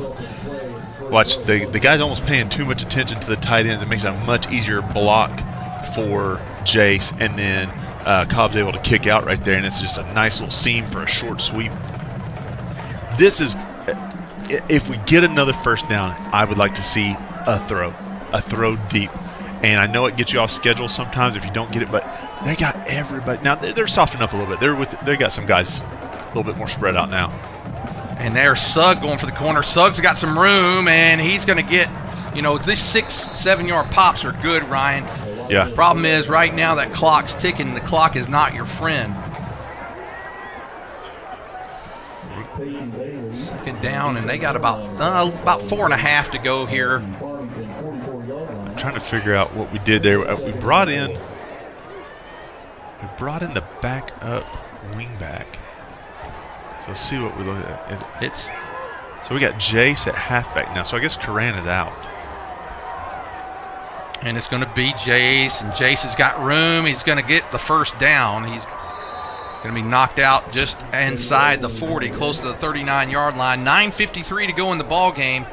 Watch, the guy's almost paying too much attention to the tight ends. It makes a much easier block for Jace, and then Cobb's able to kick out right there, and it's just a nice little seam for a short sweep. This is, if we get another first down, I would like to see a throw deep. And I know it gets you off schedule sometimes if you don't get it, but they got everybody. Now, they're softening up a little bit. They got some guys a little bit more spread out now. And there's Sugg going for the corner. Sugg's got some room, and he's going to get, these 6-7 yard pops are good, Ryan. Yeah. Problem is, right now that clock's ticking. The clock is not your friend. 2nd down, and they got about 4.5 to go here. I'm trying to figure out what we did there. We brought in the backup wingback. Let's see what we look at. So we got Jace at halfback now. So I guess Coran is out. And it's going to be Jace, and Jace has got room. He's going to get the first down. He's going to be knocked out just inside the 40, close to the 39-yard line. 9:53 to go in the ball game.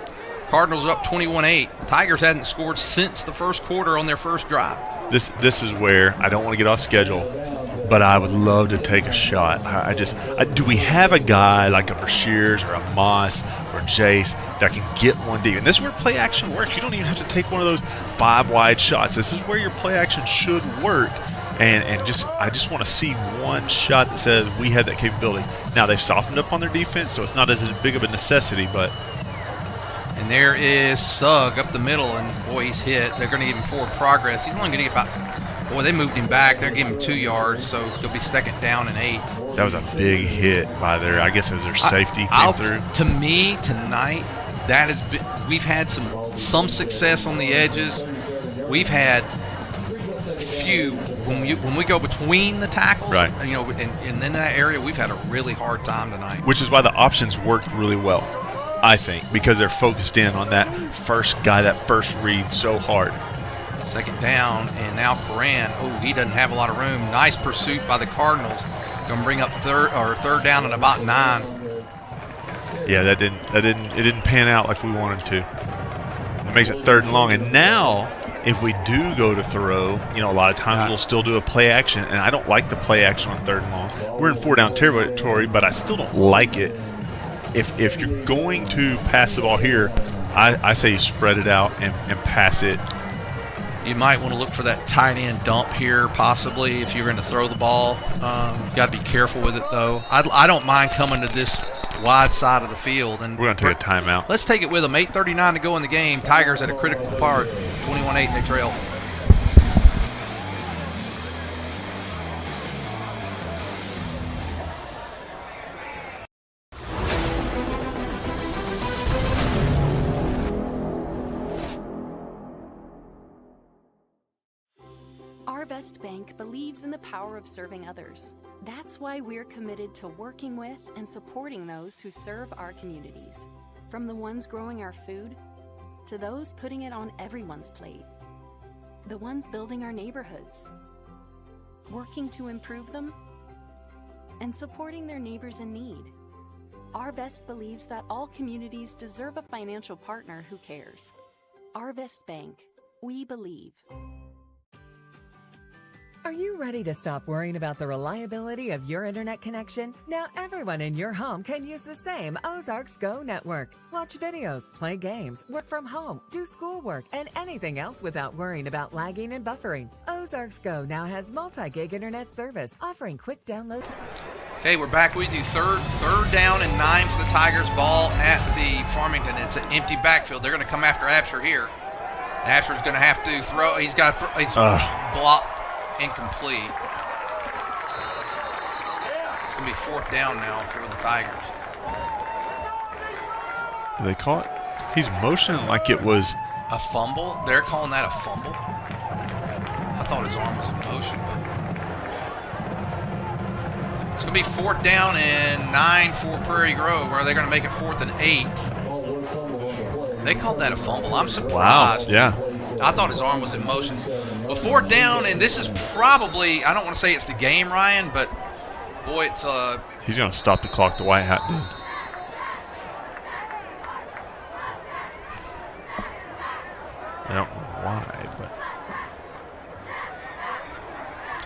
Cardinals are up 21-8. Tigers hadn't scored since the first quarter on their first drive. This is where I don't want to get off schedule, but I would love to take a shot. Do we have a guy like a Brashears or a Moss or Jace that can get one deep? And this is where play action works. You don't even have to take one of those 5 wide shots. This is where your play action should work. And I just want to see one shot that says we had that capability. Now they've softened up on their defense, so it's not as big of a necessity. But and there is Sugg up the middle, and boy, he's hit. They're going to give him forward progress. He's only going to get about. Boy, they moved him back. They're giving him 2 yards, so he'll be 2nd down and 8. That was a big hit by I guess it was their safety came through. To me tonight, that has been, we've had some success on the edges. We've had few when we go between the tackles, right? And in that area, we've had a really hard time tonight. Which is why the options worked really well, I think, because they're focused in on that first guy, that first read so hard. 2nd down, and now Coran. Oh, he doesn't have a lot of room. Nice pursuit by the Cardinals. Going to bring up third down and about 9. Yeah, it didn't pan out like we wanted to. It makes it 3rd and long, and now if we do go to throw, a lot of times we'll still do a play action, and I don't like the play action on 3rd and long. We're in 4-down territory, but I still don't like it. If you're going to pass the ball here, I say you spread it out and pass it. You might want to look for that tight end dump here, possibly, if you're going to throw the ball. Got to be careful with it, though. I don't mind coming to this wide side of the field. And we're going to take a timeout. Let's take it with them. 8:39 to go in the game. Tigers at a critical part. 21-8, they trail. Our Best Bank believes in the power of serving others. That's why we're committed to working with and supporting those who serve our communities. From the ones growing our food to those putting it on everyone's plate. The ones building our neighborhoods, working to improve them, and supporting their neighbors in need. Our Best believes that all communities deserve a financial partner who cares. Our Best Bank, we believe. Are you ready to stop worrying about the reliability of your internet connection? Now everyone in your home can use the same Ozarks Go network. Watch videos, play games, work from home, do schoolwork, and anything else without worrying about lagging and buffering. Ozarks Go now has multi-gig internet service, offering quick download. Okay, we're back with you. Third down and 9 for the Tigers. Ball at the Farmington. It's an empty backfield. They're going to come after Absher here. Absher's going to have to throw. He's got to throw. It's blocked. Incomplete. It's going to be 4th down now for the Tigers. They call it? He's motioning like it was a fumble. They're calling that a fumble. I thought his arm was in motion, but it's going to be 4th down and 9 for Prairie Grove. Or are they going to make it 4th and 8? They called that a fumble. I'm surprised. Wow. Yeah. I thought his arm was in motion. But 4th down, and this is probably, I don't want to say it's the game, Ryan, but boy, it's he's going to stop the clock, the White Hat did. I don't know why, but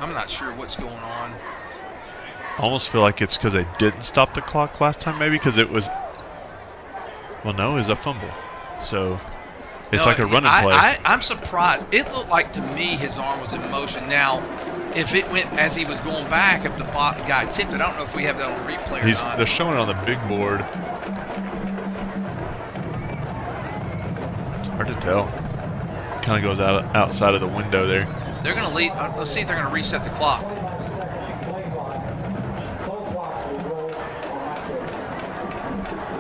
I'm not sure what's going on. I almost feel like it's because they didn't stop the clock last time, maybe because it was, well, no, it was a fumble. So it's like a running play. I'm surprised. It looked like to me his arm was in motion. Now, if it went as he was going back, if the guy tipped it, I don't know if we have that on the replay or not. They're showing it on the big board. It's hard to tell. Kind of goes outside of the window there. They're going to leave. Let's see if they're going to reset the clock.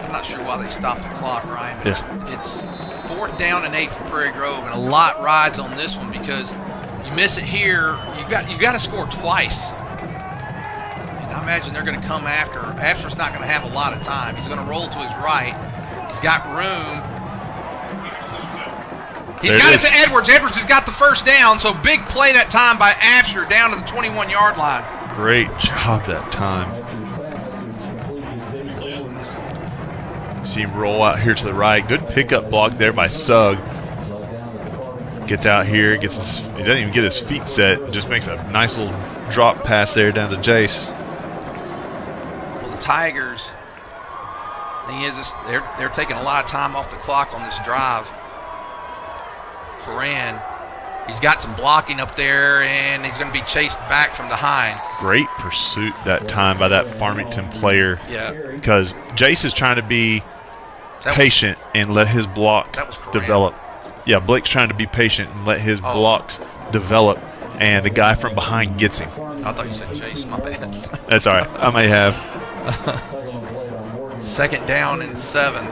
I'm not sure why they stopped the clock, Ryan. But it's 4th down and 8 for Prairie Grove, and a lot rides on this one because you miss it here, you got to score twice. And I imagine they're going to come after. Absher's not going to have a lot of time. He's going to roll to his right. He's got room. He's got it to Edwards. Edwards has got the 1st down, so big play that time by Absher down to the 21-yard line. Great job that time. See him roll out here to the right. Good pickup block there by Sugg. Gets out here, he doesn't even get his feet set. Just makes a nice little drop pass there down to Jace. Well, the Tigers, thing is, they're taking a lot of time off the clock on this drive. Coran He's got some blocking up there, and he's going to be chased back from behind. Great pursuit that time by that Farmington player. Yeah. Because Jace is trying to be patient and let his block develop. Yeah, Blake's trying to be patient and let his blocks develop, and the guy from behind gets him. I thought you said Jace. My bad. That's all right. I may have. 2nd down and 7.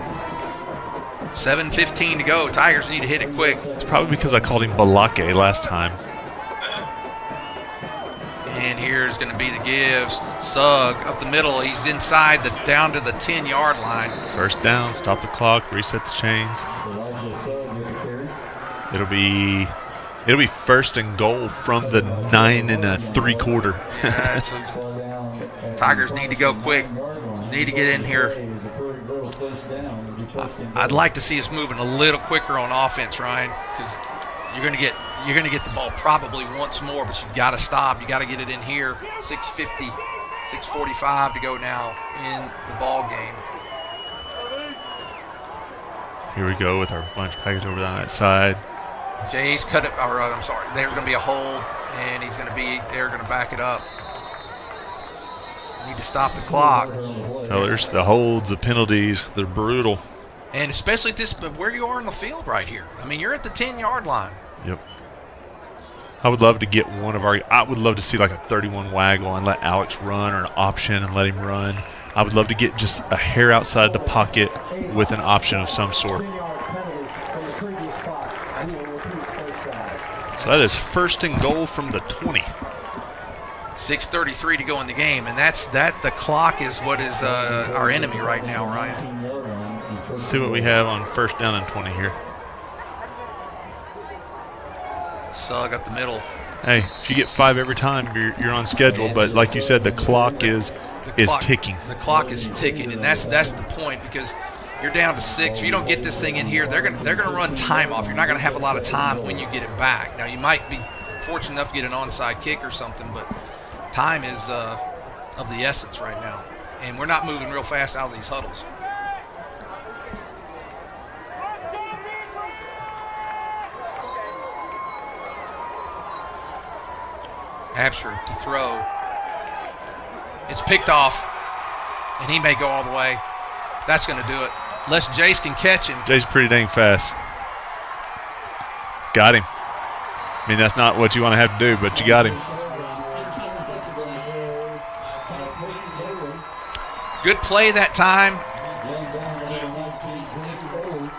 7:15 to go. Tigers need to hit it quick. It's probably because I called him Balake last time. And here's going to be the give. Sugg up the middle. He's inside down to the 10-yard line. 1st down. Stop the clock. Reset the chains. It'll be 1st and goal from the 9 3/4. Yeah, so Tigers need to go quick. Need to get in here. I'd like to see us moving a little quicker on offense, Ryan, because you're going to get the ball probably once more, but you got to stop. You got to get it in here. 6:50, 6:45 to go now in the ball game. Here we go with our bunch package over on that side. Jay's cut it. Or I'm sorry. There's going to be a hold, and they're going to back it up. Need to stop the clock. There's the holds, the penalties. They're brutal. And especially where you are in the field right here. I mean, you're at the 10-yard line. Yep. I would love to get I would love to see like a 31 waggle and let Alex run, or an option and let him run. I would love to get just a hair outside the pocket with an option of some sort. So that is 1st and goal from the 20. 6:33 to go in the game, and the clock is what is our enemy right now, Ryan. Let's see what we have on 1st down and 20 here. Sugg up the middle. Hey, if you get 5 every time, you're on schedule. But like you said, the clock is ticking. The clock is ticking, and that's the point, because you're down to 6. If you don't get this thing in here, they're gonna run time off. You're not gonna have a lot of time when you get it back. Now you might be fortunate enough to get an onside kick or something, but time is of the essence right now, and we're not moving real fast out of these huddles. Absher to throw. It's picked off, and he may go all the way. That's going to do it. Unless Jace can catch him. Jace's pretty dang fast. Got him. I mean, that's not what you want to have to do, but you got him. Good play that time.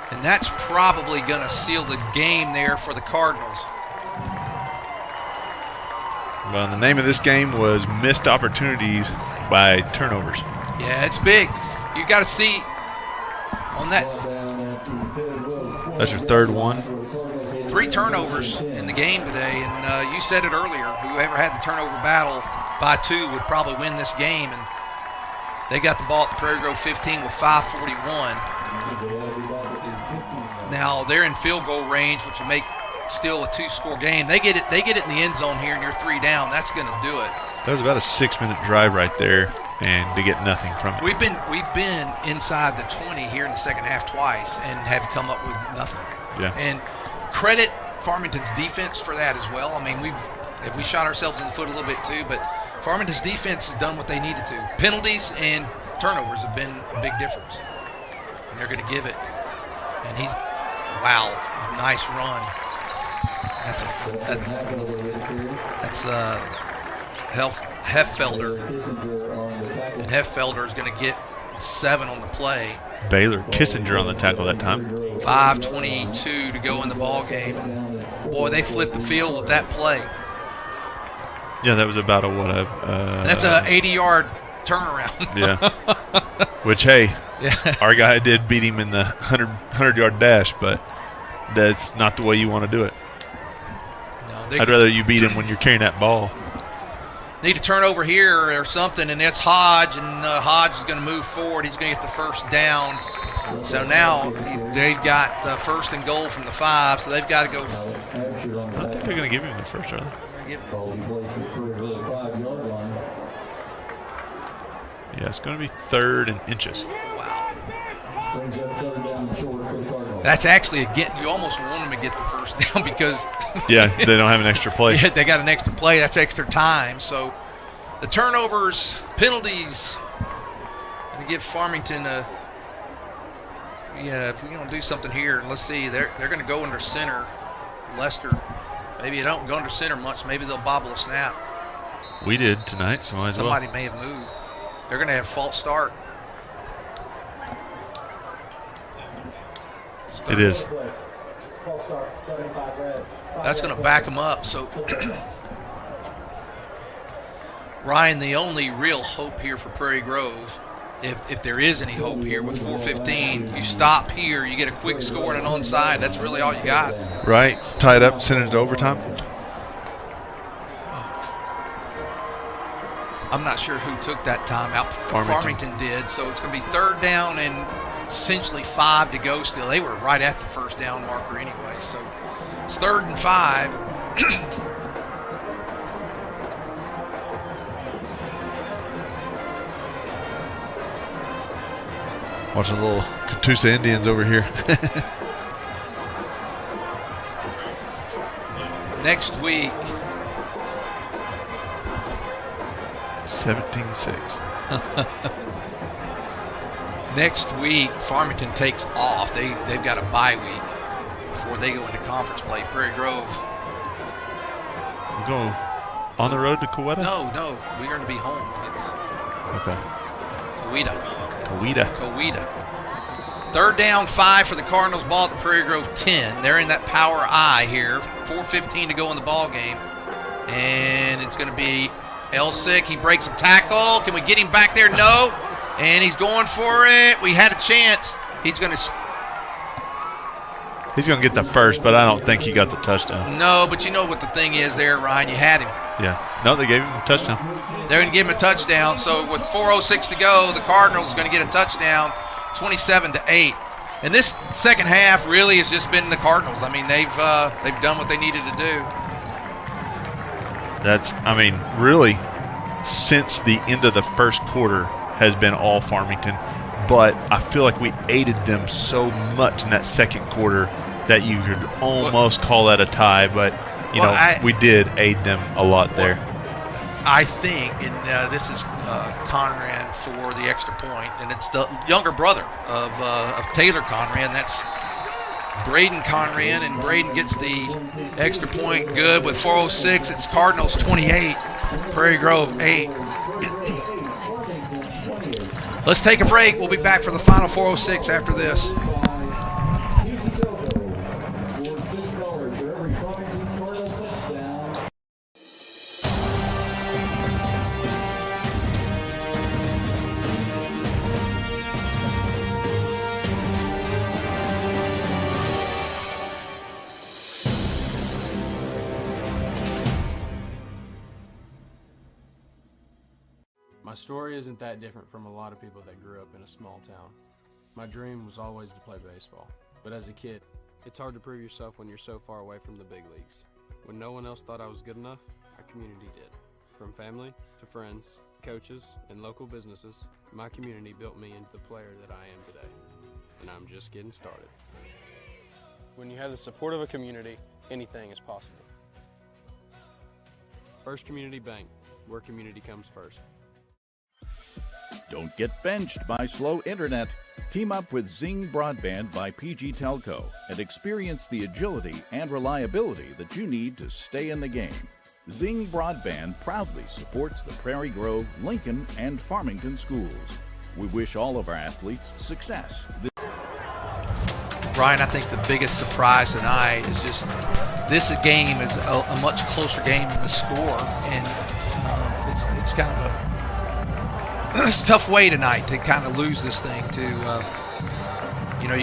And that's probably going to seal the game there for the Cardinals. Well, the name of this game was missed opportunities by turnovers. Yeah, it's big. You got to see on that. That's your 3rd one. 3 turnovers in the game today, and you said it earlier. Whoever had the turnover battle by 2 would probably win this game, and they got the ball at the Prairie Grove 15 with 5:41. Now they're in field goal range, which would make still a 2-score game. They get it in the end zone here, and you're 3 down. That's going to do it. That was about a 6-minute drive right there, and to get nothing from it. We've been inside the 20 here in the second half twice and have come up with nothing. Yeah. And credit Farmington's defense for that as well. I mean, we shot ourselves in the foot a little bit too, but Farmington's defense has done what they needed to. Penalties and turnovers have been a big difference. And they're going to give it. And nice run. That's Heffelder. And Heffelder is going to get 7 on the play. Baylor Kissinger on the tackle that time. 5:22 to go in the ball game. Boy, they flipped the field with that play. Yeah, that was about that's a 80-yard turnaround. Yeah. Which, hey, yeah. Our guy did beat him in the 100-yard dash, but that's not the way you want to do it. I'd rather you beat him when you're carrying that ball. Need a turnover here or something, and it's Hodge, and Hodge is going to move forward. He's going to get the 1st down. So now they've got 1st and goal from the 5, so they've got to go. I think they're going to give him the 1st, are they? Yeah, it's going to be 3rd and inches. Wow. Brings up third down and short for the Cardinals. That's actually, again, you almost want them to get the first down because Yeah, they don't have an extra play. Yeah, they got an extra play. That's extra time. So the turnovers, penalties, going to give Farmington a – yeah, if we don't do something here, let's see, they're going to go under center. Lester, maybe they don't go under center much. Maybe they'll bobble a snap. We did tonight, so might as well. Somebody may have moved. They're going to have a false start. It is. That's going to back them up. So, Ryan, the only real hope here for Prairie Grove, if there is any hope here, with 4:15, you stop here, you get a quick score and an onside. That's really all you got. Right. Tied up, send it to overtime. I'm not sure who took that time out. Farmington did. So it's going to be third down and essentially 5 to go still. They were right at the first down marker anyway. So it's 3rd and 5. Watching the little Catoosa Indians over here. Next week. 17-6. Next week, Farmington takes off. They've got a bye week before they go into conference play. Prairie Grove. We go on the road to Coweta? No. We're going to be home against Coweta. 3rd down, 5 for the Cardinals. Ball at the Prairie Grove 10. They're in that power I here. 4:15 to go in the ball game. And it's going to be Elsick. He breaks a tackle. Can we get him back there? No. And he's going for it. We had a chance. He's going to get the first, but I don't think he got the touchdown. No, but you know what the thing is there, Ryan. You had him. Yeah. No, they gave him a touchdown. They're going to give him a touchdown. So with 4:06 to go, the Cardinals are going to get a touchdown, 27-8. And this second half really has just been the Cardinals. I mean, they've done what they needed to do. Really, since the end of the first quarter has been all Farmington. But I feel like we aided them so much in that second quarter that you could almost call that a tie. But, we did aid them a lot there. I think, and this is Conran for the extra point, and it's the younger brother of Taylor Conran. That's Braden Conran, and Braden gets the extra point good with 4:06. It's Cardinals 28, Prairie Grove 8. Let's take a break. We'll be back for the final 4:06 after this. My story isn't that different from a lot of people that grew up in a small town. My dream was always to play baseball, but as a kid, it's hard to prove yourself when you're so far away from the big leagues. When no one else thought I was good enough, our community did. From family to friends, coaches, and local businesses, my community built me into the player that I am today, and I'm just getting started. When you have the support of a community, anything is possible. First Community Bank, where community comes first. Don't get benched by slow internet. Team up with Zing Broadband by PG Telco and experience the agility and reliability that you need to stay in the game. Zing Broadband proudly supports the Prairie Grove, Lincoln, and Farmington schools. We wish all of our athletes success. Ryan, I think the biggest surprise tonight is just this game is a much closer game than the score, and it's kind of a it's a tough way tonight to kind of lose this thing. You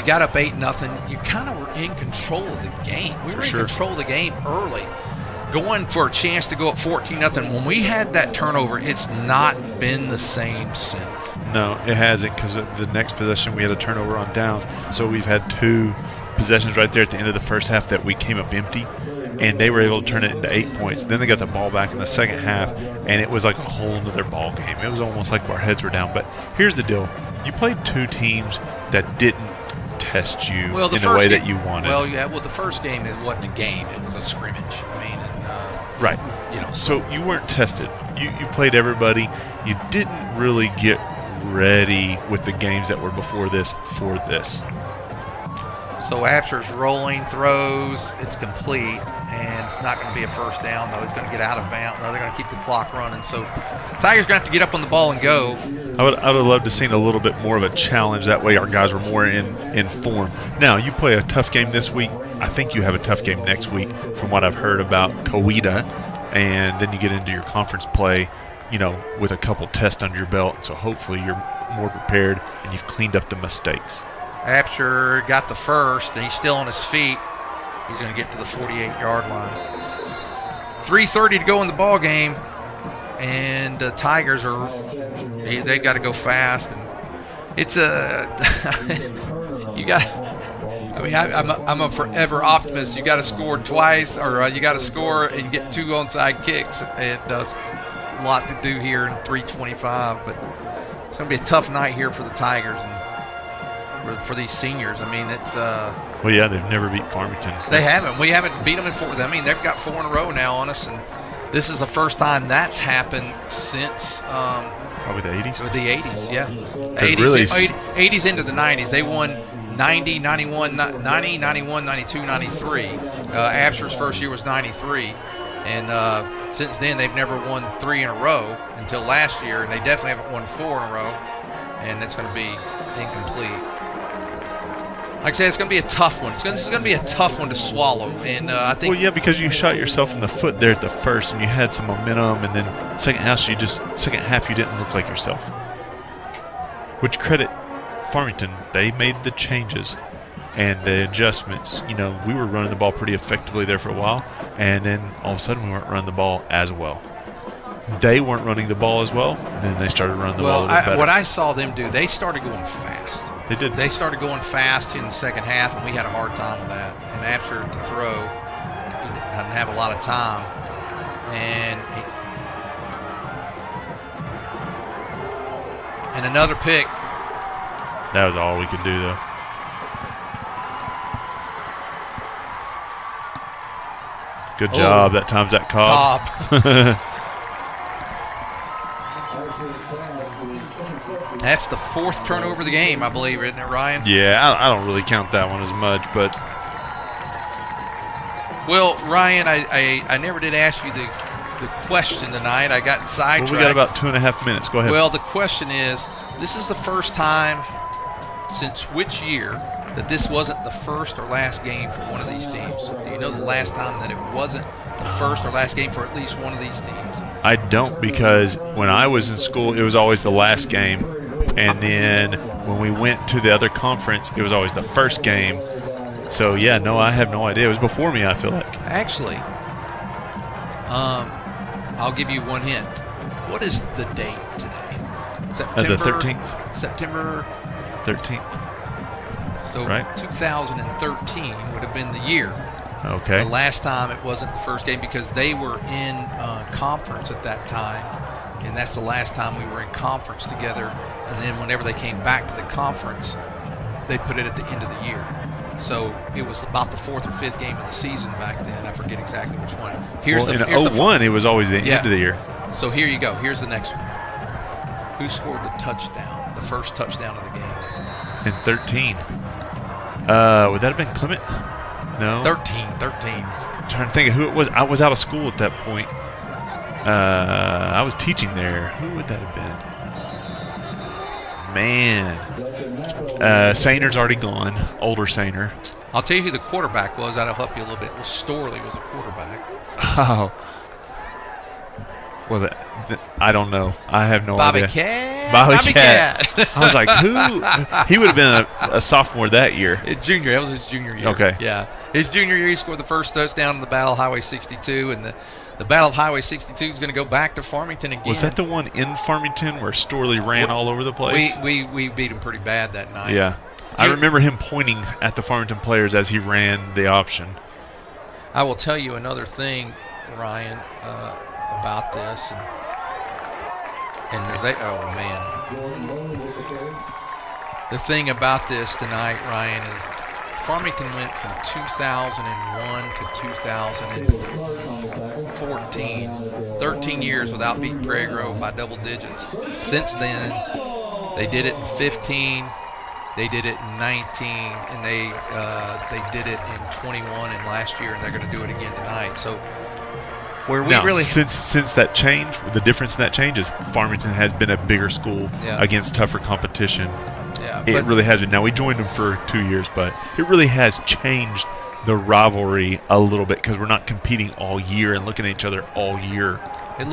got up 8-0. You kind of were in control of the game. We were in control of the game early, going for a chance to go up 14-0. When we had that turnover, it's not been the same since. No, it hasn't, because the next possession we had a turnover on downs. So we've had 2 possessions right there at the end of the first half that we came up empty. and they were able to turn it into 8 points. Then they got the ball back in the second half, and it was like a whole other ball game. It was almost like our heads were down. But here's the deal. You played two teams that didn't test you in the way that you wanted. Well, yeah. Well, the first game, it wasn't a game. It was a scrimmage. I mean, right. You know, so you weren't tested. You played everybody. You didn't really get ready with the games that were before this for this. So Absher's rolling, throws, it's complete, and it's not going to be a first down, though. He's going to get out of bounds. No, they're going to keep the clock running. So Tigers going to have to get up on the ball and go. I would have loved to seen a little bit more of a challenge. That way our guys were more in form. Now, you play a tough game this week. I think you have a tough game next week from what I've heard about Coweta, and then you get into your conference play, you know, with a couple tests under your belt. So hopefully you're more prepared and you've cleaned up the mistakes. Absher got the first, and he's still on his feet. He's going to get to the 48-yard line. 3:30 to go in the ball game, and the Tigers they've got to go fast. And it's you got. I mean, I'm a forever optimist. You got to score twice, or you got to score and get two onside kicks. It does a lot to do here in 3:25, but it's going to be a tough night here for the Tigers and for these seniors. I mean, it's well, yeah, they've never beat Farmington. They haven't. We haven't beat them in four. I mean, they've got 4 in a row now on us, and this is the first time that's happened since probably the 80s. The 80s, yeah. 80s into the 90s. They won 90, 91, 90, 91, 92, 93. Absher's first year was 93. And since then, they've never won 3 in a row until last year, and they definitely haven't won 4 in a row, and it's going to be incomplete. Like I said, it's going to be a tough one. This is going to be a tough one to swallow, and I think. Well, yeah, because you shot yourself in the foot there at the first, and you had some momentum, and then second half you didn't look like yourself. Which credit Farmington, they made the changes and the adjustments. You know, we were running the ball pretty effectively there for a while, and then all of a sudden we weren't running the ball as well. They weren't running the ball as well, then they started running the ball a little better. What I saw them do, they started going fast. They did. They started going fast in the second half, and we had a hard time with that. And after to throw, he didn't have a lot of time. And another pick. That was all we could do, though. Good job. That time's that Cobb. That's the 4th turnover of the game, I believe, isn't it, Ryan? Yeah, I don't really count that one as much, but. Well, Ryan, I never did ask you the question tonight. I got sidetracked. Well, we got about 2.5 minutes. Go ahead. Well, the question is, this is the first time since which year that this wasn't the first or last game for one of these teams? Do you know the last time that it wasn't the first or last game for at least one of these teams? I don't, because when I was in school, it was always the last game. And then when we went to the other conference, it was always the first game. So, yeah, no, I have no idea. It was before me, I feel like. Actually, I'll give you one hint. What is the date today? The 13th. September 13th. So right. 2013 would have been the year. Okay. The last time it wasn't the first game because they were in conference at that time, and that's the last time we were in conference together. And then whenever they came back to the conference, they put it at the end of the year. So it was about the 4th or 5th game of the season back then. I forget exactly which one. In 01, it was always the end of the year. So here you go. Here's the next one. Who scored the touchdown, the first touchdown of the game? In 13. Would that have been Clement? No. 13. I'm trying to think of who it was. I was out of school at that point. I was teaching there. Who would that have been? Man. Sainer's already gone. Older Sainer. I'll tell you who the quarterback was. That'll help you a little bit. Well, Storley was a quarterback. Oh. Well, I don't know. I have no idea. Bobby Cat. I was like, who? He would have been a sophomore that year. That was his junior year. Okay. Yeah. His junior year, he scored the first touchdown in the Battle of Highway 62, and the Battle of Highway 62 is going to go back to Farmington again. Was that the one in Farmington where Storley ran all over the place? We beat him pretty bad that night. Yeah. I remember him pointing at the Farmington players as he ran the option. I will tell you another thing, Ryan, about this. And they, oh, man. The thing about this tonight, Ryan, is Farmington went from 2001 to 2014, 13 years without beating Prairie Grove by double digits. Since then, they did it in 15, they did it in 19, and they did it in 21 and last year, and they're going to do it again tonight. So where we now, really since that change, the difference in that change is Farmington has been a bigger school against tougher competition. Yeah, it really has been. Now, we joined them for 2 years, but it really has changed the rivalry a little bit because we're not competing all year and looking at each other all year. It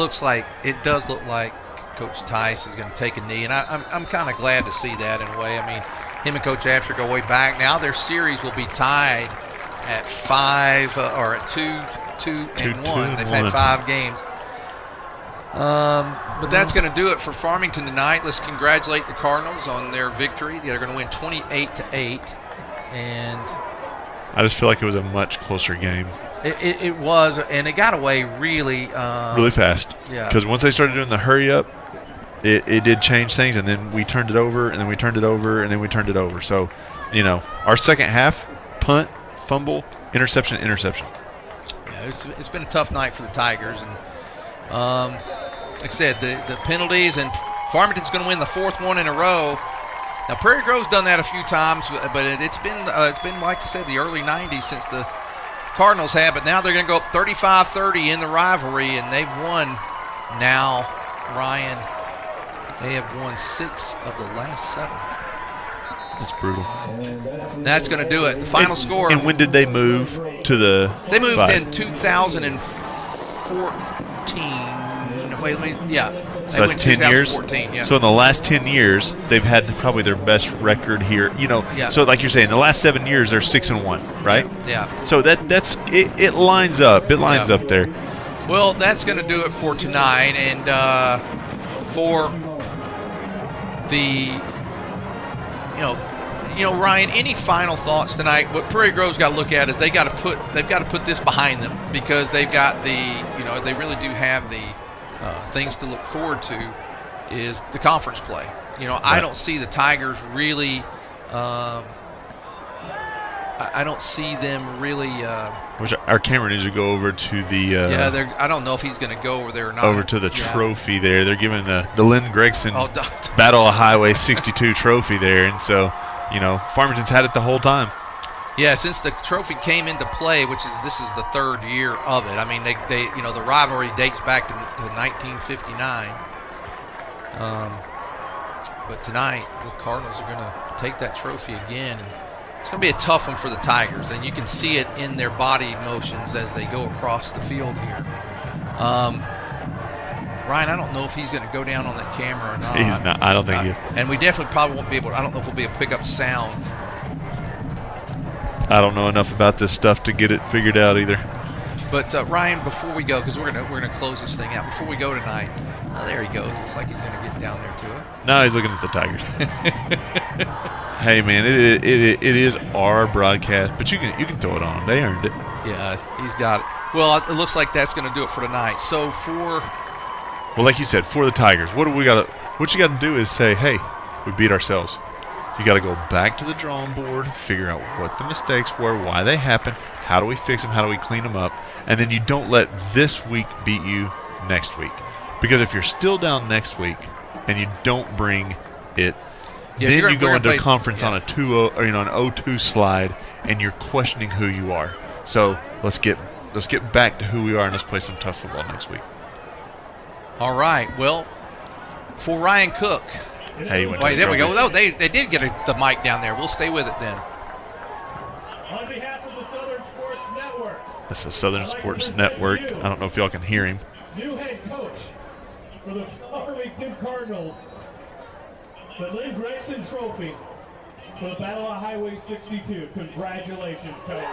does look like Coach Tice is going to take a knee, and I'm kind of glad to see that in a way. I mean, him and Coach Absher go way back. Now their series will be tied at 5 or at 2-1. They've had 5 games. But that's going to do it for Farmington tonight. Let's congratulate the Cardinals on their victory. They're going to win 28-8, and I just feel like it was a much closer game. It was, and it got away really fast. Yeah. Because once they started doing the hurry up, it did change things, and then we turned it over, and then we turned it over, and then we turned it over. So, our second half, punt, fumble, interception. Yeah, it's been a tough night for the Tigers, and like I said, the penalties, and Farmington's going to win the 4th one in a row. Now Prairie Grove's done that a few times, but it's been like I said, the early 90s since the Cardinals have. But now they're going to go up 35-30 in the rivalry, and they've won now, Ryan. They have won 6 of the last 7. That's brutal. That's going to do it. The final score. And when did they move to the? They moved 5? in 2014. Wait, yeah. So that's 10 years. Yeah. So in the last 10 years, they've had probably their best record here. Yeah. So like you're saying, the last 7 years they're 6-1, right? Yeah. So that's it. It lines up. It lines up there. Well, that's going to do it for tonight, and for the Ryan, any final thoughts tonight? What Prairie Grove's got to look at is they've got to put this behind them, because they've got they really do have the things to look forward to is the conference play. I don't see the Tigers really. I don't see them really. Which our camera needs to go over to the. I don't know if he's going to go over there or not. Over to the trophy there. They're giving the Lynn Gregson Battle of Highway 62 trophy there, and so Farmington's had it the whole time. Yeah, since the trophy came into play, this is the 3rd year of it. I mean, they the rivalry dates back to 1959. But tonight, the Cardinals are going to take that trophy again. And it's going to be a tough one for the Tigers, and you can see it in their body motions as they go across the field here. Ryan, I don't know if he's going to go down on that camera or not. He's not. I don't think he is. And we definitely probably won't be able to. I don't know if we'll be able to pick up sound. I don't know enough about this stuff to get it figured out either. But Ryan, before we go, because we're gonna close this thing out. Before we go tonight, there he goes. Looks like he's gonna get down there to it. No, he's looking at the Tigers. Hey man, it is our broadcast, but you can throw it on. They earned it. Yeah, he's got it. Well, it looks like that's gonna do it for tonight. So like you said, for the Tigers, what you got to do is say, hey, we beat ourselves. You got to go back to the drawing board, figure out what the mistakes were, why they happened, how do we fix them, how do we clean them up, and then you don't let this week beat you next week. Because if you're still down next week and you don't bring it, then you go into a conference on a 2-0 or an 0-2 slide, and you're questioning who you are. So let's get back to who we are, and let's play some tough football next week. All right. Well, for Ryan Cook. Hey, wait, there we go. No, they did get the mic down there. We'll stay with it then. On behalf of the Southern Sports Network. That's the Southern Sports Network. I don't know if y'all can hear him. New head coach for the Farmington Cardinals. The Lynn Gregson Trophy for the Battle of Highway 62. Congratulations, coach.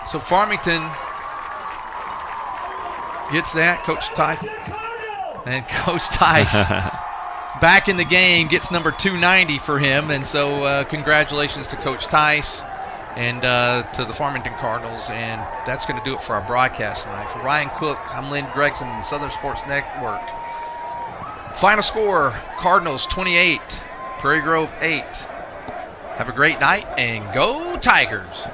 So Farmington gets that. Coach Tice. And Coach Tice back in the game, gets number 290 for him. And so congratulations to Coach Tice. and to the Farmington Cardinals. And that's going to do it for our broadcast tonight. For Ryan Cook, I'm Lynn Gregson, Southern Sports Network. Final score, Cardinals 28, Prairie Grove 8. Have a great night, and go Tigers!